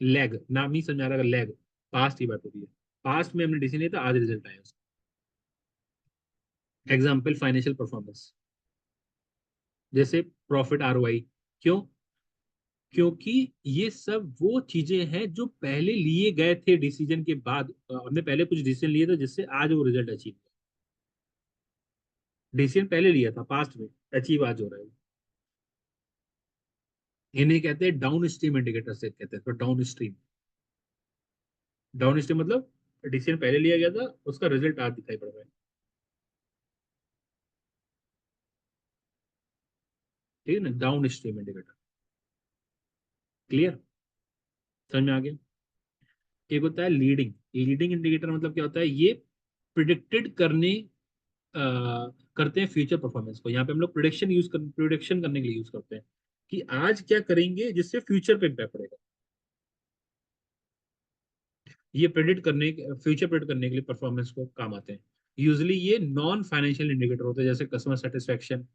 लैग नाम ही समझा रहा है, लैग पास्ट की बात होती है, पास्ट में हमने डिसीजन लिया था, आज रिजल्ट आया उसका। एग्जाम्पल फाइनेंशियल परफॉर्मेंस, जैसे प्रॉफिट आरओआई। क्यों? क्योंकि ये सब वो चीजें हैं जो पहले लिए गए थे डिसीजन के बाद, हमने पहले कुछ डिसीजन लिए थे जिससे आज वो रिजल्ट अचीव। डिसीजन पहले लिया था पास्ट में, अचीव आज हो रहा है। इन्हें कहते हैं डाउन स्ट्रीम इंडिकेटर से कहते हैं। तो डाउन स्ट्रीम, डाउन स्ट्रीम मतलब डिसीजन पहले लिया गया था, उसका रिजल्ट आज दिखाई पड़ रहा है। ठीक है ना, डाउन स्ट्रीम इंडिकेटर। क्लियर, समझ में आ गया। एक होता है लीडिंग। लीडिंग इंडिकेटर मतलब क्या होता है, ये प्रिडिक्टेड करते हैं फ्यूचर परफॉर्मेंस को। यहाँ पे हम लोग प्रिडिक्शन करने के लिए यूज करते हैं कि आज क्या करेंगे जिससे फ्यूचर पे इम्पैक्ट पड़ेगा। ये फ्यूचर प्रेडिक्ट करने के लिए परफॉर्मेंस को काम आते हैं। यूजली ये नॉन फाइनेंशियल इंडिकेटर होते हैं, जैसे customer satisfaction,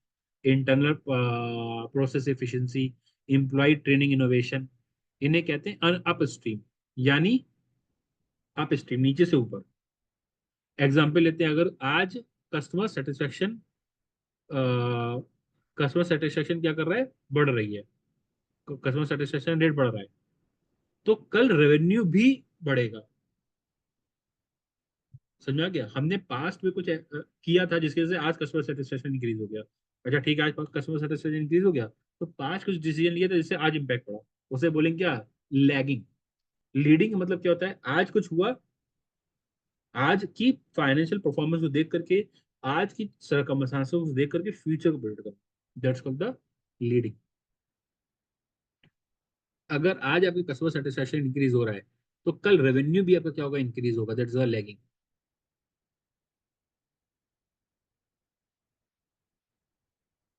internal process efficiency, employ training, innovation. इन्हें कहते हैं अप स्ट्रीम, यानी अप स्ट्रीम नीचे से ऊपर। एग्जाम्पल लेते हैं, अगर आज कस्टमर सेटिस्फेक्शन कस्टमर सेटिस्फेक्शन क्या कर रहा है, बढ़ रही है, कस्टमर सेटिस्फेक्शन रेट बढ़ रहा है, तो कल रेवेन्यू भी बढ़ेगा। समझ में आ गया। हमने पास्ट में कुछ किया था जिसकी वजह से आज कस्टमर सेटिस्फेक्शन इंक्रीज हो गया। अच्छा ठीक है, आज कस्टमर सेटिस्फेक्शन इंक्रीज हो गया, तो पास्ट कुछ डिसीजन लिए थे जिससे आज इम्पैक्ट पड़ा, उसे बोलेंगे क्या, लैगिंग। लीडिंग मतलब क्या होता है, आज कुछ हुआ, आज की फाइनेंशियल परफॉर्मेंस को देख करके, आज की सर्कमस्टांसेस को देख करके फ्यूचर को बिल्ड करना, दैट्स कॉल्ड द लीडिंग। अगर आज आपकी कस्टमर सेटिस्फेक्शन इंक्रीज हो रहा है, तो कल रेवेन्यू भी आपका क्या होगा, इंक्रीज होगा, दैट्स द लैगिंग।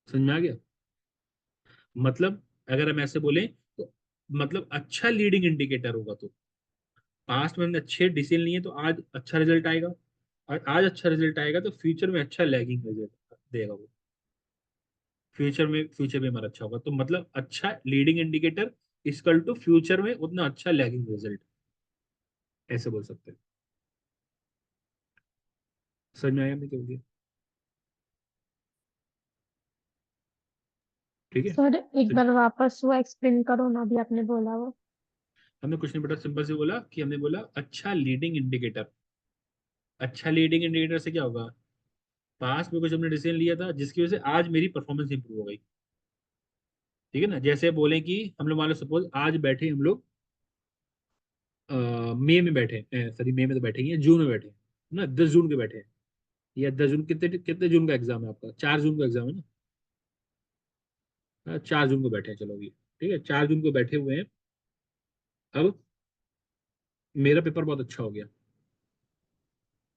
समझ में आ गया। मतलब अगर हम ऐसे बोले तो, मतलब अच्छा लीडिंग इंडिकेटर होगा, तो पास्ट में हमने अच्छे डिसीजन लिए तो आज अच्छा रिजल्ट आएगा, और आज अच्छा रिजल्ट आएगा तो फ्यूचर में अच्छा लैगिंग रिजल्ट देगा वो। फ्यूचर में हमारा अच्छा होगा, तो मतलब अच्छा leading indicator equal to future में उतना अच्छा लैगिंग रिजल्ट, ऐसे बोल सकते हैं। समझ में आया हमने क्या बोलिए। ठीक है, सर एक तो बार वापस वो एक्सप्लेन करो ना, अभी आपने बोला वो। हमने कुछ नहीं, बड़ा सिंपल से बोला कि हमने बोला अच्छा लीडिंग इंडिकेटर। अच्छा लीडिंग इंडिकेटर से क्या होगा, पास्ट में कुछ हमने डिसीजन लिया था जिसकी वजह से आज मेरी परफॉर्मेंस इंप्रूव हो गई। ठीक है ना, जैसे बोले कि हम लोग मान लो सपोज आज बैठे हम लोग मई में बैठे, सॉरी मई में तो बैठे ही हैं, जून में बैठे हैं ना, 10 जून के बैठे हैं। या 10 जून, कितने कितने जून का एग्जाम है आपका, 4 जून का एग्जाम है ना। 4 जून को बैठे हैं, चलो अभी ठीक है, 4 जून को बैठे हुए हैं। अब मेरा पेपर बहुत अच्छा हो गया,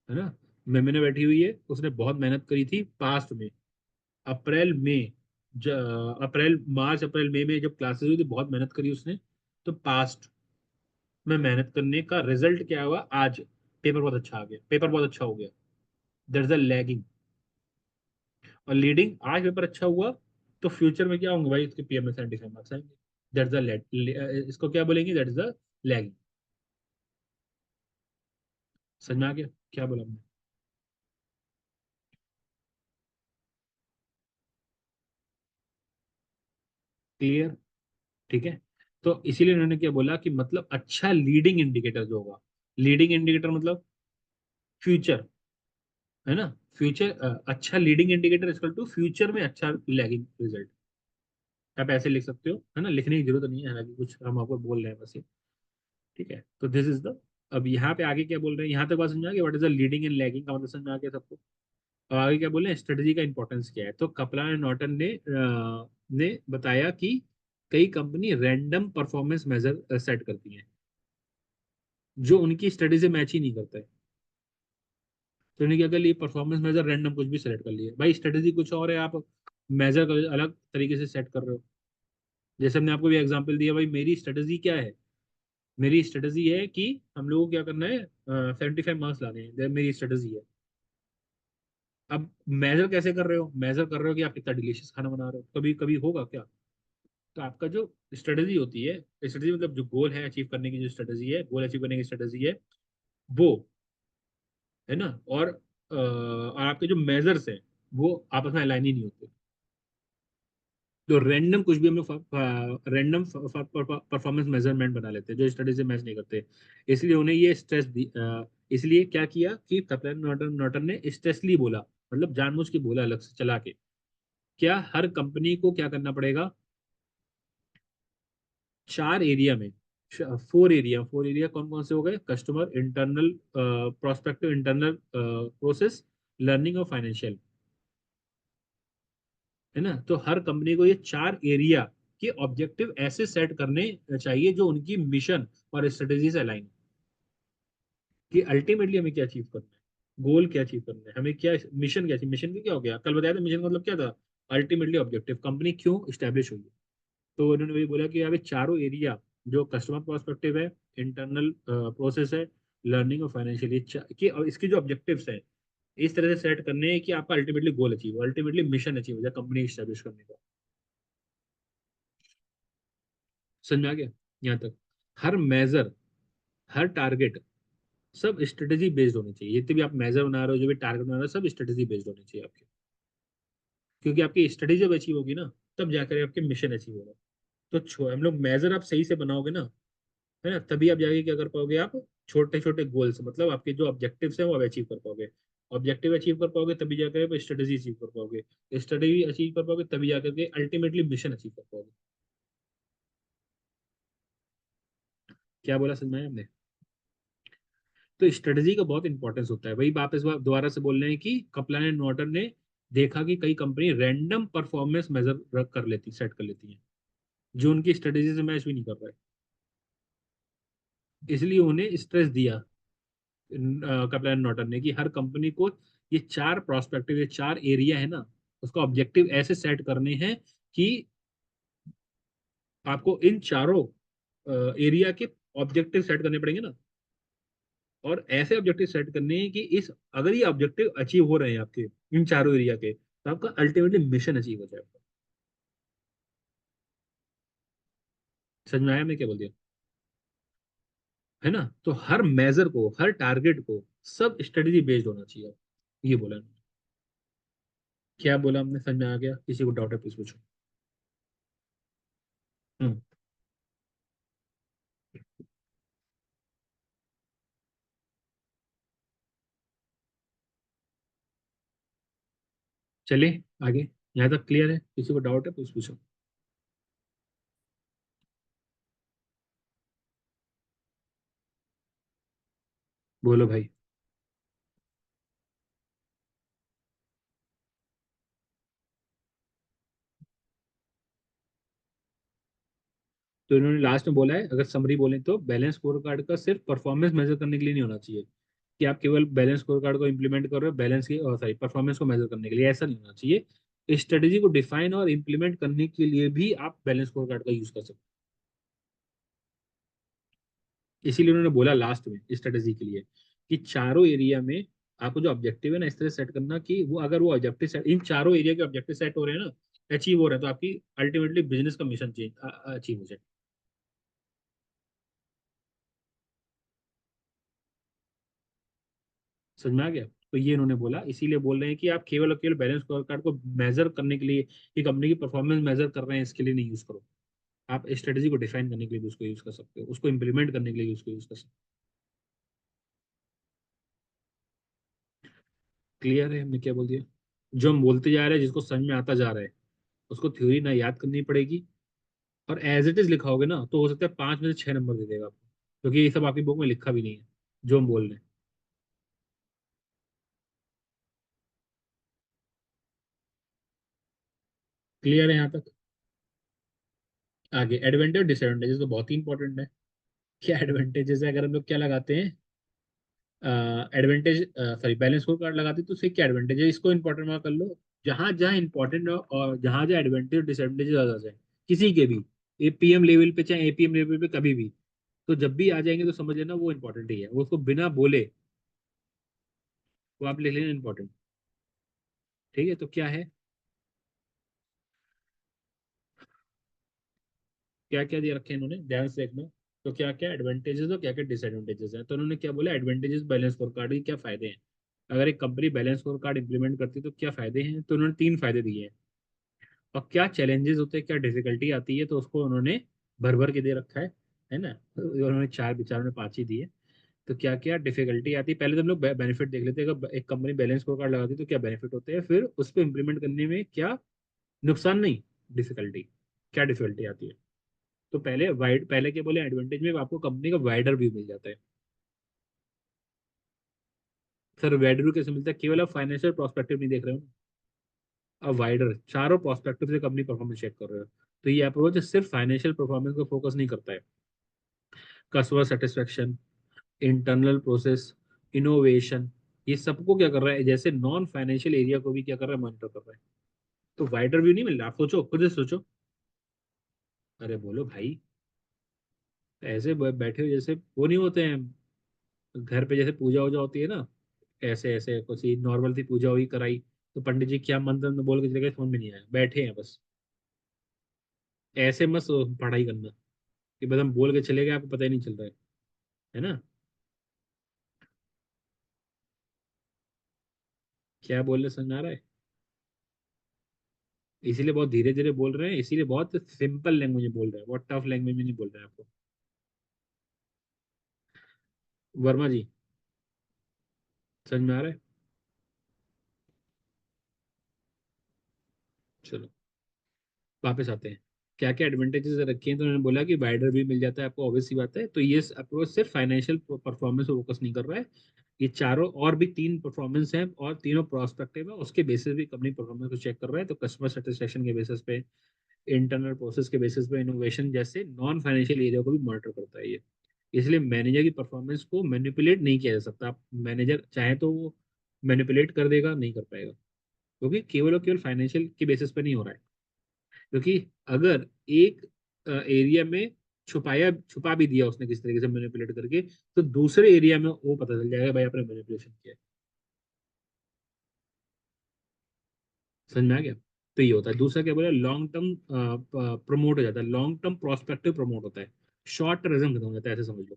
है ना। मैंने बैठी हुई है, उसने बहुत मेहनत करी थी पास्ट में, अप्रैल मई, अप्रैल मार्च अप्रैल मई में जब क्लासेस हुई थी, बहुत मेहनत करी उसने। तो पास्ट में मेहनत करने का रिजल्ट क्या हुआ, आज पेपर बहुत अच्छा आ गया, पेपर बहुत अच्छा हो गया, दैट्स द लैगिंग। और लीडिंग, आज पेपर अच्छा हुआ तो फ्यूचर में क्या होंगे भाई, इसके पीएम में 75 मार्क्स आएंगे, दैट्स द, इसको क्या बोलेंगे, दैट्स द लैगिंग। समझ में आ गया क्या बोला हमने। क्लियर, ठीक है। तो इसीलिए उन्होंने क्या बोला कि मतलब अच्छा लीडिंग इंडिकेटर जो होगा, लीडिंग इंडिकेटर मतलब फ्यूचर, है ना। फ्यूचर, अच्छा leading indicator equal to future में अच्छा लैगिंग रिजल्ट। आप ऐसे लिख सकते हो, है ना, लिखने की जरूरत नहीं है, हालांकि कुछ हम आपको बोल रहे हैं बस ये। ठीक है, तो दिस इज द, अब यहाँ पे आगे क्या बोल रहे हैं, यहाँ तक बात समझ आ गया, what is the leading and lagging का मतलब समझ में आ गया सबको। अब आगे क्या बोल रहे हैं, स्ट्रेटजी का इंपॉर्टेंस क्या है। तो कपलान एंड नॉर्टन ने बताया कि कई company random performance measure set करती हैं जो उनकी स्टडी से मैच ही नहीं करता है। तो उन्होंने क्या कर लिया, परफॉर्मेंस मेजर रैंडम कुछ भी सेलेक्ट कर लिया, भाई स्ट्रेटजी कुछ और है, आप मेजर अलग तरीके से सेट कर रहे हो। जैसे हमने आपको भी एग्जांपल दिया, भाई मेरी स्ट्रेटजी क्या है, मेरी स्ट्रेटजी है कि हम लोगों को क्या करना है, 75 मार्क्स लाने हैं, मेरी स्ट्रेटजी है। अब मेजर कैसे कर रहे हो, मेजर कर रहे हो कि आप कितना डिलीशियस खाना बना रहे हो, कभी कभी होगा क्या। तो आपका जो स्ट्रेटजी होती है, स्ट्रेटजी मतलब जो गोल है अचीव करने की, जो स्ट्रेटजी है, गोल अचीव करने की स्ट्रेटजी है वो, है ना। और आपके जो मेजर्स हैं वो आपस में अलाइन ही नहीं होते। तो रैंडम कुछ भी हम लोग रैंडम परफॉर्मेंस मेजरमेंट बना लेते हैं जो स्टडी से मैच नहीं करते। इसलिए उन्हें ये स्ट्रेस दी, इसलिए क्या किया कि कप्लान नॉर्टन नॉर्टन ने स्ट्रेसली बोला, मतलब जानबूझ के बोला अलग से चला के, क्या हर कंपनी को क्या करना पड़ेगा, 4 एरिया में, 4 एरिया कौन कौन से हो गए, customer, internal prospective, internal process, learning और फाइनेंशियल। है ना। तो हर कंपनी को ये 4 एरिया के ऑब्जेक्टिव ऐसे सेट करने चाहिए जो उनकी मिशन और स्ट्रेटेजी से अलाइन, कि अल्टीमेटली हमें क्या अचीव करना है, गोल क्या अचीव करना है, हमें क्या मिशन, क्या मिशन क्या हो गया, कल बताया था मिशन का मतलब क्या था, अल्टीमेटली ऑब्जेक्टिव, कंपनी क्यों स्टैब्लिश हुई है। तो उन्होंने वही बोला कि यहाँ पे चारों एरिया, जो कस्टमर पर्सपेक्टिव है, इंटरनल प्रोसेस है, लर्निंग और फाइनेंशियल, कि और इसके जो ऑब्जेक्टिव्स हैं इस तरह से सेट करने हैं कि आपका अल्टीमेटली गोल अचीव हो, अल्टीमेटली मिशन अचीव हो जाए कंपनी स्टैब्लिश करने का। समझ में आ गया यहाँ तक। हर मेजर, हर टारगेट, सब स्ट्रेटेजी बेस्ड होनी चाहिए। जितने भी आप मेजर बना रहे हो, जो भी टारगेट बना रहे हो, सब स्ट्रेटेजी बेस्ड होनी चाहिए आपके, क्योंकि आपकी स्ट्रेटेजी जब अचीव होगी ना, तब जाकर आपके मिशन अचीव होगा। तो हम लोग मेजर आप सही से बनाओगे ना, है ना, तभी आप जाके क्या कर पाओगे, आप छोटे छोटे गोल्स, मतलब आपके जो ऑब्जेक्टिव्स हैं वो आप अचीव कर पाओगे। ऑब्जेक्टिव अचीव कर पाओगे तभी जाकर आप स्ट्रेटेजी अचीव कर पाओगे, स्ट्रेटेजी अचीव कर पाओगे तभी जाकर के अल्टीमेटली मिशन अचीव कर पाओगे। क्या बोला समझ में आया हमने। तो स्ट्रेटेजी का बहुत इंपॉर्टेंस होता है। वही वापस इस बार दोबारा से बोल रहे हैं कि कपलान एंड नॉर्टन ने देखा कि कई कंपनी रैंडम परफॉर्मेंस मेजर कर लेती, सेट कर लेती है, जो उनकी स्ट्रेटेजी से मैच भी नहीं कर रहा है। इसलिए उन्हें स्ट्रेस दिया कपलान एंड नॉर्टन ने कि हर कंपनी को ये 4 प्रोस्पेक्टिव, ये 4 एरिया है ना, उसका ऑब्जेक्टिव ऐसे सेट करने हैं कि आपको इन चारों एरिया के ऑब्जेक्टिव सेट करने पड़ेंगे ना, और ऐसे ऑब्जेक्टिव सेट करने हैं कि इस, अगर ये ऑब्जेक्टिव अचीव हो रहे हैं आपके इन चारों एरिया के, तो आपका अल्टीमेटली मिशन अचीव हो जाएगा। समझ में आया मैं क्या बोल दिया, है ना। तो हर मेजर को, हर टारगेट को, सब स्ट्रेटेजी बेस्ड होना चाहिए, ये बोला हमने। क्या बोला हमने, समझ में आ गया, किसी को डाउट है प्लीज पूछो। हम्म। चलिए आगे, यहाँ तक क्लियर है, किसी को डाउट है प्लीज पूछो। बोलो भाई। तो इन्होंने लास्ट में बोला है, अगर समरी बोले तो बैलेंस स्कोर कार्ड का सिर्फ परफॉर्मेंस मेजर करने के लिए नहीं होना चाहिए, कि आप केवल बैलेंस स्कोर कार्ड को इंप्लीमेंट कर रहे हो बैलेंस की, सॉरी, परफॉर्मेंस को मेजर करने के लिए, ऐसा नहीं होना चाहिए। स्ट्रेटेजी को डिफाइन और इंप्लीमेंट करने के लिए भी आप बैलेंस स्कोर कार्ड का यूज कर सकते हो। इसीलिए उन्होंने बोला लास्ट में स्ट्रेटेजी के लिए कि चारों एरिया में आपको जो ऑब्जेक्टिव है ना, इस तरह सेट करना कि वो, अगर वो ऑब्जेक्टिव सेट, इन चारों एरिया के ऑब्जेक्टिव सेट हो रहे हैं ना, अचीव हो रहे हैं, तो आपकी अल्टीमेटली बिजनेस का मिशन चेंज अचीव हो जाए। समझ में आ गया। तो ये इन्होंने बोला, इसीलिए बोल रहे हैं कि आप केवल और केवल बैलेंस स्कोर कार्ड को मेजर करने के लिए, कि कंपनी की परफॉर्मेंस मेजर कर रहे हैं, इसके लिए नहीं यूज करो। आप स्ट्रेटेजी को डिफाइन करने के लिए भी उसको यूज कर सकते हो, उसको इंप्लीमेंट करने के लिए उसको यूज कर सकते हो। क्लियर है हमने क्या बोल दिया। जो हम बोलते जा रहे हैं, जिसको समझ में आता जा रहा है, उसको थ्योरी ना याद करनी पड़ेगी, और एज इट इज लिखाओगे ना, तो हो सकता है 5 में से 6 नंबर दे देगा आपको, क्योंकि ये सब आपकी बुक में लिखा भी नहीं है जो हम बोल रहे हैं। क्लियर है यहाँ तक। आगे एडवांटेज डिसएडवांटेजेस तो बहुत ही इंपॉर्टेंट है। क्या एडवांटेजेस है, अगर हम लोग क्या लगाते हैं, advantage, sorry, balance score card लगाते हैं, तो उससे क्या एडवांटेज है, इसको इंपॉर्टेंट मार्क कर लो। जहां जहां इंपॉर्टेंट हो और जहां जहां एडवांटेज डिसएडवांटेजेस आ जाए किसी के भी, एपीएम लेवल पे चाहे एपीएम लेवल पे, कभी भी, तो जब भी आ जाएंगे तो समझ लेना वो इंपॉर्टेंट ही है, वो उसको बिना बोले वो आप लिख लेना इंपॉर्टेंट। ठीक है, तो क्या है, क्या क्या दिया रखे हैं इन्होंने, ध्यान से देखना। तो क्या क्या एडवांटेजेस और क्या क्या डिसएडवांटेजेस हैं। तो उन्होंने क्या बोला, एडवांटेजेस बैलेंस स्कोर कार्ड के क्या फायदे हैं, अगर एक company balance score card implement करती है तो क्या फायदे हैं, तो उन्होंने 3 फायदे दिए हैं। और क्या चैलेंजेस होते हैं, क्या डिफिकल्टी आती है, तो उसको उन्होंने भर भर के दे रखा है ना। तो उन्होंने 4 विचार में 5 ही दिए। तो क्या क्या डिफिकल्टी आती है, पहले तो हम लोग बेनिफिट देख लेते हैं, अगर एक कंपनी बैलेंस स्कोर कार्ड लगाती है तो क्या बेनिफिट होते हैं, फिर उस पर इंप्लीमेंट करने में क्या नुकसान, नहीं, डिफिकल्टी, क्या डिफिकल्टी आती है। तो पहले क्या बोले, एडवांटेज में आपको कंपनी का वाइडर व्यू मिल जाता है। सर वाइडर व्यू कैसे मिलता है, केवल आप फाइनेंशियल प्रोस्पेक्टिव नहीं देख रहे हो, अब वाइडर चारों प्रोस्पेक्टिव से कंपनी परफॉर्मेंस चेक कर रहे हो, तो ये अप्रोच सिर्फ फाइनेंशियल परफॉर्मेंस को फोकस नहीं करता है, customer satisfaction, internal process, innovation, ये सबको क्या कर रहा है, जैसे नॉन फाइनेंशियल एरिया को भी क्या कर रहा है, मॉनिटर कर रहा है। तो वाइडर व्यू नहीं मिल रहा, आप सोचो, खुद से सोचो। अरे बोलो भाई, ऐसे बैठे हो जैसे वो नहीं होते हैं घर पे, जैसे पूजा वूजा होती है ना, ऐसे ऐसे कुछ ही नॉर्मल थी, पूजा हुई कराई, तो पंडित जी क्या मंत्र में बोल के चले गए, समझ में नहीं आया, बैठे हैं बस। ऐसे मत पढ़ाई करना कि बस हम बोल के चले गए, आपको पता ही नहीं चल रहा है ना। क्या बोल रहे समझ में आ रहा है? इसीलिए बहुत धीरे धीरे बोल रहे हैं, इसीलिए बहुत सिंपल लैंग्वेज में बोल रहे हैं, बहुत टफ लैंग्वेज में नहीं बोल रहे हैं आपको। वर्मा जी, समझ में आ रहा है? चलो वापस आते हैं, क्या क्या एडवांटेजेस रखे हैं, तो उन्होंने बोला कि वाइडर भी मिल जाता है आपको, ऑब्वियस सी बात है। तो ये अप्रोच सिर्फ फाइनेंशियल परफॉर्मेंस पे फोकस नहीं कर रहा है, ये चारों और भी तीन परफॉर्मेंस हैं और तीनों प्रोस्पेक्टिव है, उसके बेसिस भी कंपनी परफॉर्मेंस को चेक कर रहा है। तो कस्टमर सेटिस्फेक्शन के बेसिस पे, इंटरनल प्रोसेस के बेसिस पे, इनोवेशन जैसे नॉन फाइनेंशियल एरिया को भी मॉनिटर करता है ये। इसलिए मैनेजर की परफॉर्मेंस को मैनिपुलेट नहीं किया जा सकता। आप मैनेजर चाहे तो वो मैनिपुलेट कर देगा, नहीं कर पाएगा, क्योंकि केवल और केवल फाइनेंशियल के बेसिस पे नहीं हो रहा है। क्योंकि अगर एक एरिया में छुपा भी दिया उसने किसी तरीके से मैनिपुलेट करके, तो दूसरे एरिया में वो पता चल जाएगा भाई आपने मैनिपुलेशन किया है। समझ में आ गया? तो ये होता है। दूसरा क्या बोला, लॉन्ग टर्म प्रमोट हो जाता है, लॉन्ग टर्म प्रोस्पेक्टिव प्रमोट होता है, शॉर्ट टर्म खत्म हो जाता है, ऐसे समझ लो।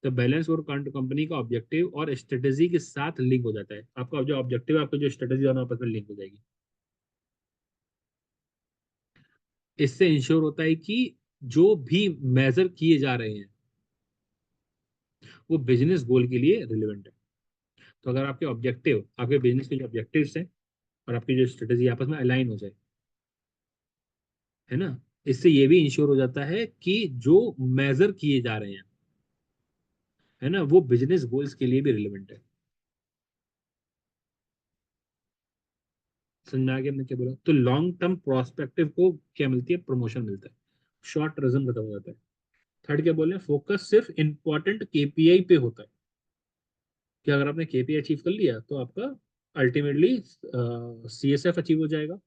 तो बैलेंस और कंपनी का ऑब्जेक्टिव और स्ट्रेटेजी के साथ लिंक हो जाता है, आपका जो ऑब्जेक्टिव है, आपका जो स्ट्रेटेजी दोनों आपस में लिंक हो जाएगी। इससे इंश्योर होता है कि जो भी मेजर किए जा रहे हैं वो बिजनेस गोल के लिए रिलेवेंट है। तो अगर आपके ऑब्जेक्टिव, आपके बिजनेस के जो ऑब्जेक्टिव्स हैं और आपकी जो स्ट्रेटेजी आपस में अलाइन हो जाए, है ना, इससे ये भी इंश्योर हो जाता है कि जो मेजर किए जा रहे हैं, है ना, वो बिजनेस गोल्स के लिए भी रिलेवेंट है। समझ में आ गया हमने क्या बोला? तो लॉन्ग टर्म प्रोस्पेक्टिव को क्या मिलती है, प्रमोशन मिलता है, शॉर्ट टर्म खत्म हो जाता है। थर्ड क्या बोले, फोकस सिर्फ इंपॉर्टेंट केपीआई पे होता है, कि अगर आपने केपीआई अचीव कर लिया तो आपका अल्टीमेटली सीएसएफ अचीव हो जाएगा,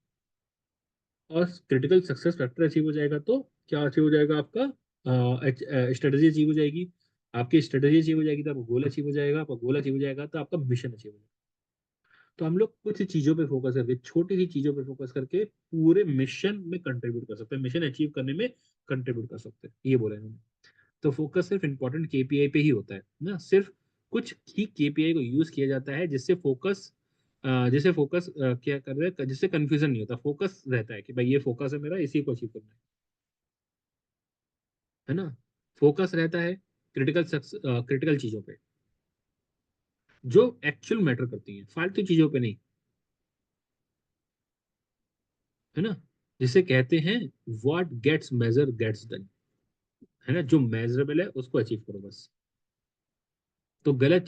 और क्रिटिकल सक्सेस फैक्टर अचीव हो जाएगा, तो क्या अचीव हो जाएगा आपका, स्ट्रेटेजी अचीव हो जाएगी। आपकी स्ट्रेटेजी अचीव हो जाएगी तो आपका गोल अचीव हो जाएगा, आपका गोल अचीव हो जाएगा तो आपका मिशन अचीव हो जाएगा। तो हम लोग कुछ चीजों पे फोकस करके, छोटी सी चीजों पे फोकस करके पूरे मिशन में कंट्रीब्यूट कर सकते हैं, मिशन अचीव करने में कंट्रीब्यूट कर सकते हैं, ये बोला इन्होंने। तो फोकस सिर्फ इंपॉर्टेंट केपीआई पे ही होता है ना, सिर्फ कुछ ही केपीआई को यूज किया जाता है जिससे फोकस क्या कर रहे हैं, जिससे कंफ्यूजन नहीं होता, फोकस रहता है कि भाई ये फोकस है मेरा, इसी को अचीव करना है ना। फोकस रहता है क्रिटिकल चीजों पे, जो एक्चुअल मैटर करती हैं, फालतू चीजों पे नहीं, है ना। जिसे कहते हैं what gets measure gets done, है ना, जो मेजरेबल है उसको अचीव करो बस। तो गलत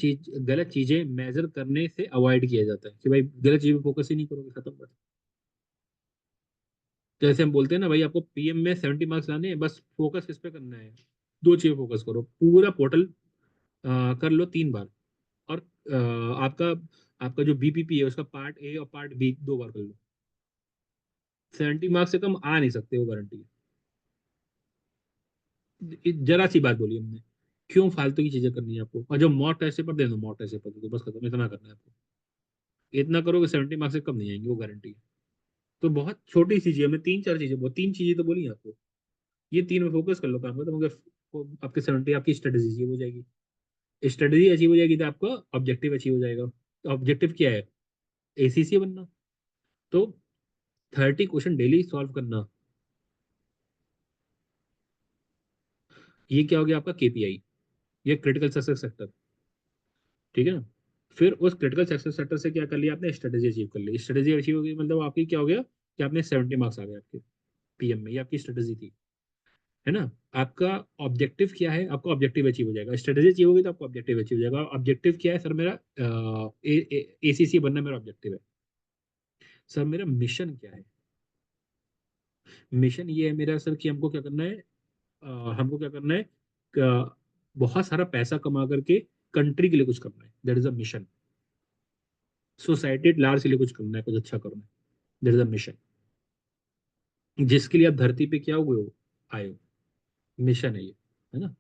चीजें मेजर करने से अवॉइड किया जाता है, कि भाई गलत चीज पे फोकस ही नहीं करोगे, खत्म बात। जैसे हम बोलते हैं ना भाई, आपको पीएम में 70 मार्क्स लाने हैं, बस फोकस किस पे करना है, दो चीज फोकस करो, पूरा पोर्टल कर लो 3 बार, और आपका आपका जो बीपीपी है उसका पार्ट ए और पार्ट बी 2 बार कर लो। 70 मार्क्स से कम आ नहीं सकते, वो गारंटी है। जरा सी बात बोली हमने, क्यों फालतू की चीजें करनी है आपको, और जो मॉक टेस्ट पेपर दे दो, मॉक टेस्ट पेपर दे दो, बस खत्म, इतना करना है आपको। इतना करोगे 70 मार्क्स से कम नहीं आएंगे, वो गारंटी है। तो बहुत छोटी सी चीज, हमने 3 4 चीजें, वो 3 चीजें तो बोली आपको, ये तीन में फोकस कर लो, काम खत्म, मगर आपके 70, आपकी स्ट्रेटेजी अचीव हो जाएगी। स्ट्रेटेजी अचीव हो जाएगी तो आपका ऑब्जेक्टिव अचीव हो जाएगा। तो ऑब्जेक्टिव क्या है, एसीसी बनना। तो 30 क्वेश्चन डेली सॉल्व करना, ये क्या हो गया आपका केपीआई, ये क्रिटिकल सक्सेस सेक्टर, ठीक है ना। फिर उस क्रिटिकल सक्सेस सेक्टर से क्या कर लिया आपने, स्ट्रेटेजी अचीव कर ली, स्ट्रेटेजी अचीव हो गई मतलब आपकी क्या हो गया, कि आपने 70 मार्क्स आ गए आपके पीएम में, ये आपकी स्ट्रेटेजी थी, है ना। आपका ऑब्जेक्टिव क्या है, आपका ऑब्जेक्टिव अचीव हो जाएगा, स्ट्रेटेजी अचीव होगी तो आपका ऑब्जेक्टिव अचीव हो जाएगा। ऑब्जेक्टिव क्या है सर, मेरा एसीसी बनना मेरा ऑब्जेक्टिव है। सर मेरा मिशन क्या है? मिशन ये है मेरा सर कि हमको क्या करना है, हमको क्या करना है, बहुत सारा पैसा कमा करके कंट्री के लिए कुछ करना है, that is a mission. Society at large के लिए कुछ करना है, कुछ अच्छा करना है, दैट इज अ मिशन। जिसके लिए आप धरती पे क्या हुए हो, आए हो, मिशन है ये, है ना?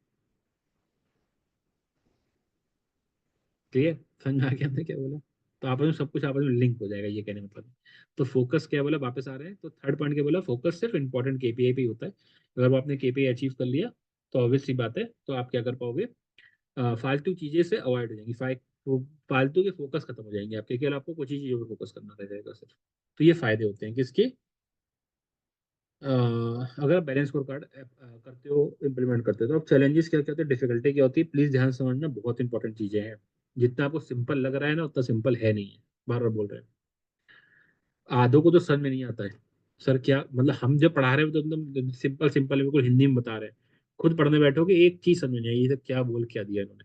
क्लियर? समझ में आ गया हमने क्या बोला? तो आपस में सब कुछ आपस में लिंक हो जाएगा, ये कहने मतलब है। तो फोकस क्या बोला, वापस आ रहे हैं तो थर्ड पॉइंट क्या बोला, फोकस सिर्फ इंपॉर्टेंट केपीआई पे ही होता है। अगर वो आपने केपीआई अचीव कर लिया तो ऑब्वियस सी बात है, तो आप क्या कर पाओगे, फालतू चीजें से अवॉइड हो जाएंगी, वो फालतू के फोकस खत्म हो जाएंगे आपके, केवल आपको कुछ ही चीजों पे फोकस करना रह जाएगा सिर्फ। तो ये फायदे होते हैं किसके, अगर आप बैलेंस स्कोर कार्ड करते हो, इम्प्लीमेंट करते हो। तो अब चैलेंजेस क्या क्या होते हैं, डिफिकल्टी क्या होती है, प्लीज ध्यान से समझना, बहुत इंपॉर्टेंट चीजें हैं। जितना आपको सिंपल लग रहा है ना, उतना सिंपल है नहीं है, बार बार बोल रहे हैं। आधों को तो समझ में नहीं आता है। सर क्या मतलब, हम जब पढ़ा रहे हो तो एकदम सिंपल सिंपल बिल्कुल हिंदी में बता रहे हैं, खुद पढ़ने बैठोगे एक चीज समझ नहीं आई, ये सब क्या बोल क्या दिया इन्होंने,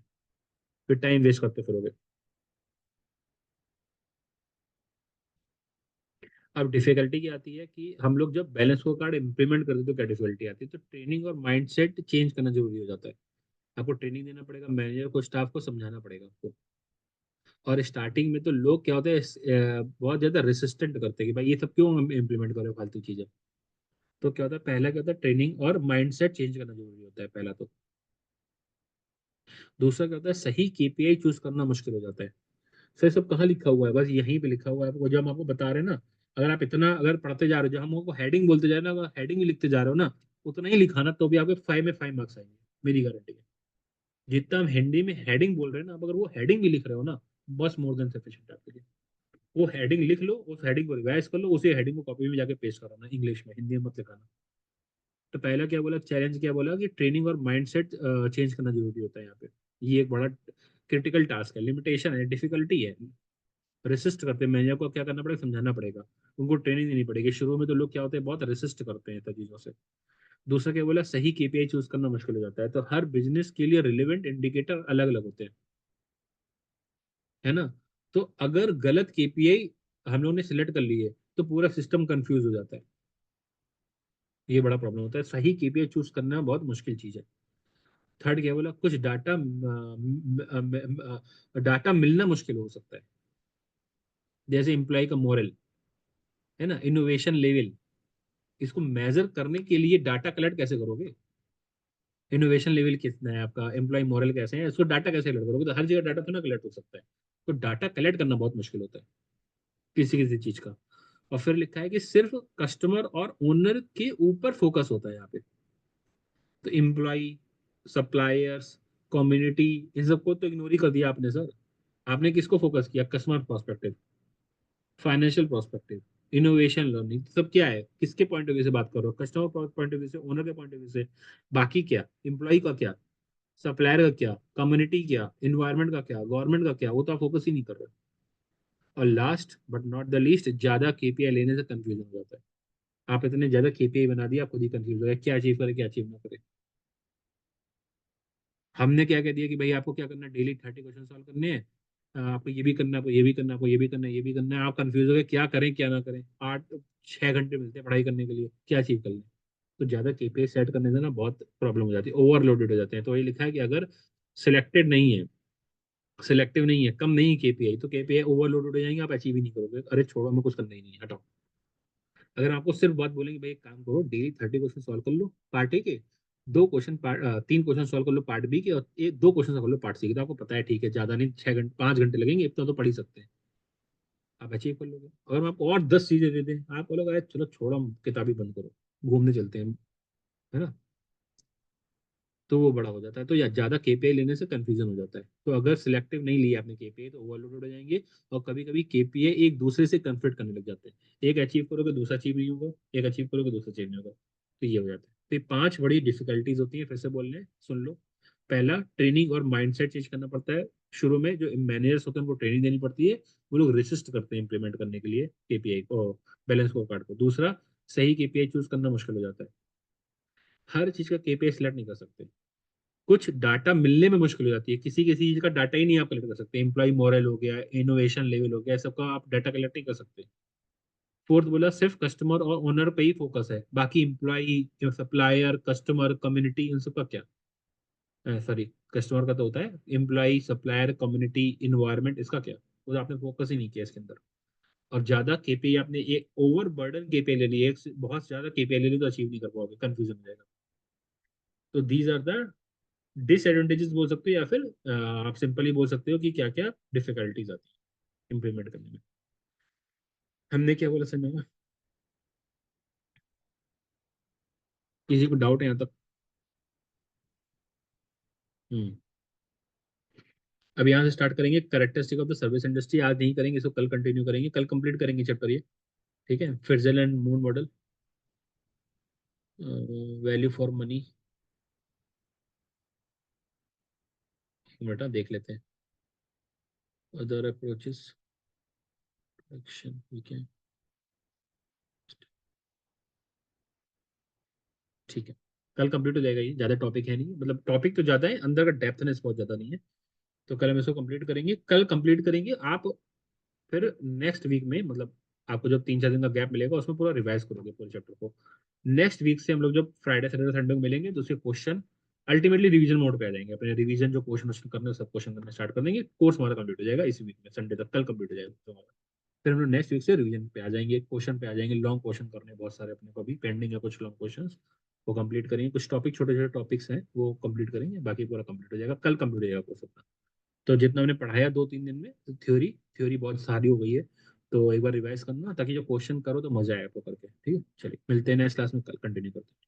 फिर टाइम वेस्ट करते फिरोगे। अब डिफिकल्टी क्या आती है कि हम लोग जब बैलेंस स्कोर कार्ड इंप्लीमेंट करते हैं तो क्या डिफिकल्टी आती है, तो ट्रेनिंग और माइंडसेट चेंज करना जरूरी हो जाता है। आपको ट्रेनिंग देना पड़ेगा, मैनेजर को, स्टाफ को समझाना पड़ेगा आपको। और स्टार्टिंग में तो लोग क्या होते हैं, बहुत ज्यादा रेसिस्टेंट करते हैं कि भाई ये सब क्यों हम इम्प्लीमेंट करें फालतू चीजें। तो क्या होता है, पहला क्या होता है, ट्रेनिंग और माइंडसेट चेंज करना जरूरी होता है पहला तो। दूसरा क्या होता है, सही केपीआई चूज करना मुश्किल हो जाता है। सर सब कहाँ लिखा हुआ है, बस यहीं पे लिखा हुआ है आपको, जो हम आपको बता रहे हैं ना। अगर आप इतना अगर पढ़ते जा रहे हो, जो हम आपको हेडिंग बोलते जा रहे हैं ना, अगर हेडिंग भी लिखते जा रहे हो ना, उतना ही लिखाना, तो भी आपके 5 में 5 मार्क्स आएंगे, मेरी गारंटी है। जितना हम हिंदी में हेडिंग बोल रहे हैं ना, आप अगर वो हेडिंग भी लिख रहे हो ना, बस मोर देन सफिशिएंट आपके लिए। वो हेडिंग लिख लो, उस हेडिंग को रिवाइज कर लो, उसी हेडिंग को कॉपी में जाके पेस्ट कराना, इंग्लिश में, हिंदी में मत लिखाना। तो पहला क्या बोला, चैलेंज क्या बोला कि ट्रेनिंग और माइंडसेट चेंज करना जरूरी होता है यहाँ पे। ये एक बड़ा क्रिटिकल टास्क है, लिमिटेशन है, डिफिकल्टी है। रेसिस्ट करते हैं, मैनेजर को क्या करना पड़ेगा, समझाना पड़ेगा, उनको ट्रेनिंग देनी पड़ेगी। शुरू में तो लोग क्या होते हैं, बहुत रेसिस्ट करते हैं इन चीजों से। दूसरा क्या बोला, सही केपीआई चूज करना मुश्किल हो जाता है। तो हर बिजनेस के लिए रिलेवेंट इंडिकेटर अलग अलग होते हैं, है ना? तो अगर गलत केपीआई हम लोगों ने सिलेक्ट कर ली है, तो पूरा सिस्टम कंफ्यूज हो जाता है। ये बड़ा प्रॉब्लम होता है, सही केपीआई चूज करना बहुत मुश्किल चीज है। थर्ड क्या बोला, कुछ डाटा मिलना मुश्किल हो सकता है, जैसे एम्प्लॉय का मोरल, है ना, इनोवेशन लेवल। इसको मेजर करने के लिए डाटा कलेक्ट कैसे करोगे, इनोवेशन लेवल कितना है आपका, एम्प्लॉय मोरल कैसे है, इसको डाटा कैसे कलेक्ट करोगे? तो हर जगह डाटा तो ना कलेक्ट हो सकता है। तो डाटा कलेक्ट करना बहुत मुश्किल होता है किसी किसी चीज का। और फिर लिखा है कि सिर्फ कस्टमर और ओनर के ऊपर फोकस होता है यहाँ पे। तो एम्प्लॉय, सप्लायर्स, कम्युनिटी, इन सबको तो इग्नोर ही कर दिया आपने सर। आपने किसको फोकस किया, customer perspective, financial perspective, innovation learning, सब क्या है, किसके पॉइंट ऑफ व्यू से बात करो, कस्टमर पॉइंट ऑफ व्यू से, ओनर के पॉइंट ऑफ व्यू से। बाकी क्या, एम्प्लॉय का क्या, सप्लायर का क्या, कम्युनिटी क्या, इन्वायरमेंट का क्या, गवर्नमेंट का क्या, वो तो आप फोकस ही नहीं कर रहे। और last but not the least, ज्यादा केपीआई लेने से कंफ्यूजन हो जाता है। आप इतने ज्यादा केपीआई बना दिया, आप खुद ही कंफ्यूज हो गए, क्या अचीव करे क्या अचीव ना करे। हमने क्या कह दिया कि भाई आपको क्या करना है, डेली 30 क्वेश्चन सॉल्व करने हैं, आपको ये भी करना है, आपको ये भी करना है, आपको ये भी करना है, ये भी करना है। आप कंफ्यूज हो गए क्या करें क्या ना करें, 8 6 घंटे मिलते हैं पढ़ाई करने के लिए, क्या अचीव कर लें। तो ज्यादा केपीआई सेट करने से ना बहुत प्रॉब्लम हो जाती है, ओवरलोडेड हो जाते हैं। तो ये लिखा है कि अगर सिलेक्टेड नहीं है, सिलेक्टिव नहीं है, कम नहीं केपीआई, तो केपीआई ओवरलोडेड हो जाएंगे, आप अचीव ही नहीं करोगे, अरे छोड़ो हमें कुछ करना ही नहीं है, हटाओ। अगर आपको सिर्फ बात बोलेंगे भाई एक काम करो, डेली 30 क्वेश्चन सॉल्व कर लो पार्ट ए के, 3 क्वेश्चन सॉल्व कर लो पार्ट बी के, और 2 क्वेश्चन सॉल्व कर लो पार्ट सी के, तो आपको पता है ठीक है, ज्यादा नहीं, 6 घंटे 5 घंटे लगेंगे, इतना तो पढ़ ही सकते हैं, आप अचीव कर लोगे। अगर हम आपको और 10 चीजें दे दें, आप बोलोगे अरे चलो छोड़ो, हम किताब ही बंद करो, घूमने चलते हैं, है ना? तो वो बड़ा हो जाता है। तो या ज्यादा केपीआई लेने से कंफ्यूजन हो जाता है। तो अगर सिलेक्टिव नहीं लिया आपने केपीआई, तो ओवरलोड हो जाएंगे। और कभी कभी केपीआई एक दूसरे से कन्फ्लिक्ट करने लग जाते हैं, एक अचीव करोगे दूसरा अचीव नहीं होगा, एक अचीव करोगे दूसरा अचीव नहीं होगा, तो ये हो जाता है। तो ये 5 बड़ी डिफिकल्टीज होती है, फिर से बोल रहे हैं, सुन लो। पहला, ट्रेनिंग और माइंडसेट चेंज करना पड़ता है। शुरू में जो मैनेजर्स होते हैं उनको ट्रेनिंग देनी पड़ती है, वो लोग रेसिस्ट करते हैं इंप्लीमेंट करने के लिए केपीआई को, बैलेंस स्कोर कार्ड को। दूसरा, सही केपीआई चूज करना मुश्किल हो जाता है, हर चीज का केपीआई सिलेक्ट नहीं कर सकते। कुछ डाटा मिलने में मुश्किल हो जाती है, किसी किसी चीज का डाटा ही नहीं आप कलेक्ट कर सकते, एम्प्लॉय मॉरल हो गया, इनोवेशन लेवल हो गया, सबका आप डाटा कलेक्ट नहीं कर सकते। फोर्थ बोला सिर्फ कस्टमर और ओनर पे ही फोकस है, बाकी एम्प्लॉई, सप्लायर, कस्टमर, कम्युनिटी, इन सब का क्या, सॉरी कस्टमर का तो होता है, एम्प्लॉई, सप्लायर, कम्युनिटी, इन्वायरमेंट, इसका क्या, वो आपने फोकस ही नहीं किया इसके अंदर। और ज्यादा केपीआई आपने एक ओवर बर्डन केपीआई ले ली, एक से बहुत ज्यादा केपीआई ले ली तो अचीव नहीं कर पाओगे, कंफ्यूजन हो जाएगा। तो दीज आर द डिसएडवांटेजेस बोल सकते हो, या फिर आप सिंपली बोल सकते हो कि क्या क्या डिफिकल्टीज आती है इम्प्लीमेंट करने में। हमने क्या बोला समझ में, किसी को डाउट है यहाँ तक? हम्म। अब यहाँ से स्टार्ट करेंगे characteristic of the service industry, आज नहीं करेंगे इसको, कल कंटिन्यू करेंगे, कल कंप्लीट करेंगे चैप्टर ये, ठीक है। Fizzle and moon model, value for money, बेटा देख लेते हैं, अदर अप्रोचेस, एक्शन, ठीक है, ठीक है। कल कंप्लीट हो जाएगा, ये ज्यादा टॉपिक है नहीं, मतलब टॉपिक तो ज्यादा है, अंदर का डेप्थनेस बहुत ज्यादा नहीं है। तो कल हम इसको कंप्लीट करेंगे, कल कंप्लीट करेंगे आप, फिर नेक्स्ट वीक में, मतलब आपको जब 3-4 दिन का गैप मिलेगा उसमें पूरा रिवाइज करोगे पूरे चैप्टर को। नेक्स्ट वीक से हम लोग जब फ्राइडे सैटरडे संडे को मिलेंगे तो उसके क्वेश्चन अल्टीमेटली रिवीजन मोड पे आ जाएंगे, अपने रिवीजन जो क्वेश्चन करने हैं, सब क्वेश्चन करना स्टार्ट कर देंगे, कोर्स हमारा कंप्लीट हो जाएगा इसी वीक में, संडे तक, कल कंप्लीट हो जाएगा तो हमारा। फिर हम लोग नेक्स्ट वीक से रिवीजन पे आ जाएंगे, क्वेश्चन पे आ जाएंगे, लॉन्ग क्वेश्चन करने हैं बहुत सारे, अपने को भी पेंडिंग है कुछ लॉन्ग क्वेश्चन, वो कंप्लीट करेंगे, कुछ टॉपिक छोटे छोटे टॉपिक्स हैं वो कंप्लीट करेंगे, बाकी पूरा कंप्लीट हो जाएगा, कल कंप्लीट हो जाएगा कोर्स अपना। तो जितना मैंने पढ़ाया 2-3 दिन में, तो थ्योरी थ्योरी बहुत सारी हो गई है, तो एक बार रिवाइज करना ताकि जो क्वेश्चन करो तो मजा आए आपको करके, ठीक है। चलिए मिलते हैं नेक्स्ट क्लास में, कल कंटिन्यू करते हैं।